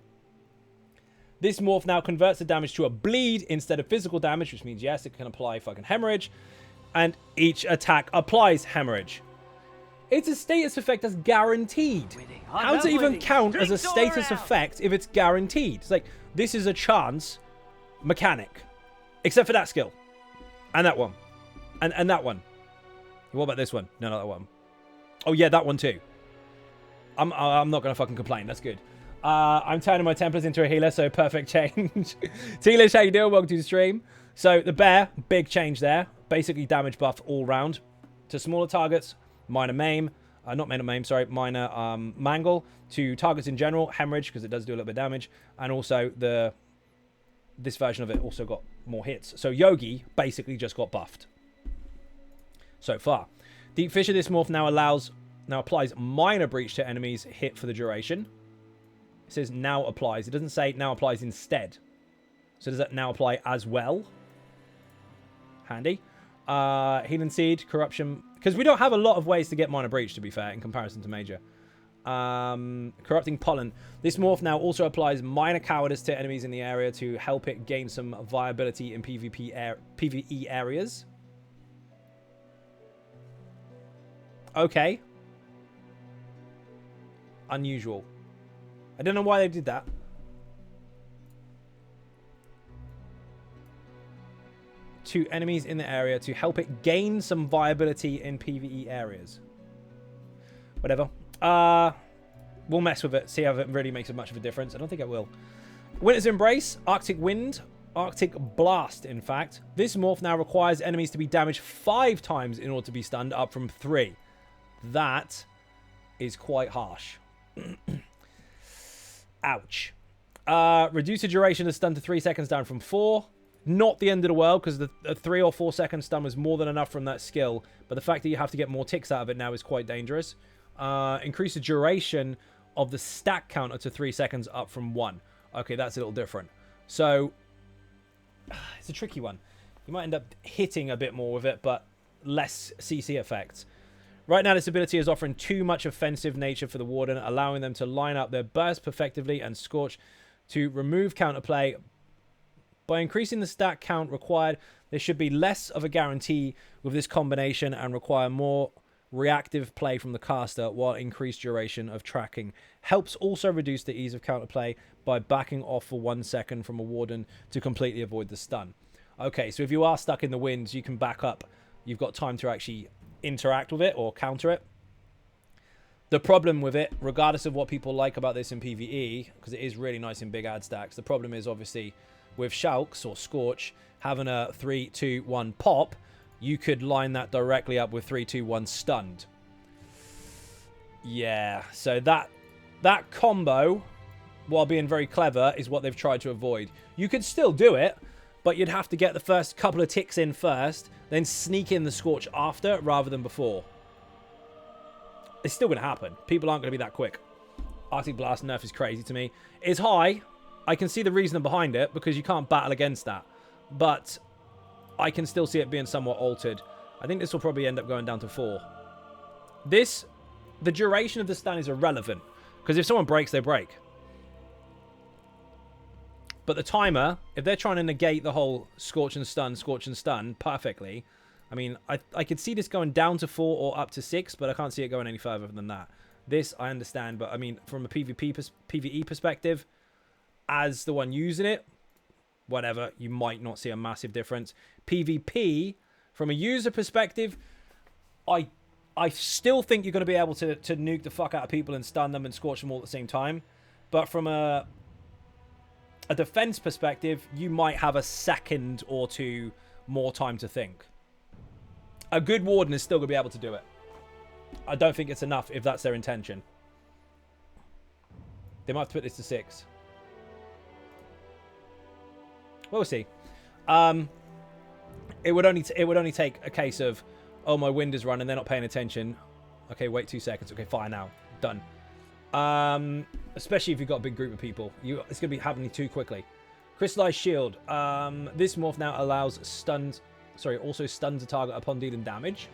This morph now converts the damage to a bleed instead of physical damage, which means, yes, it can apply fucking hemorrhage. And each attack applies hemorrhage. It's a status effect that's guaranteed. How does it even count as a status effect if it's guaranteed? It's like, this is a chance mechanic. Except for that skill. And that one. And that one. What about this one? No, not that one. Oh, yeah, that one too. I'm not going to fucking complain. That's good. I'm turning my Templars into a healer, so perfect change. Tealish, how you doing? Welcome to the stream. So, the bear, big change there. Basically, damage buff all round. To smaller targets, minor maim. Not minor maim, sorry. Minor mangle. To targets in general, hemorrhage, because it does do a little bit of damage. And also, this version of it also got more hits. So, Yogi basically just got buffed. So far. Deep Fissure, this morph now applies minor breach to enemies hit for the duration. It says now applies. It doesn't say now applies instead. So does that now apply as well? Handy. Healing Seed, Corruption. Because we don't have a lot of ways to get minor breach, to be fair, in comparison to major. Corrupting Pollen. This morph now also applies minor cowardice to enemies in the area to help it gain some viability in PvE areas. Okay. Unusual. I don't know why they did that. To enemies in the area to help it gain some viability in PvE areas. Whatever. We'll mess with it. See if it really makes much of a difference. I don't think it will. Winter's Embrace. Arctic Wind. Arctic Blast, in fact. This morph now requires enemies to be damaged 5 times in order to be stunned, up from 3. That is quite harsh. Ouch. Reduce the duration of stun to 3 seconds down from 4. Not the end of the world, because the 3 or 4 second stun was more than enough from that skill. But the fact that you have to get more ticks out of it now is quite dangerous. Increase the duration of the stack counter to 3 seconds up from 1. Okay, that's a little different. So, it's a tricky one. You might end up hitting a bit more with it, but less CC effects. Right now, this ability is offering too much offensive nature for the Warden, allowing them to line up their burst perfectively and Scorch to remove counterplay. By increasing the stat count required, there should be less of a guarantee with this combination and require more reactive play from the caster, while increased duration of tracking helps also reduce the ease of counterplay by backing off for 1 second from a Warden to completely avoid the stun. Okay, so if you are stuck in the winds, you can back up. You've got time to actually interact with it or counter it. The problem with it, regardless of what people like about this in PvE, because it is really nice in big ad stacks, the problem is obviously with Shulks or Scorch having a 3, 2, 1 pop, you could line that directly up with 3, 2, 1 stunned. Yeah, so that combo, while being very clever, is what they've tried to avoid. You could still do it, but you'd have to get the first couple of ticks in first, then sneak in the Scorch after, rather than before. It's still going to happen. People aren't going to be that quick. Arctic Blast nerf is crazy to me. It's high. I can see the reason behind it, because you can't battle against that. But I can still see it being somewhat altered. I think this will probably end up going down to 4. The duration of the stun is irrelevant, because if someone breaks, they break. But the timer, if they're trying to negate the whole Scorch and Stun perfectly, I mean, I could see this going down to 4 or up to 6, but I can't see it going any further than that. This, I understand, but I mean, from a PvE perspective, as the one using it, whatever, you might not see a massive difference. PvP, from a user perspective, I still think you're going to be able to nuke the fuck out of people and stun them and Scorch them all at the same time. But from a defense perspective, you might have a second or 2 more time to think. A good Warden is still going to be able to do it. I don't think it's enough if that's their intention. They might have to put this to 6. Well, we'll see. It would only take a case of Oh, my wind is running. They're not paying attention. Okay, wait 2 seconds. Okay, fire now. Done. Especially if you've got a big group of people. It's going to be happening too quickly. Crystallized Shield. This morph now allows also stuns a target upon dealing damage.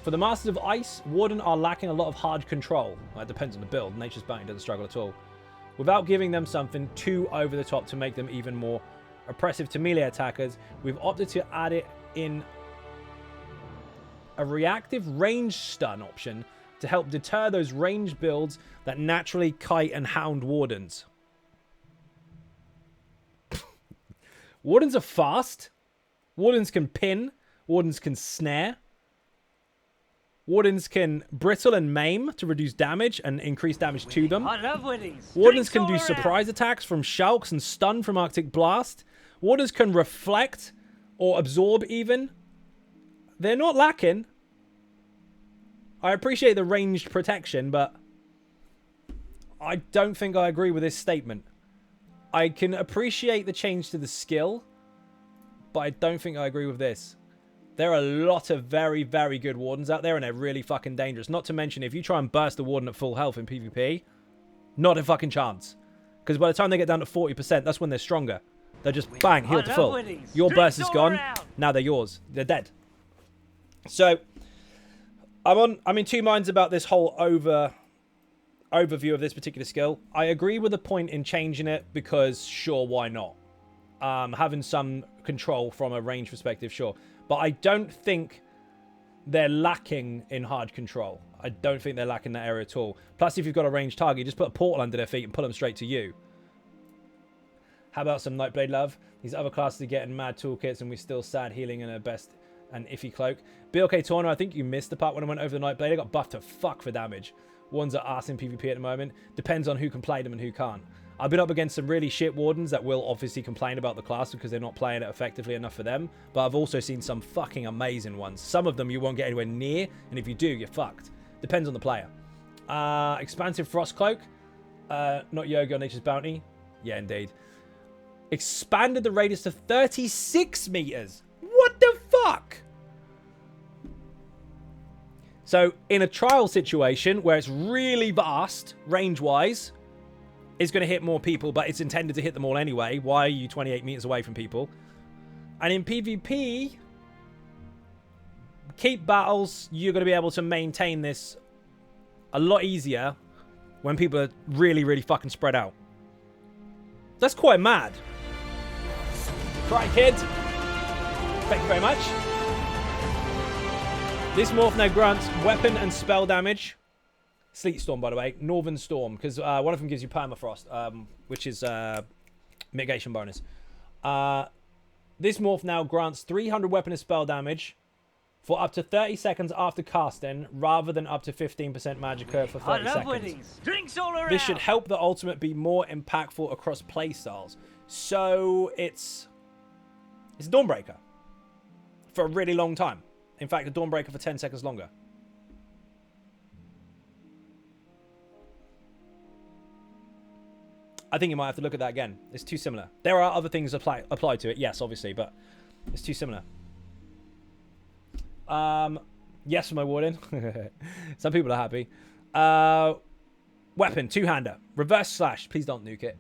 For the Masters of Ice, Warden are lacking a lot of hard control. Well, it depends on the build. Nature's Bounty doesn't struggle at all. Without giving them something too over the top to make them even more oppressive to melee attackers, we've opted to add it in a reactive range stun option to help deter those ranged builds that naturally kite and hound Wardens. Wardens are fast. Wardens can pin. Wardens can snare. Wardens can brittle and maim to reduce damage and increase damage to them. I love winnings. Wardens Drinks can all do around. surprise attacks from Shulks and stun from Arctic Blast. Wardens can reflect or absorb even. They're not lacking. I appreciate the ranged protection, but I don't think I agree with this statement. I can appreciate the change to the skill, but I don't think I agree with this. There are a lot of very, very good Wardens out there, and they're really fucking dangerous. Not to mention, if you try and burst a Warden at full health in PvP, not a fucking chance. Because by the time they get down to 40%, that's when they're stronger. They're just, bang, healed to full. Your burst is gone. Now they're yours. They're dead. So, I'm in two minds about this whole overview of this particular skill. I agree with the point in changing it because, sure, why not? Having some control from a range perspective, sure. But I don't think they're lacking in hard control. I don't think they're lacking that area at all. Plus, if you've got a ranged target, you just put a portal under their feet and pull them straight to you. How about some Nightblade love? These other classes are getting mad toolkits and we're still sad healing in a best and iffy cloak. BLK Torno, I think you missed the part when I went over the Nightblade. I got buffed to fuck for damage. Ones are arse in PvP at the moment. Depends on who can play them and who can't. I've been up against some really shit Wardens that will obviously complain about the class because they're not playing it effectively enough for them. But I've also seen some fucking amazing ones. Some of them you won't get anywhere near, and if you do, you're fucked. Depends on the player. Expansive Frost Cloak. Not Yoga on Nature's Bounty. Yeah, indeed. Expanded the radius to 36 meters. What the fuck? So, in a trial situation where it's really vast, range-wise, it's going to hit more people, but it's intended to hit them all anyway. Why are you 28 meters away from people? And in PvP, keep battles, you're going to be able to maintain this a lot easier when people are really, really fucking spread out. That's quite mad. Right, kids. Thank you very much. This morph now grants weapon and spell damage. Sleet Storm, by the way. Northern Storm, because one of them gives you Permafrost, which is mitigation bonus. This morph now grants 300 weapon and spell damage for up to 30 seconds after casting, rather than up to 15% Magicka for 30 seconds. Winnings. Drinks all around. This should help the ultimate be more impactful across playstyles. So it's a Dawnbreaker for a really long time. In fact, a Dawnbreaker for 10 seconds longer. I think you might have to look at that again. It's too similar. There are other things applied to it, yes, obviously, but it's too similar. Yes for my Warden. Some people are happy. Weapon, two-hander. Reverse slash. Please don't nuke it.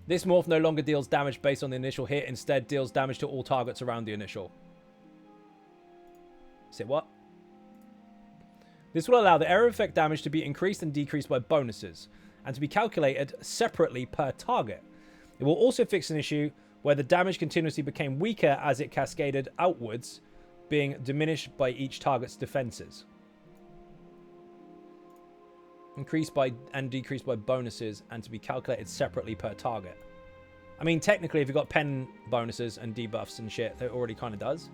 This morph no longer deals damage based on the initial hit. Instead, deals damage to all targets around the initial. Say what? This will allow the area effect damage to be increased and decreased by bonuses, and to be calculated separately per target. It will also fix an issue where the damage continuously became weaker as it cascaded outwards, being diminished by each target's defenses. Increased by and decreased by bonuses, and to be calculated separately per target. I mean, technically, if you've got pen bonuses and debuffs and shit, that already kind of does.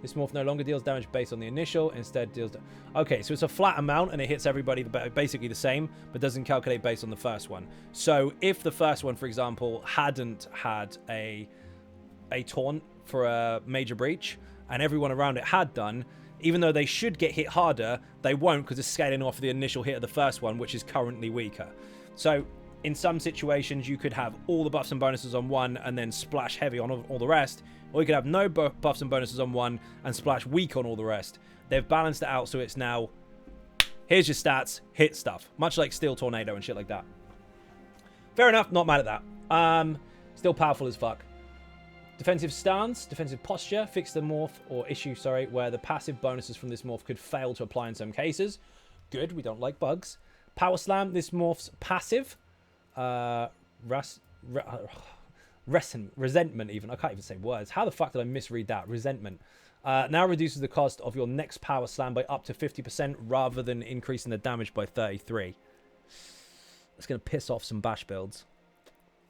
This morph no longer deals damage based on the initial, instead deals... Okay, so it's a flat amount, and it hits everybody basically the same, but doesn't calculate based on the first one. So if the first one, for example, hadn't had a taunt for a major breach, and everyone around it had done, even though they should get hit harder, they won't, because it's scaling off the initial hit of the first one, which is currently weaker. So in some situations, you could have all the buffs and bonuses on one and then splash heavy on all the rest. Or you could have no buffs and bonuses on one and splash weak on all the rest. They've balanced it out so it's now, here's your stats, hit stuff. Much like Steel Tornado and shit like that. Fair enough, not mad at that. Still powerful as fuck. Defensive stance, defensive posture, fix the morph, or issue, sorry, where the passive bonuses from this morph could fail to apply in some cases. Good, we don't like bugs. Power slam, this morph's passive. Resentment even. I can't even say words. How the fuck did I misread that? Resentment. Now reduces the cost of your next power slam by up to 50% rather than increasing the damage by 33. That's going to piss off some bash builds.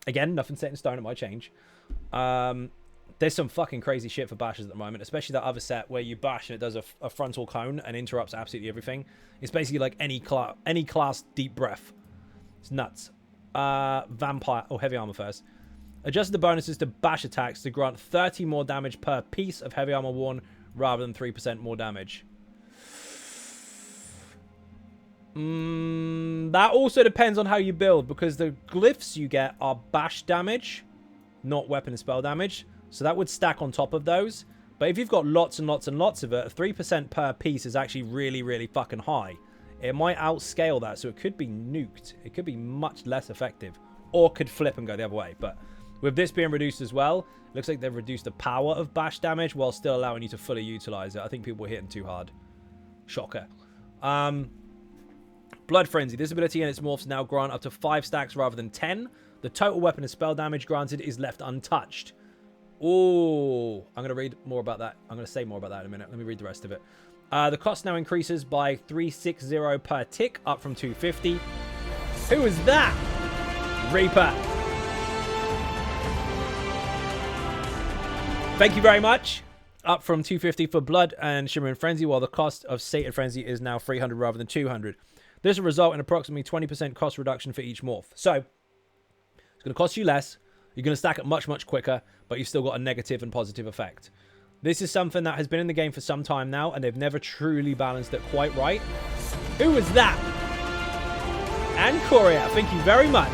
Again, nothing set in stone. It might change. There's some fucking crazy shit for bashes at the moment, especially that other set where you bash and it does a frontal cone and interrupts absolutely everything. It's basically like any class deep breath. It's nuts. Vampire. Oh, heavy armor first. Adjust the bonuses to bash attacks to grant 30 more damage per piece of heavy armor worn rather than 3% more damage. That also depends on how you build, because the glyphs you get are bash damage, not weapon and spell damage. So that would stack on top of those. But if you've got lots and lots and lots of it, 3% per piece is actually really, really fucking high. It might outscale that, so it could be nuked. It could be much less effective. Or could flip and go the other way. But with this being reduced as well, it looks like they've reduced the power of bash damage while still allowing you to fully utilize it. I think people were hitting too hard. Shocker. Blood Frenzy. This ability and its morphs now grant up to 5 stacks rather than 10. The total weapon and spell damage granted is left untouched. Oh, I'm going to read more about that. I'm going to say more about that in a minute. Let me read the rest of it. The cost now increases by 360 per tick, up from 250. Who is that? Reaper. Thank you very much. Up from 250 for Blood and Shimmer and Frenzy, while the cost of Sated Frenzy is now 300 rather than 200. This will result in approximately 20% cost reduction for each morph. So, it's going to cost you less. You're going to stack it much, much quicker, but you've still got a negative and positive effect. This is something that has been in the game for some time now, and they've never truly balanced it quite right. Who was that? And Korea, thank you very much.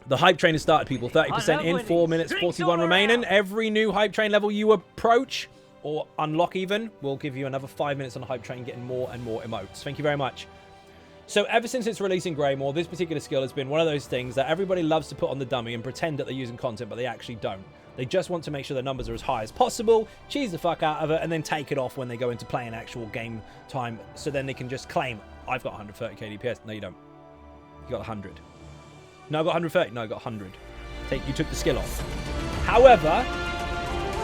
The hype train has started, people. 30% in, 4 minutes, 41 remaining. Every new hype train level you approach, or unlock even, will give you another 5 minutes on the hype train, getting more and more emotes. Thank you very much. So ever since it's releasing Greymore, this particular skill has been one of those things that everybody loves to put on the dummy and pretend that they're using content, but they actually don't. They just want to make sure their numbers are as high as possible, cheese the fuck out of it, and then take it off when they go into playing actual game time, so then they can just claim, I've got 130k DPS. No, you don't. You got 100. No, I got 130. No, I got 100. You took the skill off. However,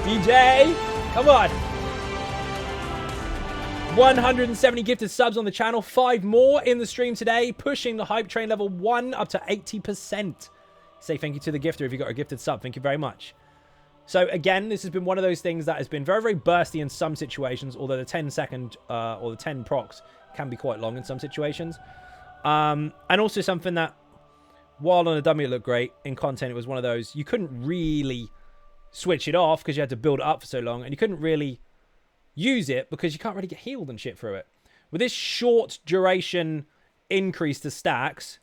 DJ, come on. 170 gifted subs on the channel. 5 more in the stream today, pushing the hype train level 1 up to 80%. Say thank you to the gifter if you got a gifted sub. Thank you very much. So again, this has been one of those things that has been very, very bursty in some situations, although the 10-second or the 10 procs can be quite long in some situations. And also something that, while on a dummy it looked great, in content it was one of those, you couldn't really switch it off because you had to build it up for so long, and you couldn't really use it because you can't really get healed and shit through it. With this short duration increase to stacks,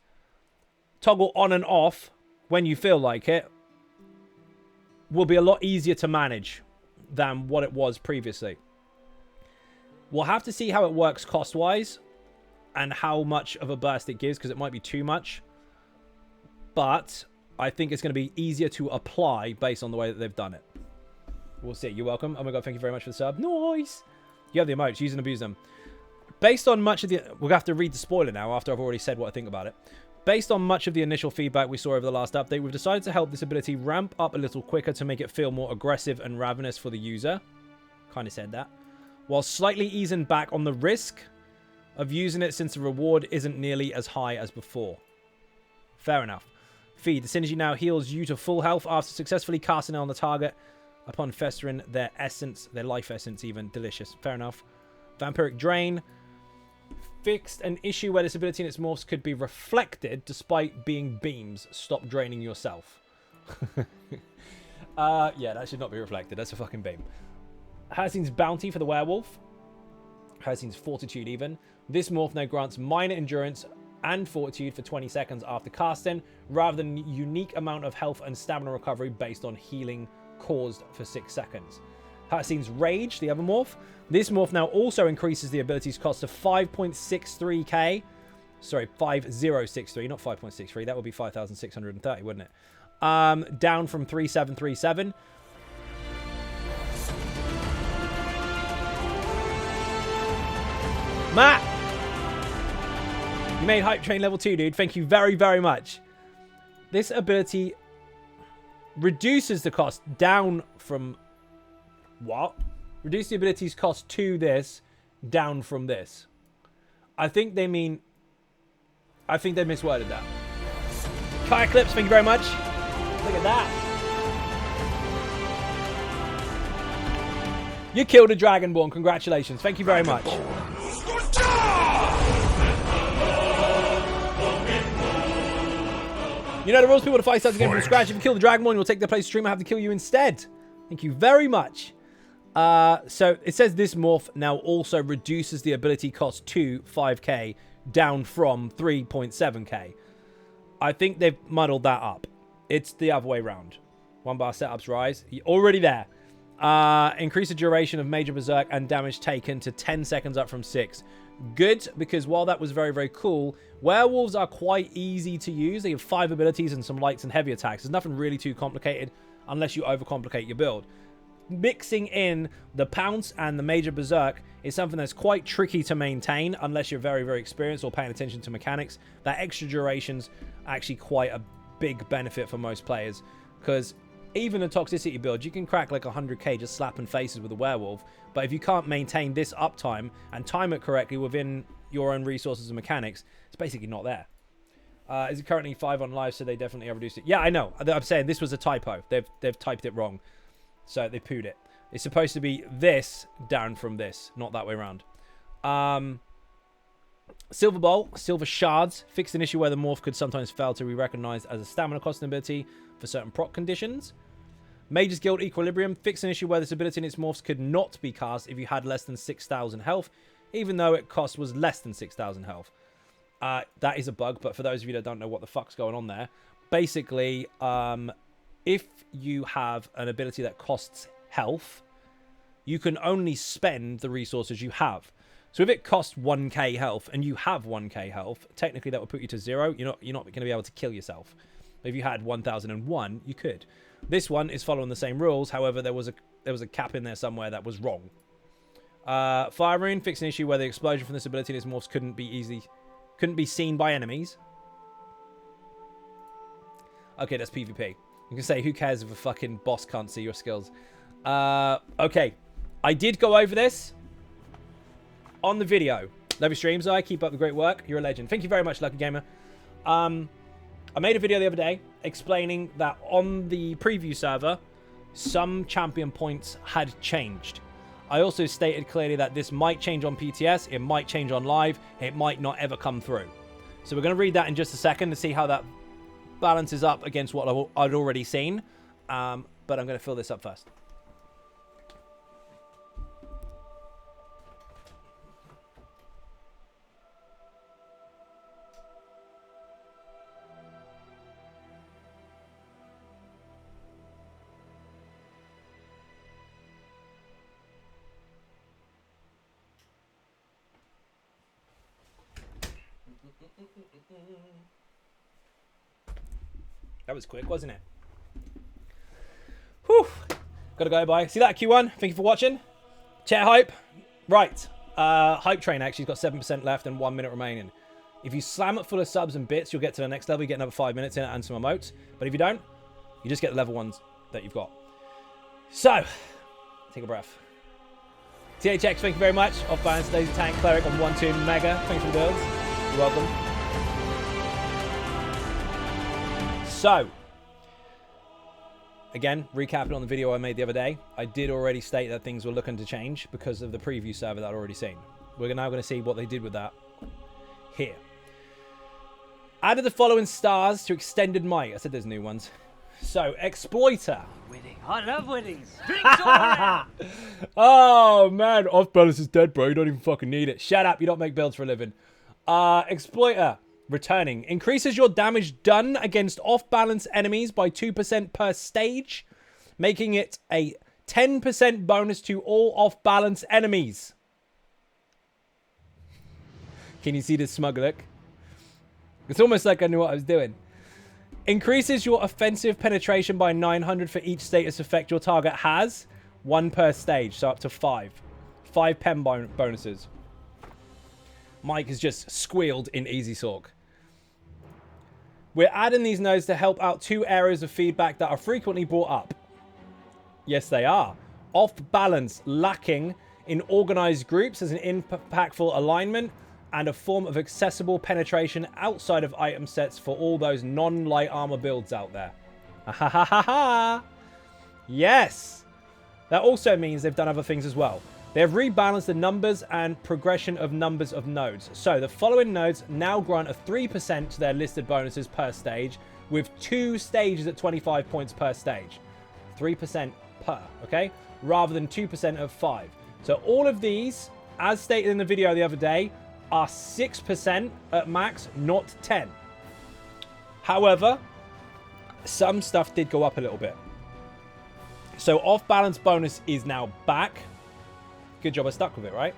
toggle on and off when you feel like it will be a lot easier to manage than what it was previously. We'll have to see how it works cost-wise and how much of a burst it gives, because it might be too much. But I think it's going to be easier to apply based on the way that they've done it. We'll see. You're welcome. Oh my god, thank you very much for the sub. Nice. You have the emotes. Use and abuse them. Based on much of the... We'll have to read the spoiler now after I've already said what I think about it. Based on much of the initial feedback we saw over the last update, we've decided to help this ability ramp up a little quicker to make it feel more aggressive and ravenous for the user. Kind of said that. While slightly easing back on the risk of using it, since the reward isn't nearly as high as before. Fair enough. Feed. The synergy now heals you to full health after successfully casting it on the target upon festering their essence, their life essence even. Delicious. Fair enough. Vampiric Drain. Fixed an issue where this ability and its morphs could be reflected despite being beams. Stop draining yourself. Yeah, that should not be reflected. That's a fucking beam. Herzine's Bounty for the werewolf. Herzine's Fortitude even. This morph now grants minor endurance and fortitude for 20 seconds after casting, rather than unique amount of health and stamina recovery based on healing caused for 6 seconds. Cutscene's Rage, the other morph. This morph now also increases the ability's cost to 5.63k. Sorry, 5063, not 5.63. That would be 5,630, wouldn't it? Down from 3737. Matt! You made Hype Train level 2, dude. Thank you very, very much. This ability reduces the cost down from... What? Reduce the ability's cost to this, down from this. I think they mean... I think they misworded that. Kai Eclipse, thank you very much. Look at that. You killed a Dragonborn. Congratulations. Thank you very much. You know the rules, people to fight starts again from scratch. If you kill the Dragonborn, you'll take their place. Streamer have to kill you instead. Thank you very much. So it says this morph now also reduces the ability cost to 5k, down from 3.7k. I think they've muddled that up. It's the other way around. 1 bar setups rise. You're already there. Increase the duration of major berserk and damage taken to 10 seconds up from 6. Good, because while that was very, very cool, werewolves are quite easy to use. They have 5 abilities and some lights and heavy attacks. There's nothing really too complicated unless you overcomplicate your build. Mixing in the pounce and the major berserk is something that's quite tricky to maintain unless you're very, very experienced or paying attention to mechanics. That extra duration's actually quite a big benefit for most players, because even a toxicity build, you can crack like 100k just slapping faces with a werewolf, but if you can't maintain this uptime and time it correctly within your own resources and mechanics, it's basically not there. Is it currently 5 on live, so they definitely have reduced it? Yeah, I know. I'm saying this was a typo. They've typed it wrong. So they pooed it. It's supposed to be this down from this, not that way around. Silver Bowl, Silver Shards. Fixed an issue where the morph could sometimes fail to be recognized as a stamina costing ability for certain proc conditions. Mage's Guild Equilibrium. Fixed an issue where this ability and its morphs could not be cast if you had less than 6,000 health, even though it cost was less than 6,000 health. That is a bug, but for those of you that don't know what the fuck's going on there, basically, if you have an ability that costs health, you can only spend the resources you have. So if it costs 1k health and you have 1k health, technically that would put you to 0. You're not going to be able to kill yourself. If you had 1001, you could. This one is following the same rules. However, there was a cap in there somewhere that was wrong. Fire Rune, fixed an issue where the explosion from this ability and its morphs couldn't be seen by enemies. Okay, that's PvP. You can say, who cares if a fucking boss can't see your skills? Okay. I did go over this on the video. Love your streams, I keep up the great work. You're a legend. Thank you very much, Lucky Gamer. I made a video the other day explaining that on the preview server, some champion points had changed. I also stated clearly that this might change on PTS, it might change on live, it might not ever come through. So we're going to read that in just a second to see how that balances up against what I'd already seen. But I'm going to fill this up first. That was quick, wasn't it? Whew. Gotta go, bye. See that, Q1? Thank you for watching. Chat hype. Right. Hype train actually has got 7% left and 1 minute remaining. If you slam it full of subs and bits, you'll get to the next level. You get another 5 minutes in it and some emotes. But if you don't, you just get the level ones that you've got. So, take a breath. THX, thank you very much. Off balance, Lazy Tank, Cleric on 1-2 Mega. Thanks for the builds. You're welcome. So, again, recapping on the video I made the other day, I did already state that things were looking to change because of the preview server that I'd already seen. We're now going to see what they did with that here. Added the following stars to extended might. I said there's new ones. So, Exploiter. Winning. I love winnings. Drinks all around. Oh, man. Off balance is dead, bro. You don't even fucking need it. Shut up. You don't make builds for a living. Exploiter. returning. Increases your damage done against off-balance enemies by 2% per stage, making it a 10% bonus to all off-balance enemies. Can you see this smug look? It's almost like I knew what I was doing. Increases your offensive penetration by 900 for each status effect your target has. 1 per stage, so up to 5. 5 pen bonuses. Mike has just squealed in Easy Sork. We're adding these nodes to help out 2 areas of feedback that are frequently brought up. Yes, they are. Off balance, lacking in organized groups as an impactful alignment, and a form of accessible penetration outside of item sets for all those non-light armor builds out there. Ha ha ha ha! Yes! That also means they've done other things as well. They have rebalanced the numbers and progression of numbers of nodes. So the following nodes now grant a 3% to their listed bonuses per stage, with 2 stages at 25 points per stage. 3% per, okay? Rather than 2% of 5. So all of these, as stated in the video the other day, are 6% at max, not 10. However, some stuff did go up a little bit. So off-balance bonus is now back. Good job I stuck with it, right?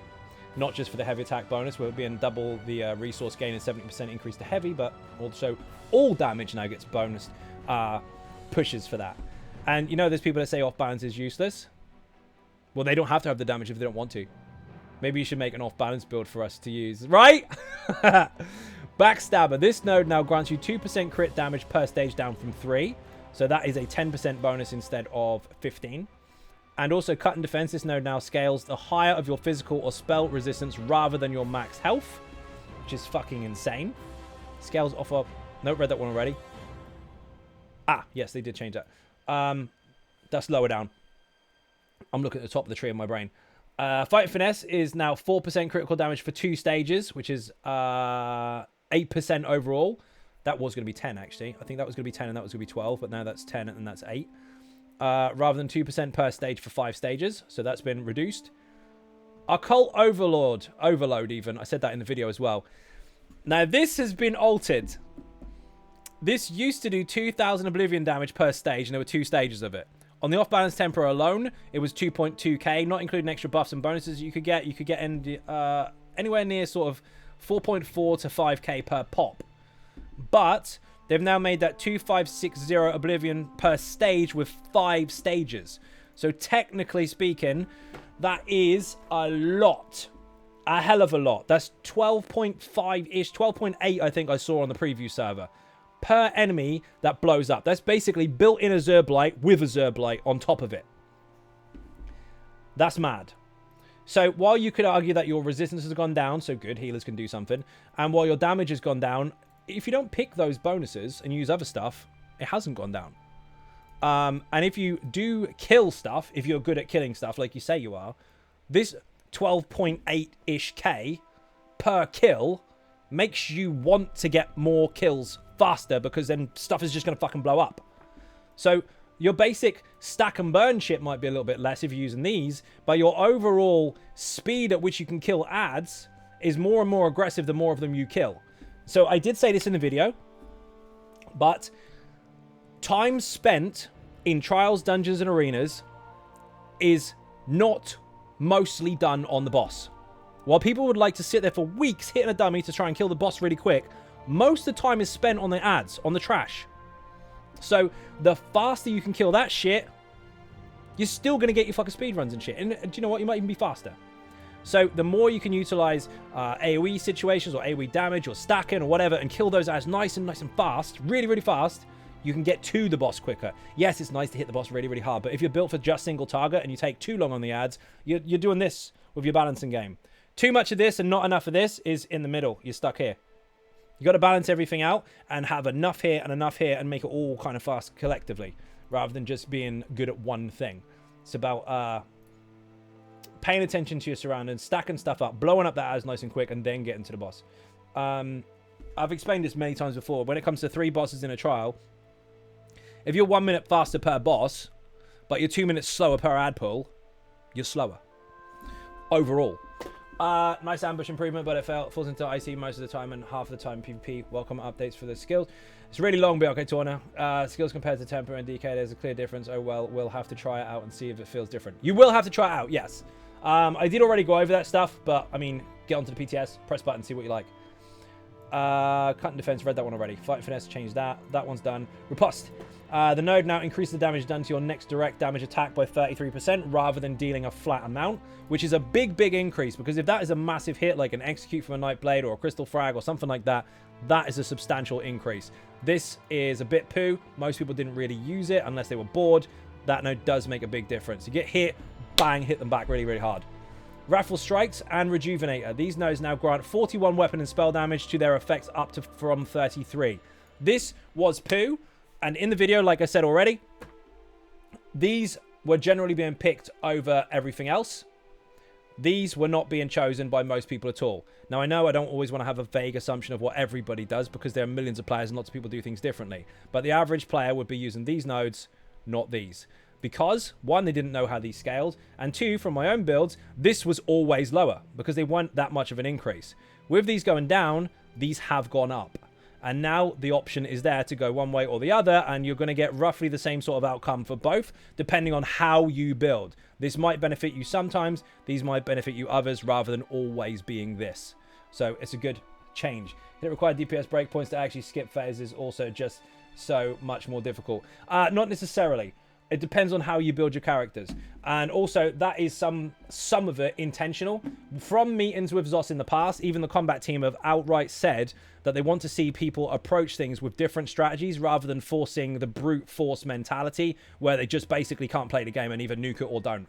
Not just for the heavy attack bonus, where it being double the resource gain and 70% increase to heavy, but also all damage now gets bonus pushes for that. And you know there's people that say off-balance is useless. Well, they don't have to have the damage if they don't want to. Maybe you should make an off-balance build for us to use, right? Backstabber. This node now grants you 2% crit damage per stage down from 3. So that is a 10% bonus instead of 15. And also cut and defense. This node now scales the higher of your physical or spell resistance rather than your max health, which is fucking insane. Scales offer... Nope, read that one already. Ah, yes, they did change that. That's lower down. I'm looking at the top of the tree in my brain. Fight Finesse is now 4% critical damage for 2 stages, which is 8% overall. That was going to be 10, actually. I think that was going to be 10 and that was going to be 12, but now that's 10 and that's 8. Rather than 2% per stage for 5 stages. So that's been reduced. Occult Overload even. I said that in the video as well. Now this has been altered. This used to do 2,000 Oblivion damage per stage, and there were 2 stages of it. On the off-balance temper alone, it was 2.2k, not including extra buffs and bonuses you could get. You could get anywhere near sort of 4.4 to 5k per pop. But they've now made that 2560 Oblivion per stage with 5 stages. So technically speaking, that is a lot. A hell of a lot. That's 12.5-ish, 12.8 I think I saw on the preview server. Per enemy that blows up. That's basically built in a Zerblight with a Zerblight on top of it. That's mad. So while you could argue that your resistance has gone down, so good, healers can do something, and while your damage has gone down, if you don't pick those bonuses and use other stuff, it hasn't gone down. And if you do kill stuff, if you're good at killing stuff like you say you are, this 12.8-ish K per kill makes you want to get more kills faster, because then stuff is just going to fucking blow up. So your basic stack and burn shit might be a little bit less if you're using these, but your overall speed at which you can kill adds is more and more aggressive the more of them you kill. So I did say this in the video, but time spent in trials, dungeons, and arenas is not mostly done on the boss. While people would like to sit there for weeks hitting a dummy to try and kill the boss really quick, most of the time is spent on the ads, on the trash. So the faster you can kill that shit, you're still going to get your fucking speedruns and shit. And do you know what? You might even be faster. So the more you can utilize AoE situations or AoE damage or stacking or whatever and kill those ads nice and fast, really, really fast, you can get to the boss quicker. Yes, it's nice to hit the boss really, really hard, but if you're built for just single target and you take too long on the ads, you're doing this with your balancing game. Too much of this and not enough of this is in the middle. You're stuck here. You got to balance everything out and have enough here and make it all kind of fast collectively, rather than just being good at one thing. It's about paying attention to your surroundings, stacking stuff up, blowing up that as nice and quick, and then getting to the boss. I've explained this many times before. When it comes to 3 bosses in a trial, if you're 1 minute faster per boss, but you're 2 minutes slower per ad pull, you're slower overall. Nice ambush improvement, but it falls into IC most of the time and half the time PvP. Welcome updates for the skills. It's really long, but okay, Torna. Skills compared to Temper and DK, there's a clear difference. Oh well, we'll have to try it out and see if it feels different. You will have to try it out, yes. I did already go over that stuff, but I mean, get onto the PTS, press button, see what you like. Cut and defense, read that one already. Fight finesse, change that. That one's done. Riposte. The node now increases the damage done to your next direct damage attack by 33% rather than dealing a flat amount, which is a big increase, because if that is a massive hit, like an execute from a Nightblade or a crystal frag or something like that, that is a substantial increase. This is a bit poo. Most people didn't really use it unless they were bored. That node does make a big difference. You get hit, bang, hit them back really hard. Wrathful Strikes and Rejuvenator. These nodes now grant 41 weapon and spell damage to their effects up to from 33. This was poo. And in the video, like I said already, these were generally being picked over everything else. These were not being chosen by most people at all. Now, I know I don't always want to have a vague assumption of what everybody does, because there are millions of players and lots of people do things differently. But the average player would be using these nodes, not these. Because, one, they didn't know how these scaled, and two, from my own builds, this was always lower, because they weren't that much of an increase. With these going down, these have gone up. And now the option is there to go one way or the other, and you're going to get roughly the same sort of outcome for both, depending on how you build. This might benefit you sometimes, these might benefit you others, rather than always being this. So it's a good change. It required DPS breakpoints to actually skip phases, also just so much more difficult. Not necessarily. It depends on how you build your characters. And also, that is some of it intentional. From meetings with Zos in the past, even the combat team have outright said that they want to see people approach things with different strategies rather than forcing the brute force mentality where they just basically can't play the game and either nuke it or don't.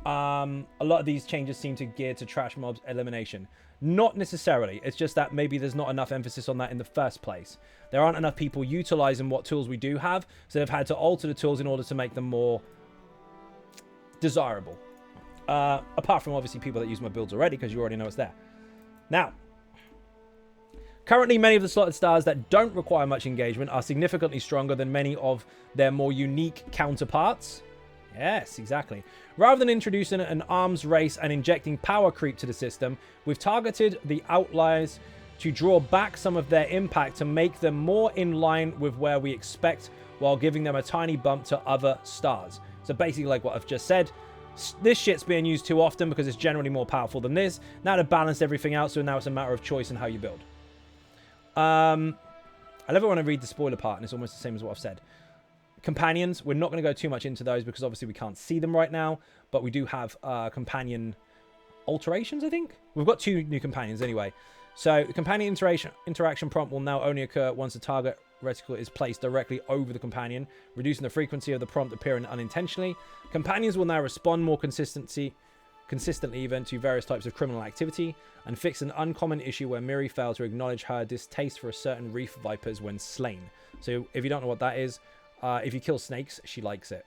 A lot of these changes seem to gear to trash mobs elimination. Not necessarily. It's just that maybe there's not enough emphasis on that in the first place. There aren't enough people utilizing what tools we do have, so they've had to alter the tools in order to make them more desirable. Apart from obviously people that use my builds already, because you already know it's there. Now, currently many of the slotted stars that don't require much engagement are significantly stronger than many of their more unique counterparts. Yes, exactly. Rather than introducing an arms race and injecting power creep to the system, we've targeted the outliers to draw back some of their impact to make them more in line with where we expect, while giving them a tiny bump to other stars. So basically, like what I've just said, this shit's being used too often because it's generally more powerful than this. Now to balance everything out, so now it's a matter of choice and how you build. I love it when I read the spoiler part, and it's almost the same as what I've said. Companions, we're not going to go too much into those because obviously we can't see them right now, but we do have companion alterations, I think. We've got 2 new companions anyway. So the companion interaction prompt will now only occur once the target reticle is placed directly over the companion, reducing the frequency of the prompt appearing unintentionally. Companions will now respond more consistently even to various types of criminal activity, and fix an uncommon issue where Miri failed to acknowledge her distaste for a certain reef vipers when slain. So if you don't know what that is, if you kill snakes, she likes it.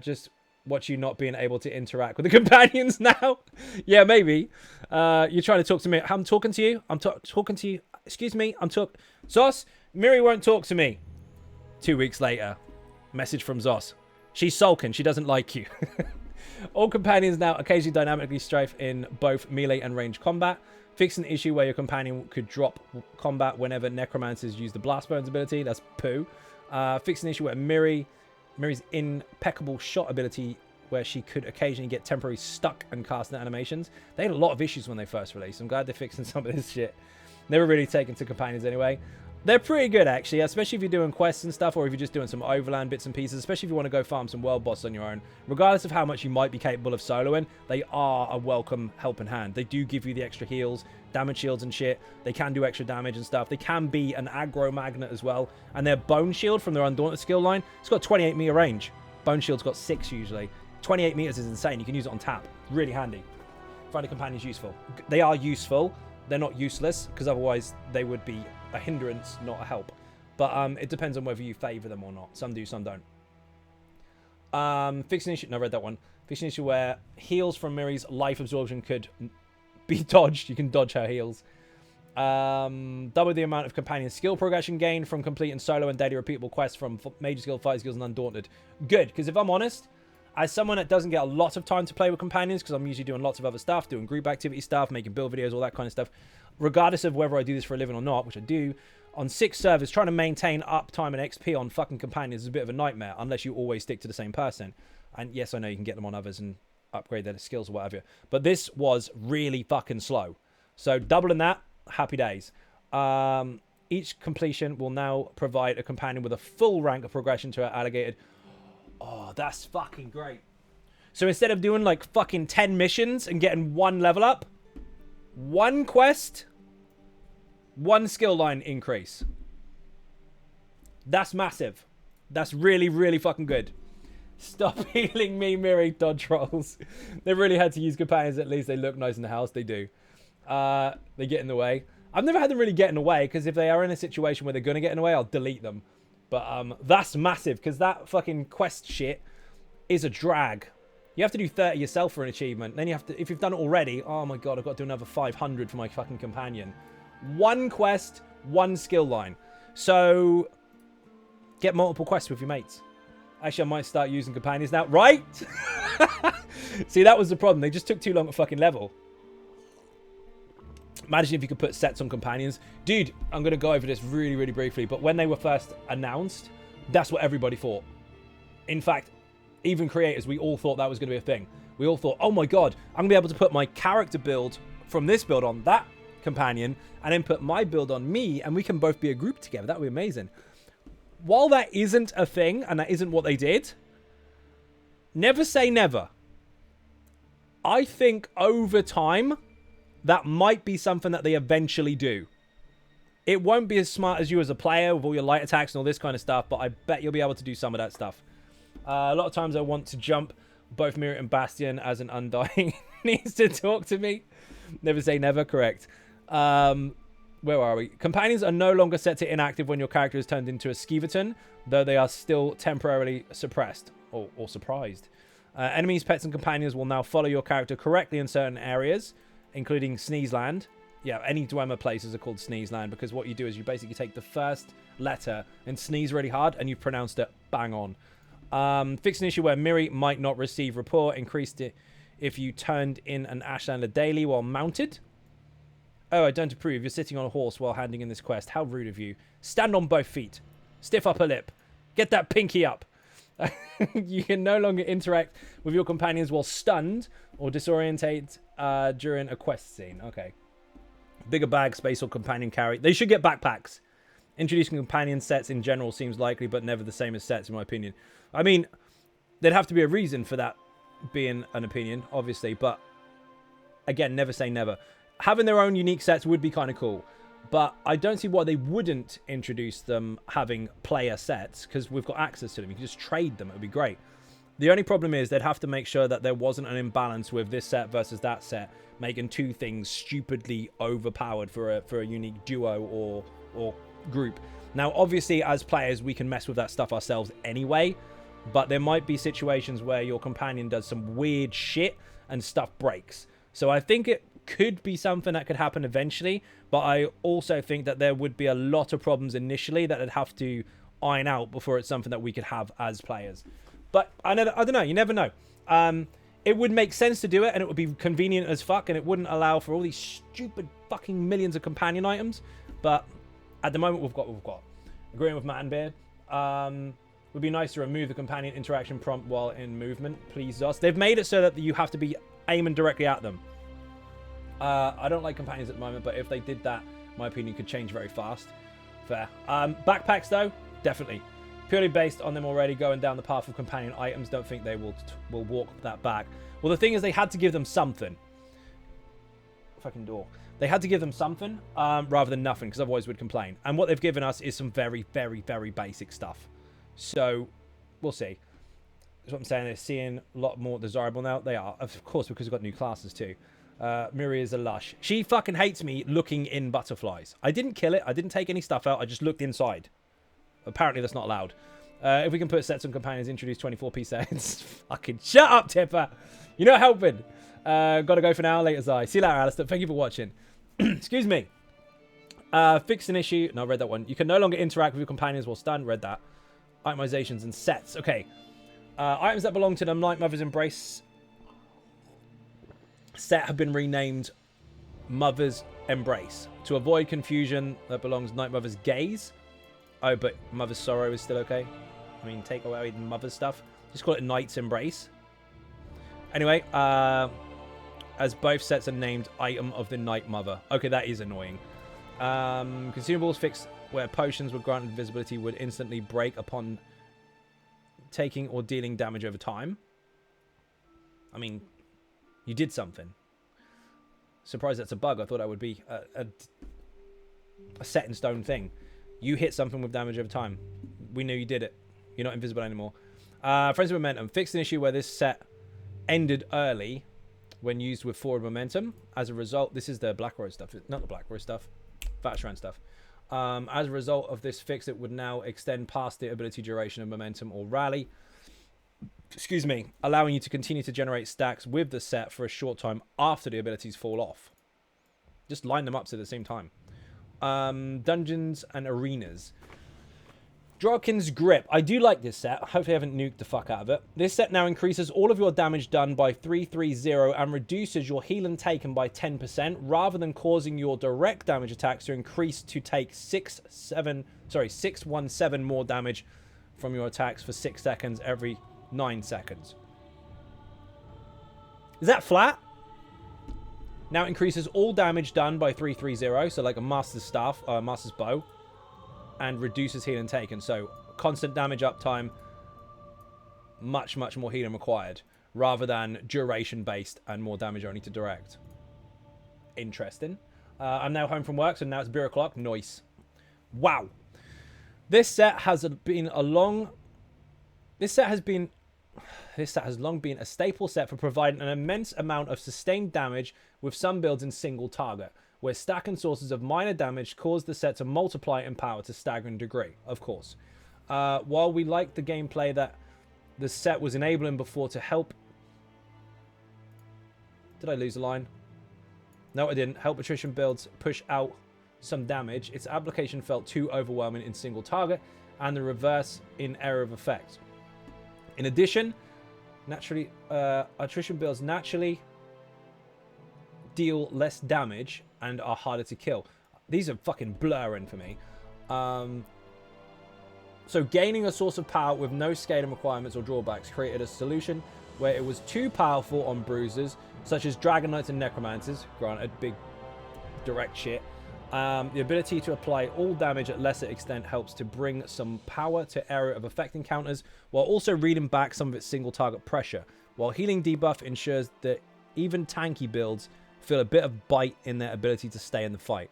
Just watch you not being able to interact with the companions now. Yeah, maybe. You're trying to talk to me. I'm talking to you. I'm talking to you. Excuse me. Zos, Miri won't talk to me. 2 weeks later. Message from Zos. She's sulking. She doesn't like you. All companions now occasionally dynamically strafe in both melee and ranged combat. Fix an issue where your companion could drop combat whenever necromancers use the blast bones ability. That's poo. Fix an issue where Miri's impeccable shot ability, where she could occasionally get temporarily stuck and casting animations. They had a lot of issues when they first released. I'm glad they're fixing some of this shit. They were really taken to companions anyway. They're pretty good, actually, especially if you're doing quests and stuff, or if you're just doing some overland bits and pieces, especially if you want to go farm some world boss on your own. Regardless of how much you might be capable of soloing, they are a welcome helping hand. They do give you the extra heals, damage shields and shit. They can do extra damage and stuff. They can be an aggro magnet as well. And their bone shield from their Undaunted skill line, it's got 28 meter range. Bone shield's got 6 usually. 28 meters is insane. You can use it on tap. Really handy. Find a companions useful. They are useful. They're not useless, because otherwise they would be a hindrance, not a help. But it depends on whether you favor them or not. Some do, some don't. Fix an issue. No, I read that one. Fix an issue where heals from Miri's life absorption could be dodged. You can dodge her heals. Double the amount of companion skill progression gained from completing solo and daily repeatable quests from major skill, fight skills, and Undaunted. Good, because if I'm honest, As someone that doesn't get a lot of time to play with companions, because I'm usually doing lots of other stuff, doing group activity stuff, making build videos, all that kind of stuff, regardless of whether I do this for a living or not, which I do, on 6 servers, trying to maintain uptime and XP on fucking companions is a bit of a nightmare, unless you always stick to the same person. And yes, I know you can get them on others and upgrade their skills or whatever, but this was really fucking slow. So doubling that, happy days. Each completion will now provide a companion with a full rank of progression to our allocated. Oh, that's fucking great. So instead of doing like fucking 10 missions and getting 1 level up, 1 quest, 1 skill line increase. That's massive. That's really, really fucking good. Stop healing me, Miri, dodge rolls. They really had to use companions. At least they look nice in the house. They do. They get in the way. I've never had them really get in the way, because if they are in a situation where they're going to get in the way, I'll delete them. But that's massive, because that fucking quest shit is a drag. You have to do 30 yourself for an achievement. Then you have to, if you've done it already, oh my god, I've got to do another 500 for my fucking companion. 1 quest, 1 skill line. So get multiple quests with your mates. Actually, I might start using companions now. Right? See, that was the problem. They just took too long to fucking level. Imagine if you could put sets on companions. Dude, I'm going to go over this really, really briefly. But when they were first announced, that's what everybody thought. In fact, even creators, we all thought that was going to be a thing. We all thought, oh my god, I'm going to be able to put my character build from this build on that companion, and then put my build on me, and we can both be a group together. That would be amazing. While that isn't a thing, and that isn't what they did, never say never. I think over time, that might be something that they eventually do. It won't be as smart as you as a player with all your light attacks and all this kind of stuff, but I bet you'll be able to do some of that stuff. A lot of times I want to jump both Mirror and Bastion as an Undying needs to talk to me. Never say never, correct. Where are we? Companions are no longer set to inactive when your character is turned into a Skeeverton, though they are still temporarily suppressed or surprised. Enemies, pets, and companions will now follow your character correctly in certain areas, including Sneezeland. Yeah, any Dwemer places are called Sneezeland, because what you do is you basically take the first letter and sneeze really hard, and you've pronounced it bang on. Fix an issue where Miri might not receive report. Increased it if you turned in an Ashlander daily while mounted. Oh, I don't approve. You're sitting on a horse while handing in this quest. How rude of you. Stand on both feet. Stiff upper lip. Get that pinky up. You can no longer interact with your companions while stunned or disorientate during a quest scene. Okay. Bigger bag space or companion carry. They should get backpacks. Introducing companion sets in general seems likely, but never the same as sets, in my opinion. I mean, there'd have to be a reason for that being an opinion, obviously, but again, never say never. Having their own unique sets would be kind of cool, but I don't see why they wouldn't introduce them having player sets, because we've got access to them. You can just trade them. It would be great. The only problem is they'd have to make sure that there wasn't an imbalance with this set versus that set, making 2 things stupidly overpowered for a unique duo or group. Now, obviously, as players, we can mess with that stuff ourselves anyway, but there might be situations where your companion does some weird shit and stuff breaks. So I think it could be something that could happen eventually, but I also think that there would be a lot of problems initially that would have to iron out before it's something that we could have as players. But I don't know. You never know. It would make sense to do it, and it would be convenient as fuck, and it wouldn't allow for all these stupid fucking millions of companion items. But at the moment, we've got what we've got. Agreeing with Matt and Beard. Would be nice to remove the companion interaction prompt while in movement. Please, us. They've made it so that you have to be aiming directly at them. I don't like companions at the moment, but if they did that, my opinion could change very fast. Fair. Backpacks, though, definitely. Purely based on them already going down the path of companion items, don't think they will walk that back. Well, the thing is, they had to give them something. Fucking door. They had to give them something rather than nothing, because otherwise we'd complain. And what they've given us is some very, very, very basic stuff. So, we'll see. That's what I'm saying. They're seeing a lot more desirable now. They are, of course, because we've got new classes too. Miri is a lush. She fucking hates me looking in butterflies. I didn't kill it. I didn't take any stuff out. I just looked inside. Apparently, that's not allowed. If we can put sets on companions, introduce 24p sets. Fucking shut up, Tipper. You're not helping. Gotta go for now. Later, I. See you later, Alistair. Thank you for watching. Excuse me. Fix an issue. No, I read that one. You can no longer interact with your companions while stunned. Read that. Itemizations and sets. Okay. Items that belong to the Night Mother's Embrace set have been renamed Mother's Embrace. To avoid confusion, that belongs Night Mother's Gaze. Oh, but Mother's Sorrow is still okay. I mean, take away the Mother's stuff. Just call it Night's Embrace. Anyway, as both sets are named Item of the Night Mother. Okay, that is annoying. Consumables fixed where potions were granted invisibility would instantly break upon taking or dealing damage over time. I mean, you did something. Surprised that's a bug. I thought that would be a set in stone thing. You hit something with damage over time. We knew you did it. You're not invisible anymore. Friends of Momentum. Fixed an issue where this set ended early when used with forward momentum. As a result, this is the Black Rose stuff. Not the Black Rose stuff. Vatashran stuff. As a result of this fix, it would now extend past the ability duration of momentum or rally. Excuse me. Allowing you to continue to generate stacks with the set for a short time after the abilities fall off. Just line them up at the same time. Dungeons and Arenas. Drokin's Grip. I do like this set. Hopefully I haven't nuked the fuck out of it. This set now increases all of your damage done by 330 and reduces your healing taken by 10% rather than causing your direct damage attacks to increase to take 617 more damage from your attacks for 6 seconds every 9 seconds. Is that flat? Now increases all damage done by 330, so like a Master's Staff, Master's Bow, and reduces healing taken. So constant damage uptime, much more healing required, rather than duration based and more damage only to direct. Interesting. I'm now home from work, so now it's beer o'clock. Nice. Wow. This set has long been a staple set for providing an immense amount of sustained damage with some builds in single target, where stacking sources of minor damage cause the set to multiply in power to staggering degree, of course. While we like the gameplay that the set was enabling before to help... Did I lose a line? No, I didn't. Help attrition builds push out some damage. Its application felt too overwhelming in single target, and the reverse in area of effect. In addition, naturally, attrition builds naturally deal less damage and are harder to kill. These are fucking blurring for me. So gaining a source of power with no scaling requirements or drawbacks created a solution where it was too powerful on bruisers, such as Dragon Knights and Necromancers, granted, big direct shit. The ability to apply all damage at lesser extent helps to bring some power to area of effect encounters, while also reading back some of its single target pressure. While healing debuff ensures that even tanky builds feel a bit of bite in their ability to stay in the fight.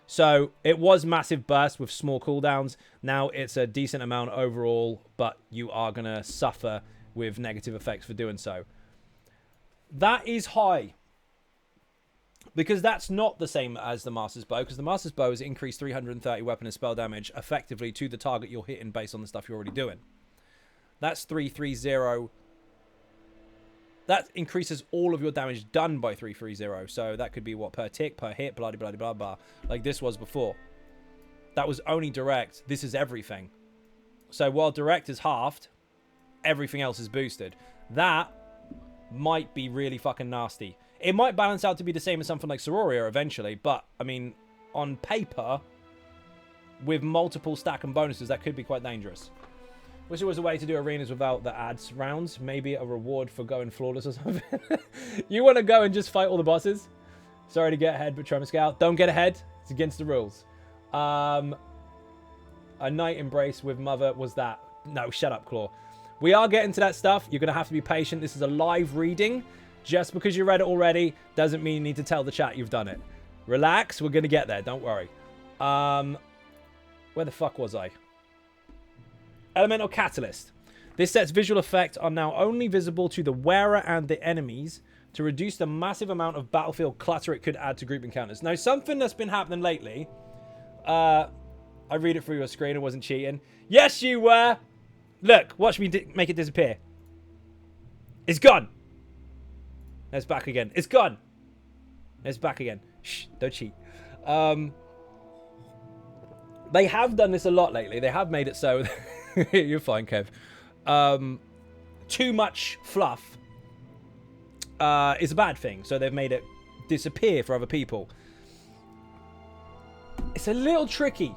So it was massive burst with small cooldowns. Now it's a decent amount overall, but you are going to suffer with negative effects for doing so. That is high. Because that's not the same as the Master's Bow, because the Master's Bow is increased 330 weapon and spell damage effectively to the target you're hitting based on the stuff you're already doing. That's 330. That increases all of your damage done by 330. So that could be what, per tick, per hit, blah, blah, blah, blah, like this was before. That was only direct. This is everything. So while direct is halved, everything else is boosted. That might be really fucking nasty. It might balance out to be the same as something like Sororia eventually, but, I mean, on paper, with multiple stack and bonuses, that could be quite dangerous. Wish there was a way to do arenas without the ads rounds. Maybe a reward for going flawless or something. You want to go and just fight all the bosses? Sorry to get ahead, but Tremor Scout, don't get ahead. It's against the rules. A Night Embrace with Mother was that. No, shut up, Claw. We are getting to that stuff. You're going to have to be patient. This is a live reading. Just because you read it already doesn't mean you need to tell the chat you've done it. Relax. We're going to get there. Don't worry. Where the fuck was I? Elemental Catalyst. This set's visual effects are now only visible to the wearer and the enemies to reduce the massive amount of battlefield clutter it could add to group encounters. Now, something that's been happening lately. I read it through your screen. I wasn't cheating. Yes, you were. Look, watch me make it disappear. It's gone. It's back again. It's gone. It's back again. Shh, don't cheat. They have done this a lot lately. They have made it so... You're fine, Kev. too much fluff is a bad thing. So they've made it disappear for other people. It's a little tricky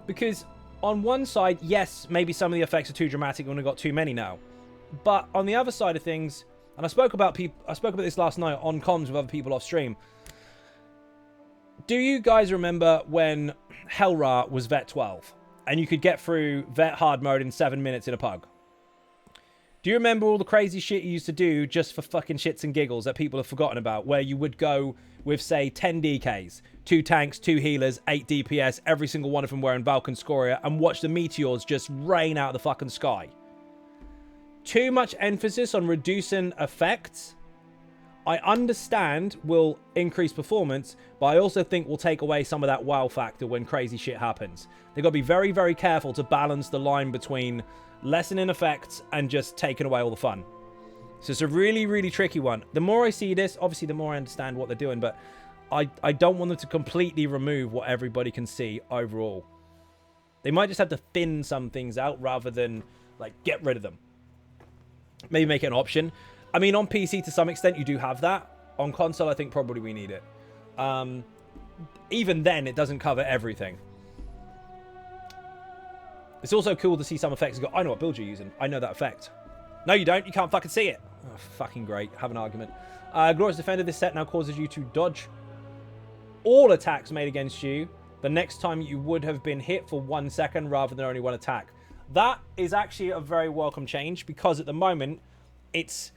because on one side, yes, maybe some of the effects are too dramatic and we've got too many now. But on the other side of things, and I spoke about this last night on comms with other people off stream. Do you guys remember when Hellra was Vet 12 and you could get through Vet hard mode in 7 minutes in a pug? Do you remember all the crazy shit you used to do just for fucking shits and giggles that people have forgotten about, where you would go with, say, 10 DKs, 2 tanks, 2 healers, 8 DPS, every single one of them wearing Vulcan Scoria, and watch the meteors just rain out of the fucking sky? Too much emphasis on reducing effects, I understand, will increase performance, but I also think will take away some of that wow factor when crazy shit happens. They've got to be very, very careful to balance the line between lessening effects and just taking away all the fun. So it's a really, really tricky one. The more I see this, obviously the more I understand what they're doing, but I don't want them to completely remove what everybody can see overall. They might just have to thin some things out rather than, like, get rid of them. Maybe make it an option. I mean, on PC to some extent you do have that. On console I think probably we need it. Even then it doesn't cover everything. It's also cool to see some effects go, I know what build you're using. I know that effect. No, you don't. You can't fucking see it. Oh, fucking great. Have an argument. Glorious Defender, this set now causes you to dodge all attacks made against you the next time you would have been hit for 1 second rather than only one attack. That is actually a very welcome change because at the moment it's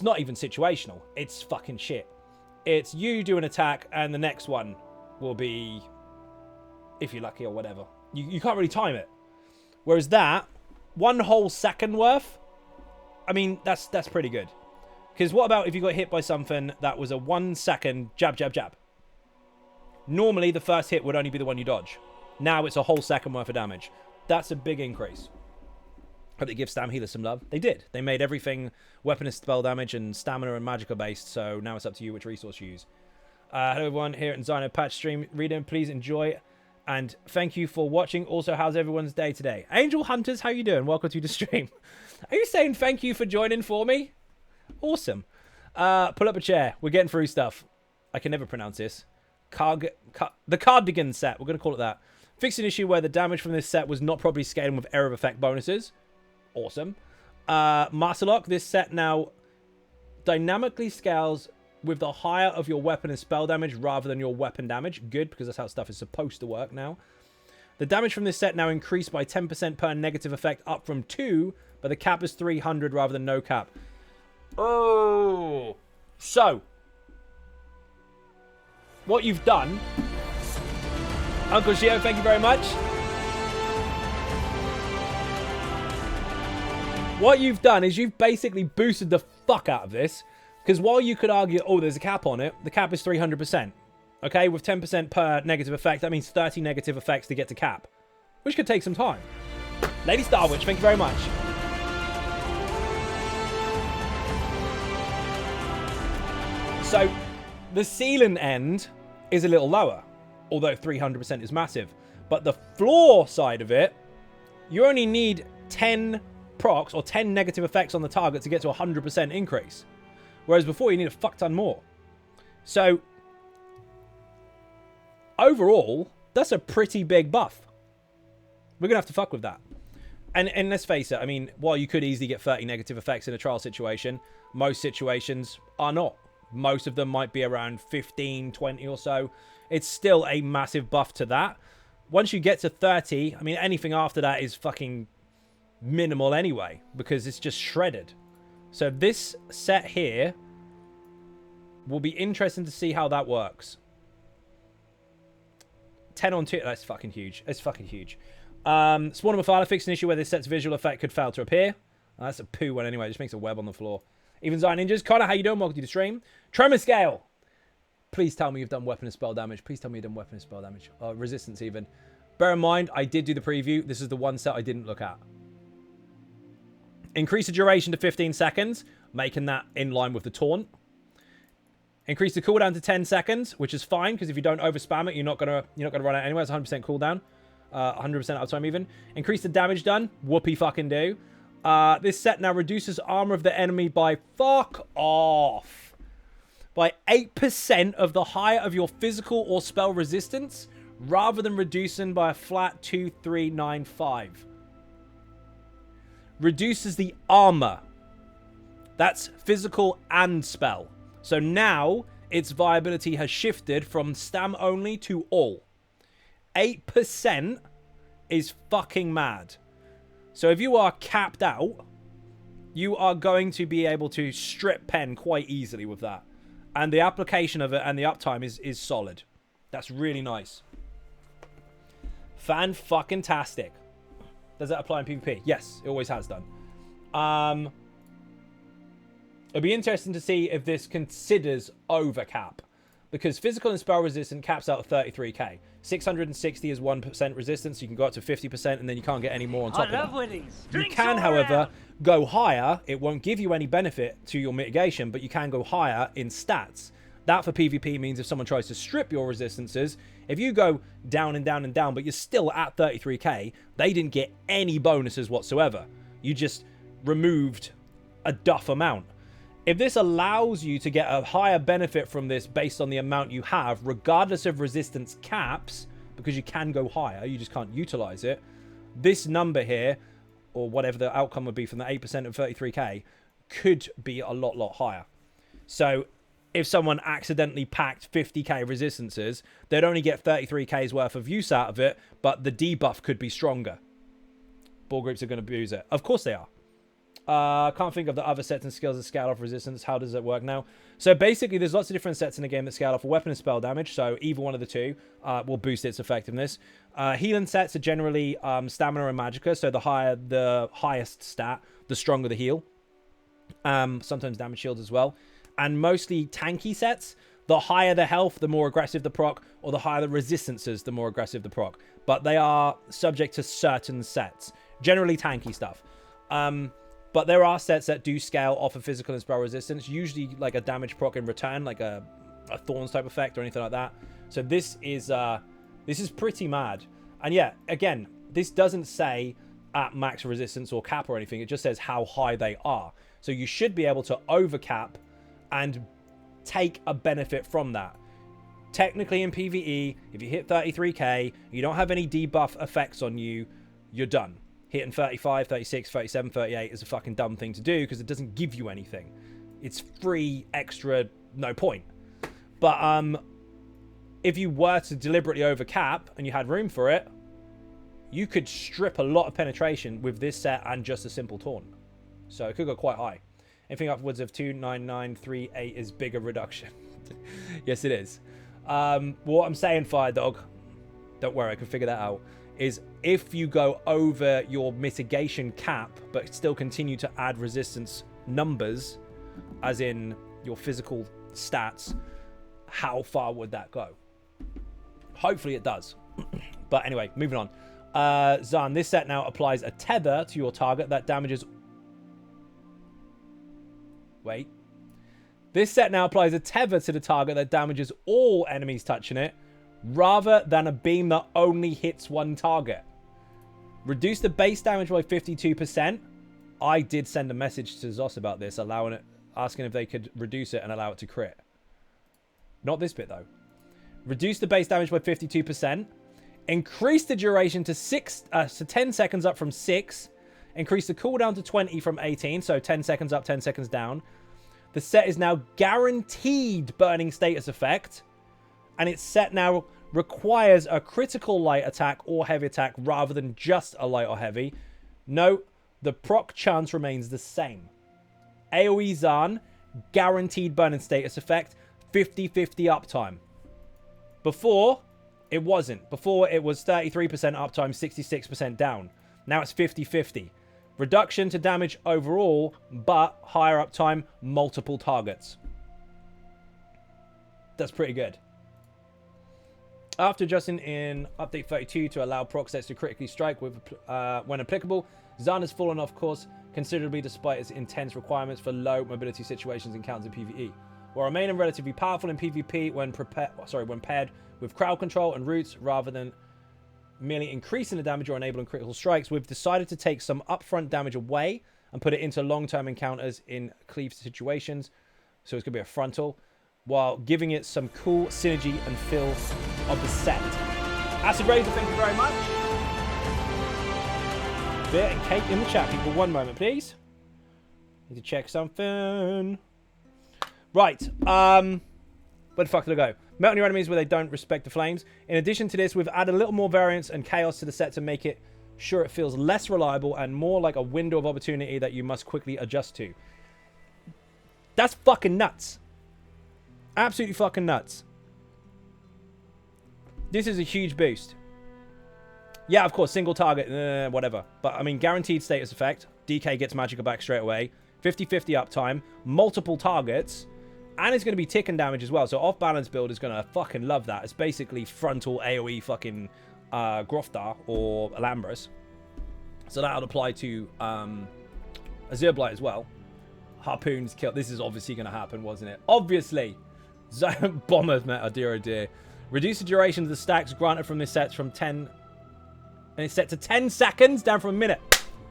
not even situational. It's fucking shit. It's you do an attack and the next one will be, if you're lucky or whatever. You can't really time it. Whereas that, 1 whole second worth, I mean, that's pretty good. Because what about if you got hit by something that was a 1 second jab, jab, jab? Normally, the first hit would only be the one you dodge. Now it's a whole second worth of damage. That's a big increase. Hope they give Stam Healer some love. They did. They made everything weapon and spell damage and stamina and magicka based, so now it's up to you which resource you use. Hello everyone, here at Xynode Patch Stream. Reading, please enjoy. And thank you for watching. Also, how's everyone's day today? Angel Hunters, how you doing? Welcome to the stream. Are you saying thank you for joining for me? Awesome. Pull up a chair. We're getting through stuff. I can never pronounce this. The Cardigan set. We're going to call it that. Fixed an issue where the damage from this set was not properly scaling with error of effect bonuses. Awesome. Masterlock. This set now dynamically scales with the higher of your weapon and spell damage rather than your weapon damage. Good, because that's how stuff is supposed to work now. The damage from this set now increased by 10% per negative effect, up from 2, but the cap is 300 rather than no cap. Oh. So, what you've done, Uncle Shio, thank you very much. What you've done is you've basically boosted the fuck out of this. Because while you could argue, oh, there's a cap on it, the cap is 300%. Okay, with 10% per negative effect, that means 30 negative effects to get to cap. Which could take some time. Lady Starwitch, thank you very much. So, the ceiling end is a little lower. Although 300% is massive. But the floor side of it, you only need 10 procs or 10 negative effects on the target to get to a 100% increase. Whereas before, you need a fuck ton more. So, overall, that's a pretty big buff. We're going to have to fuck with that. And let's face it, I mean, while you could easily get 30 negative effects in a trial situation, most situations are not. Most of them might be around 15, 20 or so. It's still a massive buff to that. Once you get to 30, I mean, anything after that is fucking minimal anyway, because it's just shredded. So this set here will be interesting to see how that works. 10 on 2. That's fucking huge. It's fucking huge. Spawn of Mephala fixed an issue where this set's visual effect could fail to appear. That's a poo one anyway. It just makes a web on the floor. Even Zion Ninjas. Connor, how you doing? Welcome to the stream. Tremor Scale. Please tell me you've done weapon and spell damage. Please tell me you've done weapon and spell damage. Resistance even. Bear in mind, I did do the preview. This is the one set I didn't look at. Increase the duration to 15 seconds, making that in line with the taunt. Increase the cooldown to 10 seconds, which is fine, because if you don't overspam it, you're not gonna run out anyway. It's 100% cooldown. 100% uptime even. Increase the damage done. Whoopee fucking do. This set now reduces armor of the enemy by fuck off. By 8% of the higher of your physical or spell resistance, rather than reducing by a flat 2395. Reduces the armor. That's physical and spell. So now its viability has shifted from stam only to all. 8% is fucking mad. So if you are capped out, you are going to be able to strip pen quite easily with that. And the application of it and the uptime is solid. That's really nice. Fan-fucking-tastic. Does that apply in PvP? Yes, it always has done. It'll be interesting to see if this considers overcap. Because physical and spell resistant caps out at 33k. 660 is 1% resistance. You can go up to 50% and then you can't get any more on top of that. You can, however, go higher. It won't give you any benefit to your mitigation, but you can go higher in stats. That for PvP means if someone tries to strip your resistances, if you go down and down and down, but you're still at 33k, they didn't get any bonuses whatsoever. You just removed a duff amount. If this allows you to get a higher benefit from this based on the amount you have, regardless of resistance caps, because you can go higher, you just can't utilize it, this number here, or whatever the outcome would be from the 8% of 33k, could be a lot higher. So if someone accidentally packed 50k resistances, they'd only get 33k's worth of use out of it, but the debuff could be stronger. Ball groups are going to abuse it. Of course they are. Can't think of the other sets and skills that scale off resistance. How does it work now? So basically, there's lots of different sets in the game that scale off a weapon and spell damage. So either one of the two will boost its effectiveness. Healing sets are generally stamina and magicka. So the higher the highest stat, the stronger the heal. Sometimes damage shields as well. And mostly tanky sets. The higher the health, the more aggressive the proc. Or the higher the resistances, the more aggressive the proc. But they are subject to certain sets. Generally tanky stuff. But there are sets that do scale off of physical and spell resistance, usually like a damage proc in return, like a Thorns type effect or anything like that. So this is pretty mad. And yeah, again, this doesn't say at max resistance or cap or anything. It just says how high they are. So you should be able to overcap and take a benefit from that. Technically in PvE, if you hit 33k, you don't have any debuff effects on you, you're done. Hitting 35, 36, 37, 38 is a fucking dumb thing to do because it doesn't give you anything. It's free, extra, no point. But if you were to deliberately overcap and you had room for it, you could strip a lot of penetration with this set and just a simple taunt. So it could go quite high. Anything upwards of 29938 is bigger reduction. Yes, it is. What I'm saying, Fire Dog, don't worry, I can figure that out, is if you go over your mitigation cap but still continue to add resistance numbers, as in your physical stats, how far would that go? Hopefully it does. But anyway, moving on. Zan, this set now applies a tether to your target that damages... Wait. This set now applies a tether to the target that damages all enemies touching it, rather than a beam that only hits one target. Reduce the base damage by 52%. I did send a message to Zos about this, asking if they could reduce it and allow it to crit. Not this bit, though. Reduce the base damage by 52%. Increase the duration to 10 seconds up from 6. Increase the cooldown to 20 from 18. So 10 seconds up, 10 seconds down. The set is now guaranteed burning status effect. And its set now requires a critical light attack or heavy attack rather than just a light or heavy. Note, the proc chance remains the same. AoE Zan, guaranteed burning status effect, 50-50 uptime. Before, it wasn't. Before, it was 33% uptime, 66% down. Now it's 50-50. Reduction to damage overall, but higher uptime, multiple targets. That's pretty good. After adjusting in update 32 to allow proc sets to critically strike with when applicable, Zan has fallen off course considerably despite its intense requirements for low mobility situations encounters in PvE, while remaining relatively powerful in PvP when paired with crowd control and roots rather than merely increasing the damage or enabling critical strikes. We've decided to take some upfront damage away and put it into long-term encounters in cleave situations. So it's going to be a frontal, while giving it some cool synergy and feel of the set. Acid Razor, thank you very much. Beer and cake in the chat, people. One moment, please. Need to check something. Right. Where the fuck did I go? Melt on your enemies where they don't respect the flames. In addition to this, we've added a little more variance and chaos to the set to make it sure it feels less reliable and more like a window of opportunity that you must quickly adjust to. That's fucking nuts. Absolutely fucking nuts. This is a huge boost. Yeah, of course, single target, whatever. But, I mean, guaranteed status effect. DK gets magical back straight away. 50-50 uptime. Multiple targets. And it's going to be ticking damage as well. So off-balance build is going to fucking love that. It's basically frontal AoE fucking Groftar or Alambris. So that'll apply to Azure Blight as well. Harpoons kill. This is obviously going to happen, wasn't it? Obviously. Bombers meta, dear oh dear. Reduce the duration of the stacks granted from this set from 10... And it's set to 10 seconds, down from a minute.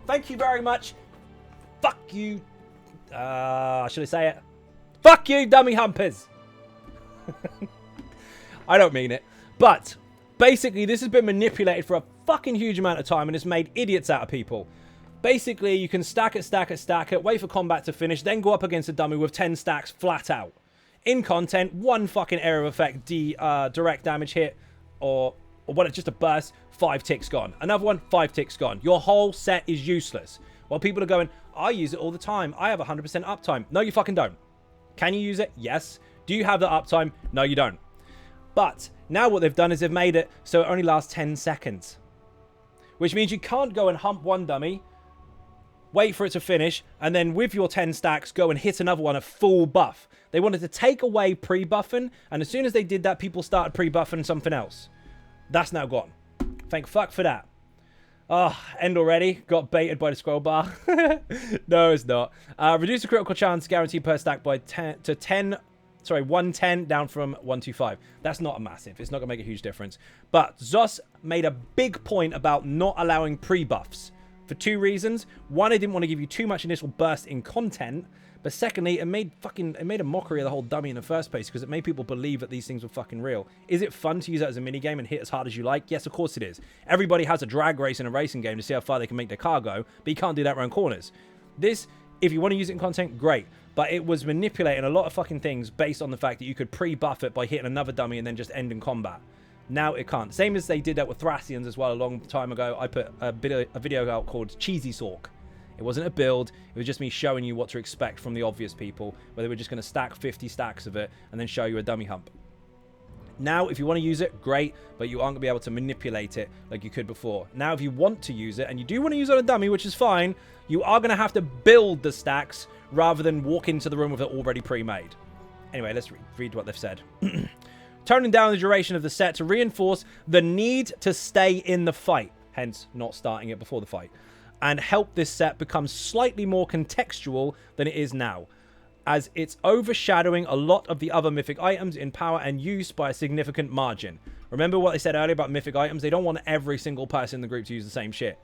Thank you very much. Fuck you. Should I say it? Fuck you, dummy humpers. I don't mean it. But, basically, this has been manipulated for a fucking huge amount of time and it's made idiots out of people. Basically, you can stack it, wait for combat to finish, then go up against a dummy with 10 stacks flat out. In content, one fucking area of effect, direct damage hit, or what, it's just a burst, 5 ticks gone. Another one, 5 ticks gone. Your whole set is useless. While people are going, I use it all the time. I have 100% uptime. No, you fucking don't. Can you use it? Yes. Do you have the uptime? No, you don't. But now what they've done is they've made it so it only lasts 10 seconds. Which means you can't go and hump one dummy, wait for it to finish, and then with your 10 stacks, go and hit another one at full buff. They wanted to take away pre-buffing, and as soon as they did that, people started pre-buffing something else. That's now gone. Thank fuck for that. Oh, end already. Got baited by the scroll bar. No, it's not. Reduce the critical chance guaranteed per stack by 110 down from 125. That's not a massive. It's not going to make a huge difference. But Zos made a big point about not allowing pre-buffs for 2 reasons. One, I didn't want to give you too much initial burst in content. But secondly, it made a mockery of the whole dummy in the first place because it made people believe that these things were fucking real. Is it fun to use that as a minigame and hit as hard as you like? Yes, of course it is. Everybody has a drag race in a racing game to see how far they can make their car go, but you can't do that around corners. This, if you want to use it in content, great. But it was manipulating a lot of fucking things based on the fact that you could pre-buff it by hitting another dummy and then just end in combat. Now it can't. Same as they did that with Thracians as well a long time ago. I put a video out called Cheesy Sork. It wasn't a build. It was just me showing you what to expect from the obvious people, where they were just going to stack 50 stacks of it and then show you a dummy hump. Now, if you want to use it, great, but you aren't going to be able to manipulate it like you could before. Now, if you want to use it, and you do want to use it on a dummy, which is fine, you are going to have to build the stacks rather than walk into the room with it already pre-made. Anyway, let's read what they've said. Toning down the duration of the set to reinforce the need to stay in the fight, hence not starting it before the fight, and help this set become slightly more contextual than it is now, as it's overshadowing a lot of the other mythic items in power and use by a significant margin. Remember what I said earlier about mythic items? They don't want every single person in the group to use the same shit.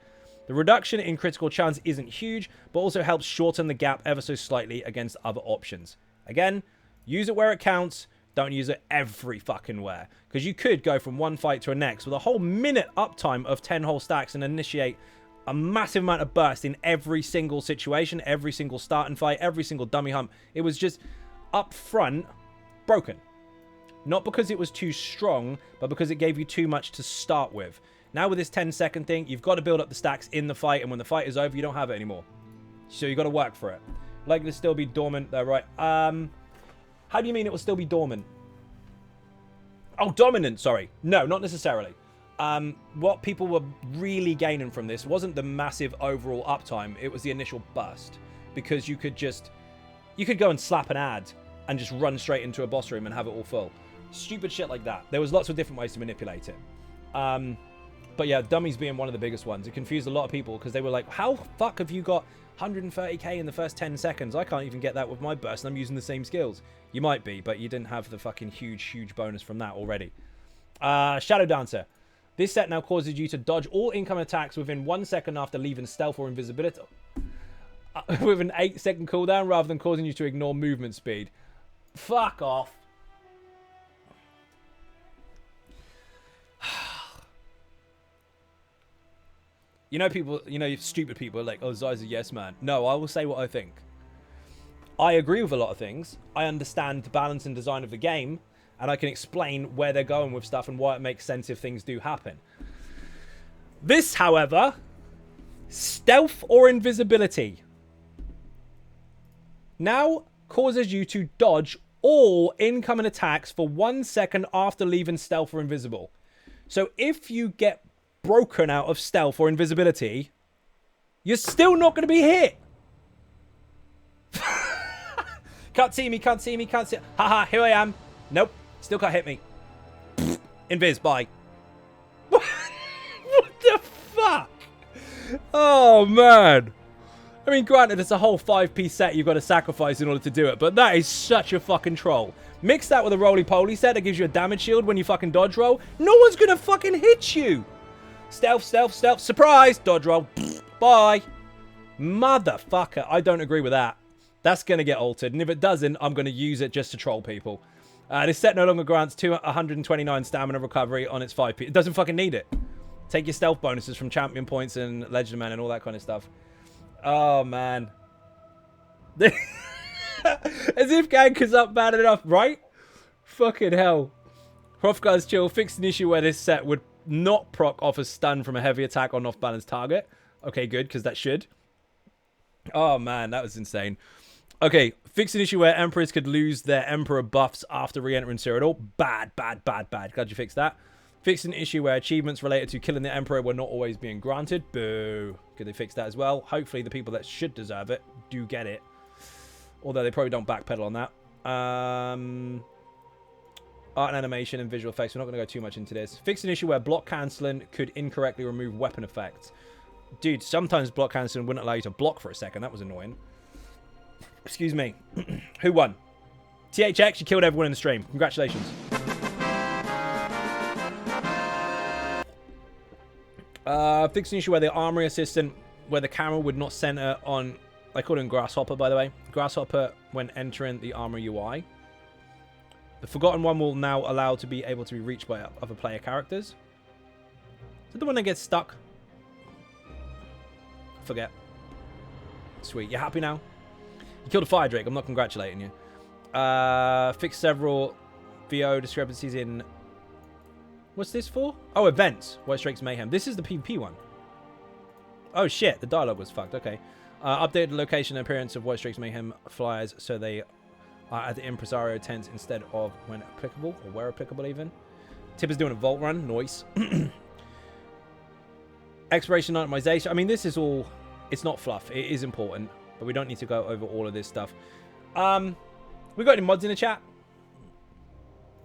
The reduction in critical chance isn't huge, but also helps shorten the gap ever so slightly against other options. Again, use it where it counts. Don't use it every fucking where. Because you could go from one fight to the next with a whole minute uptime of 10 whole stacks and initiate a massive amount of burst in every single situation, every single start and fight, every single dummy hump. It was just up front broken. Not because it was too strong, but because it gave you too much to start with. Now with this 10-second thing, you've got to build up the stacks in the fight, and when the fight is over, you don't have it anymore. So you've got to work for it. Likely to still be dormant there, right? How do you mean it will still be dormant? Oh, dominant, sorry. No, not necessarily. What people were really gaining from this wasn't the massive overall uptime. It was the initial burst. Because you could go and slap an ad and just run straight into a boss room and have it all full. Stupid shit like that. There was lots of different ways to manipulate it. But yeah, dummies being one of the biggest ones. It confused a lot of people because they were like, how fuck have you got 130k in the first 10 seconds? I can't even get that with my burst and I'm using the same skills. You might be, but you didn't have the fucking huge bonus from that already. Shadow Dancer. This set now causes you to dodge all incoming attacks within 1 second after leaving stealth or invisibility. With an 8-second cooldown rather than causing you to ignore movement speed. Fuck off. You know, people, you know, stupid people are like, oh, Zai's a yes man. No, I will say what I think. I agree with a lot of things. I understand the balance and design of the game, and I can explain where they're going with stuff and why it makes sense if things do happen. This, however, stealth or invisibility now causes you to dodge all incoming attacks for 1 second after leaving stealth or invisible. So if you get broken out of stealth or invisibility, you're still not going to be hit. Can't see me, can't see me, can't see. Haha, here I am. Nope, still can't hit me. Invis, bye. What the fuck? Oh, man. I mean, granted, it's a whole 5-piece set you've got to sacrifice in order to do it, but that is such a fucking troll. Mix that with a roly-poly set that gives you a damage shield when you fucking dodge roll. No one's going to fucking hit you. Stealth, stealth, stealth. Surprise! Dodge roll. Bye. Motherfucker. I don't agree with that. That's going to get altered. And if it doesn't, I'm going to use it just to troll people. This set no longer grants 129 stamina recovery on its 5p. It doesn't fucking need it. Take your stealth bonuses from champion points and legend men and all that kind of stuff. Oh, man. As if gank is up bad enough, right? Fucking hell. Hrothgar's chill. Fixed an issue where this set would not proc off a stun from a heavy attack on off-balance target. Okay, good, because that should. Oh, man, that was insane. Okay, fixed an issue where Emperors could lose their Emperor buffs after re-entering Cyrodiil. Bad, bad, bad, bad. Glad you fixed that. Fixed an issue where achievements related to killing the Emperor were not always being granted. Boo. Good they fixed that as well. Hopefully the people that should deserve it do get it. Although they probably don't backpedal on that. Art and animation and visual effects. We're not going to go too much into this. Fixed an issue where block cancelling could incorrectly remove weapon effects. Dude, sometimes block cancelling wouldn't allow you to block for a second. That was annoying. Excuse me. Who won? THX, you killed everyone in the stream. Congratulations. Fixed an issue where the armory assistant, where the camera would not center on... I call him Grasshopper, by the way. Grasshopper when entering the armor UI. The Forgotten One will now allow to be able to be reached by other player characters. Is it the one that gets stuck? Forget. Sweet. You happy now? You killed a fire drake. I'm not congratulating you. Fixed several VO discrepancies in... What's this for? Oh, events. White Drake's Mayhem. This is the PvP one. Oh, shit. The dialogue was fucked. Okay. Updated the location and appearance of White Drake's Mayhem flyers so they are at the Impresario tents instead of when applicable, or where applicable even. Tip is doing a vault run. Nice. Exploration optimization. I mean, this is all... It's not fluff. It is important. But we don't need to go over all of this stuff. We got any mods in the chat?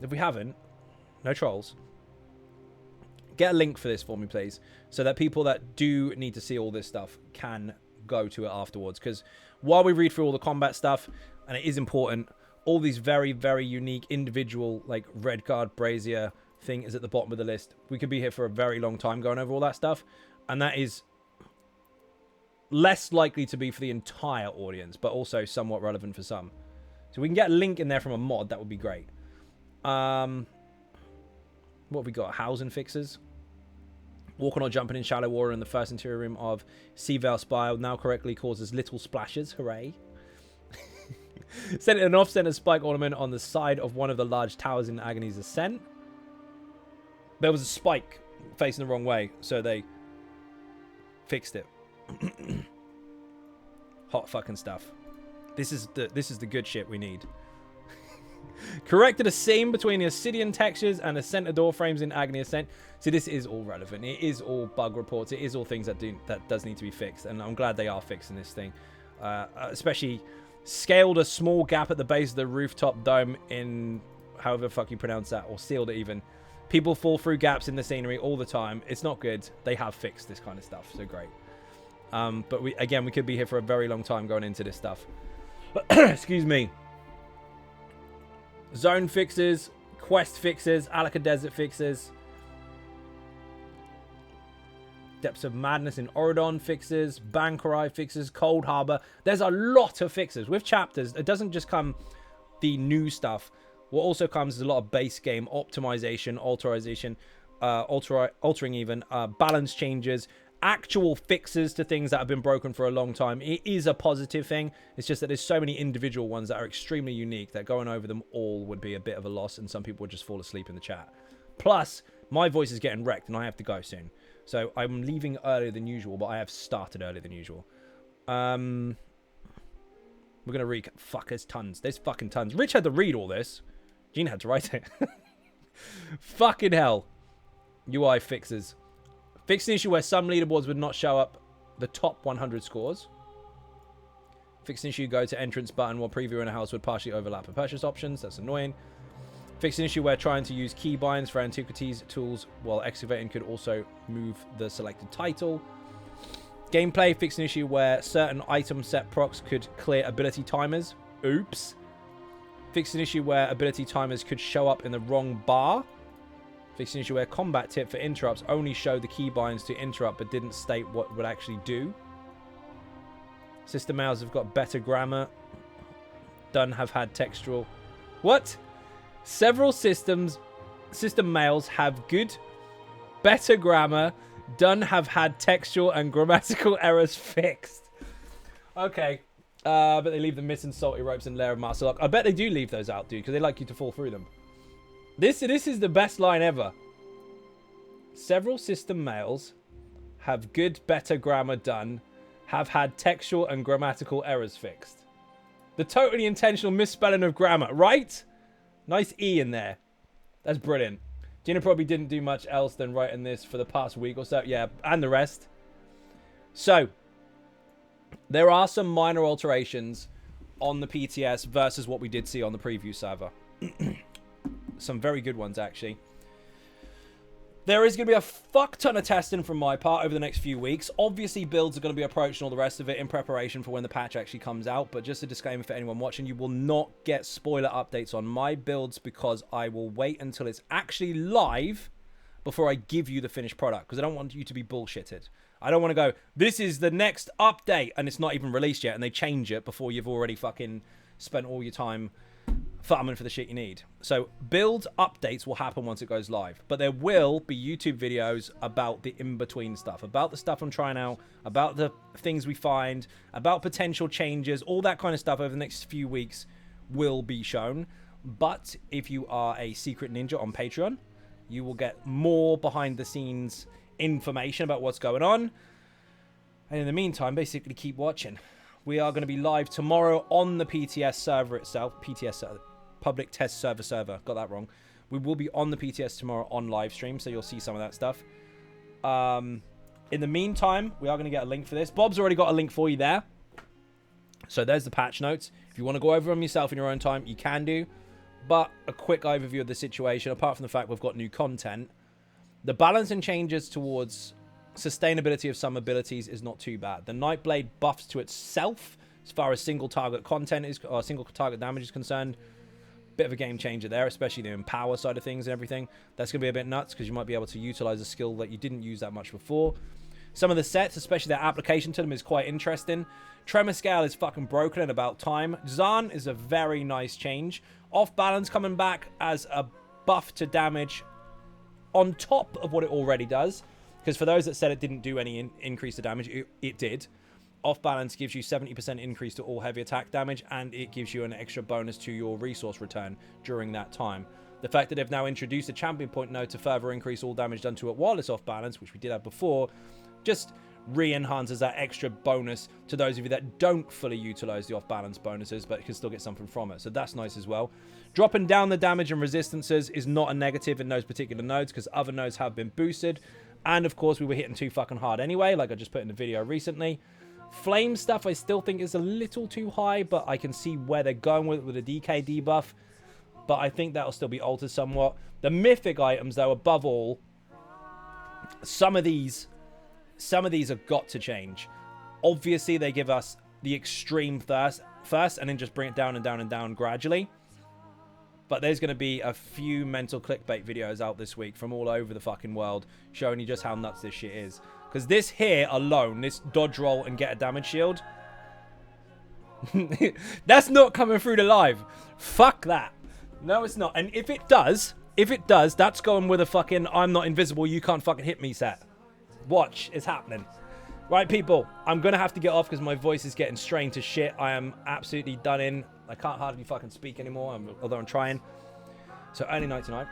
If we haven't, no trolls. Get a link for this for me, please. So that people that do need to see all this stuff can go to it afterwards. Because while we read through all the combat stuff, and it is important, all these very, very unique individual, like Redguard, Brazier thing is at the bottom of the list. We could be here for a very long time going over all that stuff. And that is less likely to be for the entire audience, but also somewhat relevant for some. So we can get a link in there from a mod. That would be great. What have we got? Housing fixes. Walking or jumping in shallow water in the first interior room of Seavale Spire now correctly causes little splashes. Hooray. Set an off-center spike ornament on the side of one of the large towers in Agony's Ascent. There was a spike facing the wrong way, so they fixed it. Hot fucking stuff. This is the good shit we need. Corrected a seam between the Obsidian textures and the center door frames in Agony Ascent. See, this is all relevant. It is all bug reports. It is all things that does need to be fixed, and I'm glad they are fixing this thing. Especially scaled a small gap at the base of the rooftop dome in however the fuck you pronounce that, or sealed it even. People fall through gaps in the scenery all the time. It's not good. They have fixed this kind of stuff, so great. But we could be here for a very long time going into this stuff. Excuse me. Zone fixes, quest fixes, Alaka Desert fixes. Depths of Madness in Oridon fixes, Bankarai fixes, Cold Harbor. There's a lot of fixes. With chapters, it doesn't just come the new stuff. What also comes is a lot of base game optimization, altering even, balance changes, actual fixes to things that have been broken for a long time. It is a positive thing. It's just that there's so many individual ones that are extremely unique that going over them all would be a bit of a loss, and some people would just fall asleep in the chat. Plus, my voice is getting wrecked and I have to go soon. So I'm leaving earlier than usual, but I have started earlier than usual. We're going to read... Fuck, there's tons. There's fucking tons. Rich had to read all this. Gene had to write it. Fucking hell. UI fixes. Fixed an issue where some leaderboards would not show up the top 100 scores. Fixed an issue go to entrance button while previewing a house would partially overlap with purchase options. That's annoying. Fixed an issue where trying to use keybinds for antiquities tools while excavating could also move the selected title. Gameplay. Fixed an issue where certain item set procs could clear ability timers. Oops. Fixed an issue where ability timers could show up in the wrong bar. Fixed an issue where combat tip for interrupts only showed the keybinds to interrupt but didn't state what it would actually do. System mails have got better grammar. Done have had textual... What? Several system mails have good, better grammar. Done have had textual and grammatical errors fixed. Okay. But they leave the missing salty ropes and layer of master lock. I bet they do leave those out, dude, because they like you to fall through them. This is the best line ever. Several system mails have good, better grammar done, have had textual and grammatical errors fixed. The totally intentional misspelling of grammar, right? Nice E in there. That's brilliant. Gina probably didn't do much else than writing this for the past week or so. Yeah, and the rest. So, there are some minor alterations on the PTS versus what we did see on the preview server. Some very good ones, actually. There is going to be a fuck ton of testing from my part over the next few weeks. Obviously, builds are going to be approached and all the rest of it in preparation for when the patch actually comes out. But just a disclaimer for anyone watching, you will not get spoiler updates on my builds because I will wait until it's actually live before I give you the finished product. Because I don't want you to be bullshitted. I don't want to go, this is the next update, and it's not even released yet, and they change it before you've already fucking spent all your time farming for the shit you need. So build updates will happen once it goes live, but there will be YouTube videos about the in-between stuff, about the stuff I'm trying out, about the things we find, about potential changes, all that kind of stuff over the next few weeks will be shown. But if you are a secret ninja on Patreon, you will get more behind the scenes information about what's going on. And in the meantime, basically keep watching. We are going to be live tomorrow on the PTS server itself. PTS Public Test Server. Got that wrong. We will be on the PTS tomorrow on live stream, so you'll see some of that stuff. In the meantime, we are going to get a link for this. Bob's already got a link for you there. So there's the patch notes. If you want to go over them yourself in your own time, you can do. But a quick overview of the situation, apart from the fact we've got new content. The balance and changes towards sustainability of some abilities is not too bad. The Nightblade buffs to itself as far as single target content is, or single target damage is concerned. Bit of a game changer there, especially the empower side of things and everything. That's going to be a bit nuts because you might be able to utilize a skill that you didn't use that much before. Some of the sets, especially their application to them, is quite interesting. Tremor Scale is fucking broken and about time. Xan is a very nice change. Off Balance coming back as a buff to damage on top of what it already does. Because for those that said it didn't do any increase to damage, it did. Off Balance gives you 70% increase to all heavy attack damage, and it gives you an extra bonus to your resource return during that time. The fact that they've now introduced a champion point node to further increase all damage done to it while it's off balance, which we did have before, just re-enhances that extra bonus to those of you that don't fully utilize the off balance bonuses, but can still get something from it. So that's nice as well. Dropping down the damage and resistances is not a negative in those particular nodes because other nodes have been boosted. And of course, we were hitting too fucking hard anyway, like I just put in the video recently. Flame stuff I still think is a little too high, but I can see where they're going with a DK debuff. But I think that'll still be altered somewhat. The mythic items, though, above all, some of these have got to change. Obviously, they give us the extreme thirst first, and then just bring it down and down and down gradually. But there's going to be a few mental clickbait videos out this week from all over the fucking world showing you just how nuts this shit is. Because this here alone, this dodge roll and get a damage shield, that's not coming through the live. Fuck that. No, it's not. And if it does, that's going with a fucking I'm not invisible, you can't fucking hit me set. Watch, it's happening. Right, people, I'm going to have to get off because my voice is getting strained to shit. I am absolutely done in. I can't hardly fucking speak anymore, although I'm trying. So early night tonight.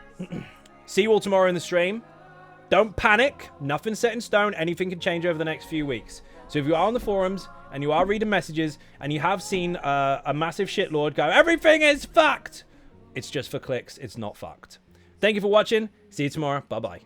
See you all tomorrow in the stream. Don't panic. Nothing's set in stone. Anything can change over the next few weeks. So if you are on the forums and you are reading messages and you have seen a massive shitlord go, everything is fucked, it's just for clicks. It's not fucked. Thank you for watching. See you tomorrow. Bye-bye.